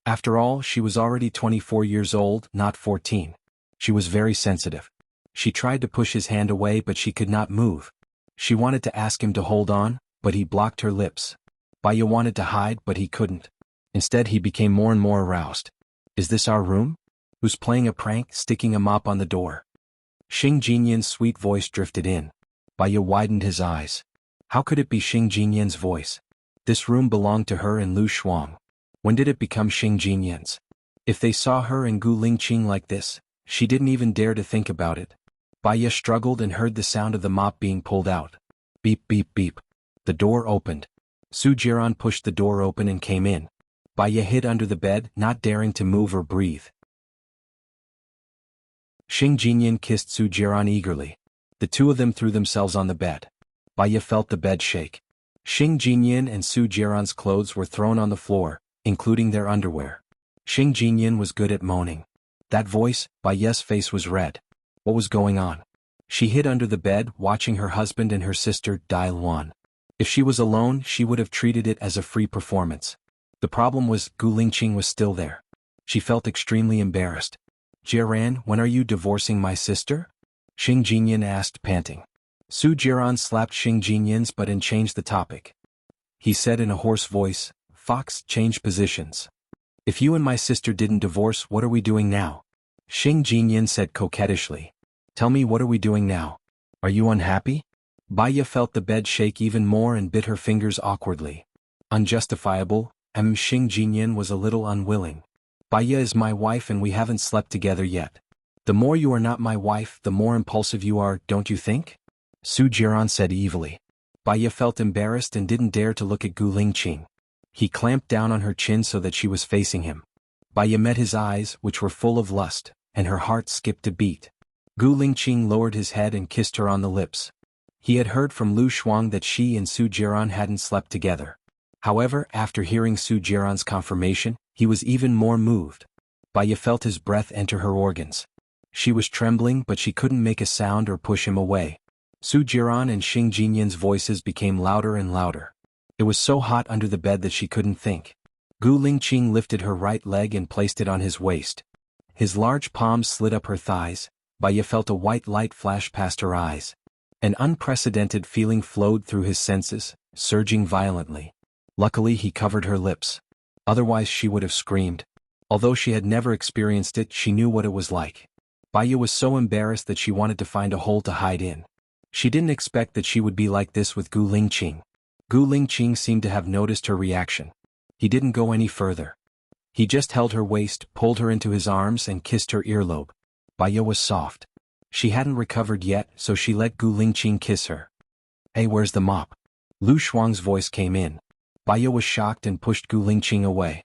After all, she was already 24 years old, not 14. She was very sensitive. She tried to push his hand away but she could not move. She wanted to ask him to hold on, but he blocked her lips. Baya wanted to hide but he couldn't. Instead he became more and more aroused. Is this our room? Who's playing a prank, sticking a mop on the door? Xing Jinyan's sweet voice drifted in. Baya widened his eyes. How could it be Xing Jinyan's voice? This room belonged to her and Lu Shuang. When did it become Xing Jinyan's? If they saw her and Gu Lingqing like this, she didn't even dare to think about it. Baya struggled and heard the sound of the mop being pulled out. Beep beep beep. The door opened. Su Jiran pushed the door open and came in. Baya hid under the bed, not daring to move or breathe. Xing Jinyan kissed Su Jiran eagerly. The two of them threw themselves on the bed. Baya felt the bed shake. Xing Jinyan and Su Jiran's clothes were thrown on the floor, including their underwear. Xing Jinyan was good at moaning. That voice, Baya's face was red. What was going on? She hid under the bed, watching her husband and her sister die Luan. If she was alone, she would have treated it as a free performance. The problem was, Gu Lingqing was still there. She felt extremely embarrassed. Jiran, when are you divorcing my sister? Xing Jinyan asked, panting. Su Jiran slapped Xing Jinyan's butt and changed the topic. He said in a hoarse voice, Fox, change positions. If you and my sister didn't divorce, what are we doing now? Xing Jinyan said coquettishly. Tell me, what are we doing now? Are you unhappy? Baya felt the bed shake even more and bit her fingers awkwardly. Unjustifiable, Xing Jinyan was a little unwilling. Baya is my wife and we haven't slept together yet. The more you are not my wife, the more impulsive you are, don't you think? Su Jiran said evilly. Baya felt embarrassed and didn't dare to look at Gu Lingqing. He clamped down on her chin so that she was facing him. Baya met his eyes, which were full of lust, and her heart skipped a beat. Gu Lingqing lowered his head and kissed her on the lips. He had heard from Lu Shuang that she and Su Jiran hadn't slept together. However, after hearing Su Jiran's confirmation, he was even more moved. Baya felt his breath enter her organs. She was trembling but she couldn't make a sound or push him away. Su Jiran and Xing Jinyan's voices became louder and louder. It was so hot under the bed that she couldn't think. Gu Lingqing lifted her right leg and placed it on his waist. His large palms slid up her thighs. Baya felt a white light flash past her eyes. An unprecedented feeling flowed through his senses, surging violently. Luckily he covered her lips. Otherwise she would have screamed. Although she had never experienced it, she knew what it was like. Baya was so embarrassed that she wanted to find a hole to hide in. She didn't expect that she would be like this with Gu Lingqing. Gu Lingqing seemed to have noticed her reaction. He didn't go any further. He just held her waist, pulled her into his arms and kissed her earlobe. Baya was soft. She hadn't recovered yet, so she let Gu Lingqing kiss her. Hey, where's the mop? Lu Shuang's voice came in. Baya was shocked and pushed Gu Lingqing away.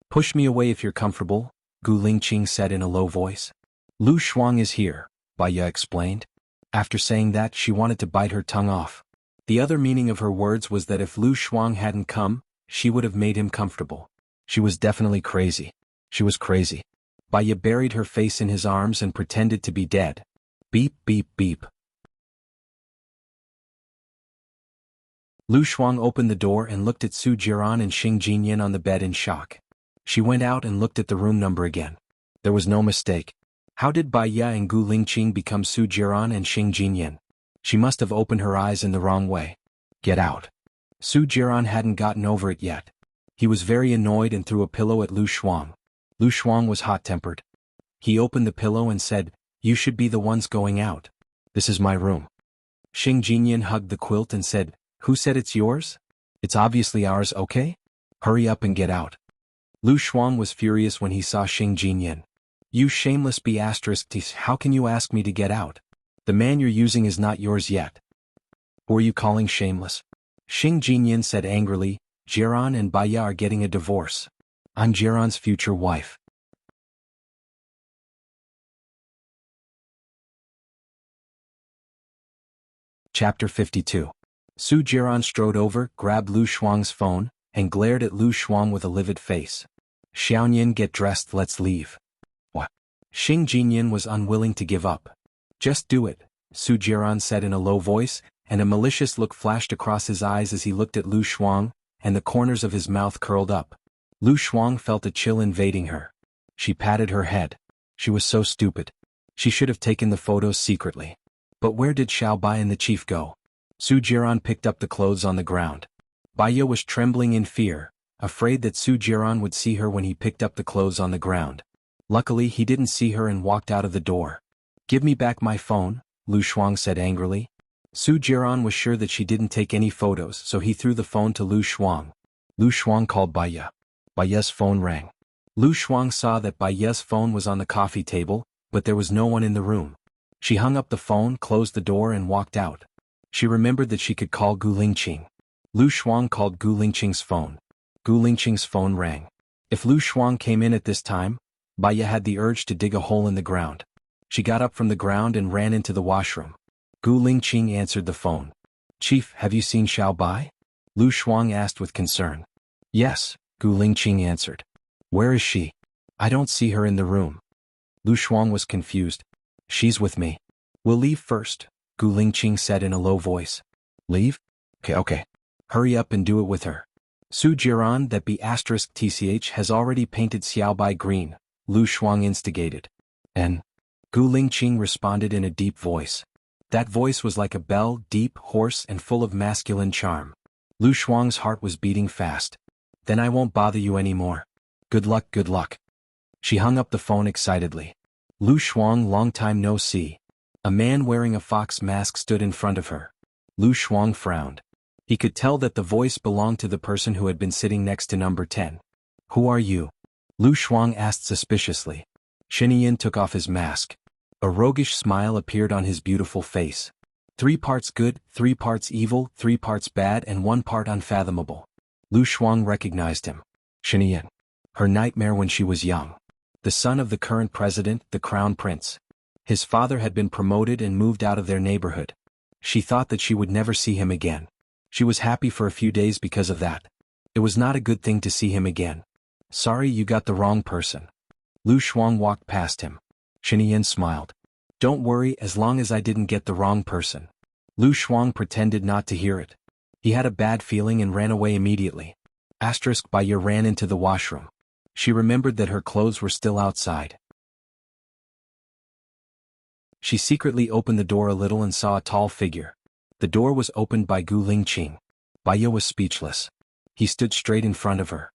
Push me away if you're comfortable, Gu Lingqing said in a low voice. Lu Shuang is here, Baya explained. After saying that, she wanted to bite her tongue off. The other meaning of her words was that if Lu Shuang hadn't come, she would have made him comfortable. She was definitely crazy. She was crazy. Baya buried her face in his arms and pretended to be dead. Beep beep beep. Lu Shuang opened the door and looked at Su Jiran and Xing Jinyan on the bed in shock. She went out and looked at the room number again. There was no mistake. How did Baya and Gu Lingqing become Su Jiran and Xing Jinyan? She must have opened her eyes in the wrong way. Get out. Su Jiran hadn't gotten over it yet. He was very annoyed and threw a pillow at Lu Shuang. Lu Shuang was hot-tempered. He opened the pillow and said, You should be the ones going out. This is my room. Xing Jinyan hugged the quilt and said, Who said it's yours? It's obviously ours, okay? Hurry up and get out. Lu Shuang was furious when he saw Xing Jinyan. You shameless b****, how can you ask me to get out? The man you're using is not yours yet. Who are you calling shameless? Xing Jinyan said angrily, Jiran and Baya are getting a divorce. I'm Jiran's future wife. Chapter 52. Su Jiran strode over, grabbed Lu Shuang's phone, and glared at Lu Shuang with a livid face. Xianxia, get dressed, let's leave. What? Xing Jinyan was unwilling to give up. Just do it, Su Jiran said in a low voice, and a malicious look flashed across his eyes as he looked at Lu Shuang, and the corners of his mouth curled up. Lu Shuang felt a chill invading her. She patted her head. She was so stupid. She should have taken the photos secretly. But where did Xiao Bai and the chief go? Su Jiran picked up the clothes on the ground. Baiya was trembling in fear, afraid that Su Jiran would see her when he picked up the clothes on the ground. Luckily he didn't see her and walked out of the door. "Give me back my phone," Lu Shuang said angrily. Su Jiran was sure that she didn't take any photos, so he threw the phone to Lu Shuang. Lu Shuang called Baiya. Baiya's phone rang. Lu Shuang saw that Baiya's phone was on the coffee table, but there was no one in the room. She hung up the phone, closed the door and walked out. She remembered that she could call Gu Lingqing. Lu Shuang called Gu Lingqing's phone. Gu Lingqing's phone rang. If Lu Shuang came in at this time, Baiya had the urge to dig a hole in the ground. She got up from the ground and ran into the washroom. Gu Lingqing answered the phone. "Chief, have you seen Xiao Bai?" Lu Shuang asked with concern. "Yes," Gu Lingqing answered. "Where is she? I don't see her in the room." Lu Shuang was confused. "She's with me." "We'll leave first," Gu Lingqing said in a low voice. "Leave? Okay. Hurry up and do it with her." Su Jiran that be *tch has already painted Xiao Bai green, Lu Shuang instigated. "And?" Gu Lingqing responded in a deep voice. That voice was like a bell, deep, hoarse and full of masculine charm. Lu Shuang's heart was beating fast. "Then I won't bother you anymore. Good luck, good luck." She hung up the phone excitedly. Lu Shuang, long time no see. A man wearing a fox mask stood in front of her. Lu Shuang frowned. He could tell that the voice belonged to the person who had been sitting next to number 10. "Who are you?" Lu Shuang asked suspiciously. Xianxia took off his mask. A roguish smile appeared on his beautiful face. 3 parts good, 3 parts evil, 3 parts bad and 1 part unfathomable. Lu Shuang recognized him. Xianxia. Her nightmare when she was young. The son of the current president, the crown prince. His father had been promoted and moved out of their neighborhood. She thought that she would never see him again. She was happy for a few days because of that. It was not a good thing to see him again. "Sorry, you got the wrong person." Lu Shuang walked past him. Xianxia smiled. "Don't worry, as long as I didn't get the wrong person." Lu Shuang pretended not to hear it. He had a bad feeling and ran away immediately. Baiya ran into the washroom. She remembered that her clothes were still outside. She secretly opened the door a little and saw a tall figure. The door was opened by Gu Lingqing. Baiya was speechless. He stood straight in front of her.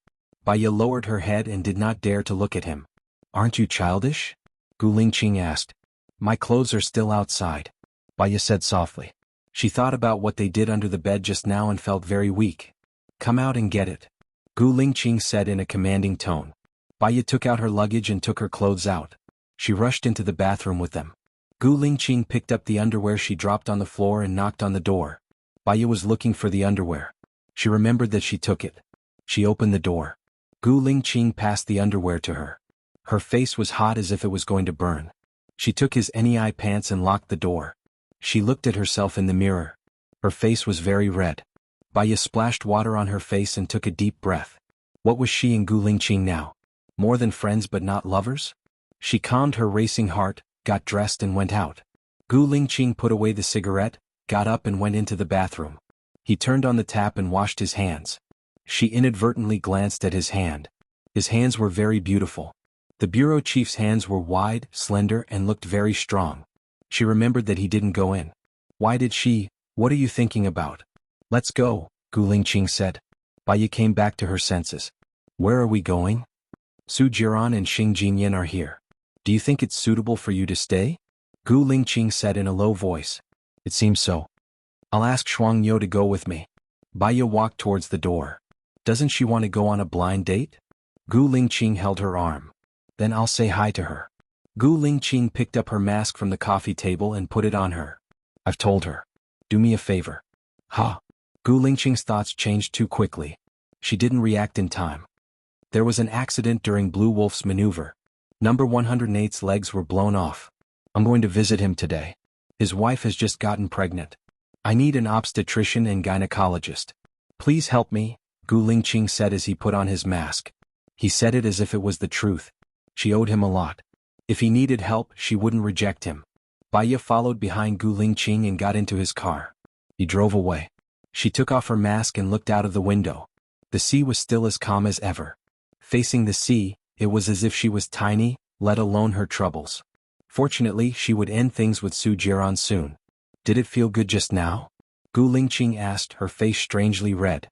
Baiya lowered her head and did not dare to look at him. "Aren't you childish?" Gu Lingqing asked. "My clothes are still outside," Baiya said softly. She thought about what they did under the bed just now and felt very weak. "Come out and get it," Gu Lingqing said in a commanding tone. Baiya took out her luggage and took her clothes out. She rushed into the bathroom with them. Gu Lingqing picked up the underwear she dropped on the floor and knocked on the door. Baiya was looking for the underwear. She remembered that she took it. She opened the door. Gu Lingqing passed the underwear to her. Her face was hot as if it was going to burn. She took his NEI pants and locked the door. She looked at herself in the mirror. Her face was very red. Baiya splashed water on her face and took a deep breath. What was she and Gu Lingqing now? More than friends but not lovers? She calmed her racing heart, got dressed and went out. Gu Lingqing put away the cigarette, got up and went into the bathroom. He turned on the tap and washed his hands. She inadvertently glanced at his hand. His hands were very beautiful. The bureau chief's hands were wide, slender and looked very strong. She remembered that he didn't go in. Why did she? What are you thinking about? "Let's go," Gu Lingqing said. Baiya came back to her senses. "Where are we going?" "Su Jiran and Xing Jinyan are here. Do you think it's suitable for you to stay?" Gu Lingqing said in a low voice. "It seems so. I'll ask Shuangyo to go with me." Baiya walked towards the door. "Doesn't she want to go on a blind date?" Gu Lingqing held her arm. "Then I'll say hi to her." Gu Lingqing picked up her mask from the coffee table and put it on her. "I've told her. Do me a favor." "Ha." Gu Lingqing's thoughts changed too quickly. She didn't react in time. There was an accident during Blue Wolf's maneuver. Number 108's legs were blown off. "I'm going to visit him today. His wife has just gotten pregnant. I need an obstetrician and gynecologist. Please help me," Gu Lingqing said as he put on his mask. He said it as if it was the truth. She owed him a lot. If he needed help, she wouldn't reject him. Baiya followed behind Gu Lingqing and got into his car. He drove away. She took off her mask and looked out of the window. The sea was still as calm as ever. Facing the sea, it was as if she was tiny, let alone her troubles. Fortunately, she would end things with Su Jiran soon. Did it feel good just now? Gu Lingqing asked, her face strangely red.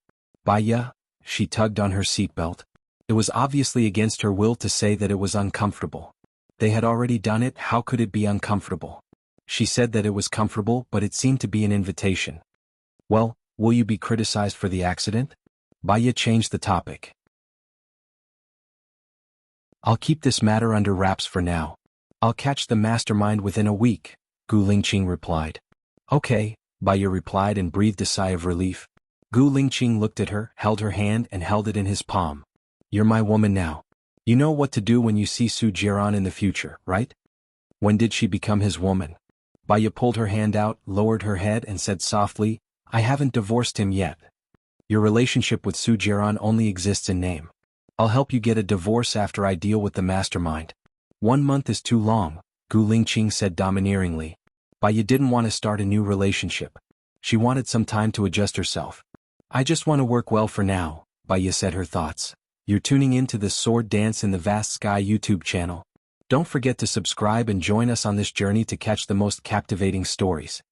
Baya, she tugged on her seatbelt. It was obviously against her will to say that it was uncomfortable. They had already done it, how could it be uncomfortable? She said that it was comfortable, but it seemed to be an invitation. Well, will you be criticized for the accident? Baya changed the topic. I'll keep this matter under wraps for now. I'll catch the mastermind within a week, Gu Lingqing replied. Okay, Baya replied and breathed a sigh of relief. Gu Lingqing looked at her, held her hand and held it in his palm. You're my woman now. You know what to do when you see Su Jiran in the future, right? When did she become his woman? Baya pulled her hand out, lowered her head and said softly, I haven't divorced him yet. Your relationship with Su Jiran only exists in name. I'll help you get a divorce after I deal with the mastermind. 1 month is too long, Gu Lingqing said domineeringly. Baya didn't want to start a new relationship. She wanted some time to adjust herself. I just want to work well for now, Baya said her thoughts. You're tuning in to the Sword Dance in the Vast Sky YouTube channel. Don't forget to subscribe and join us on this journey to catch the most captivating stories.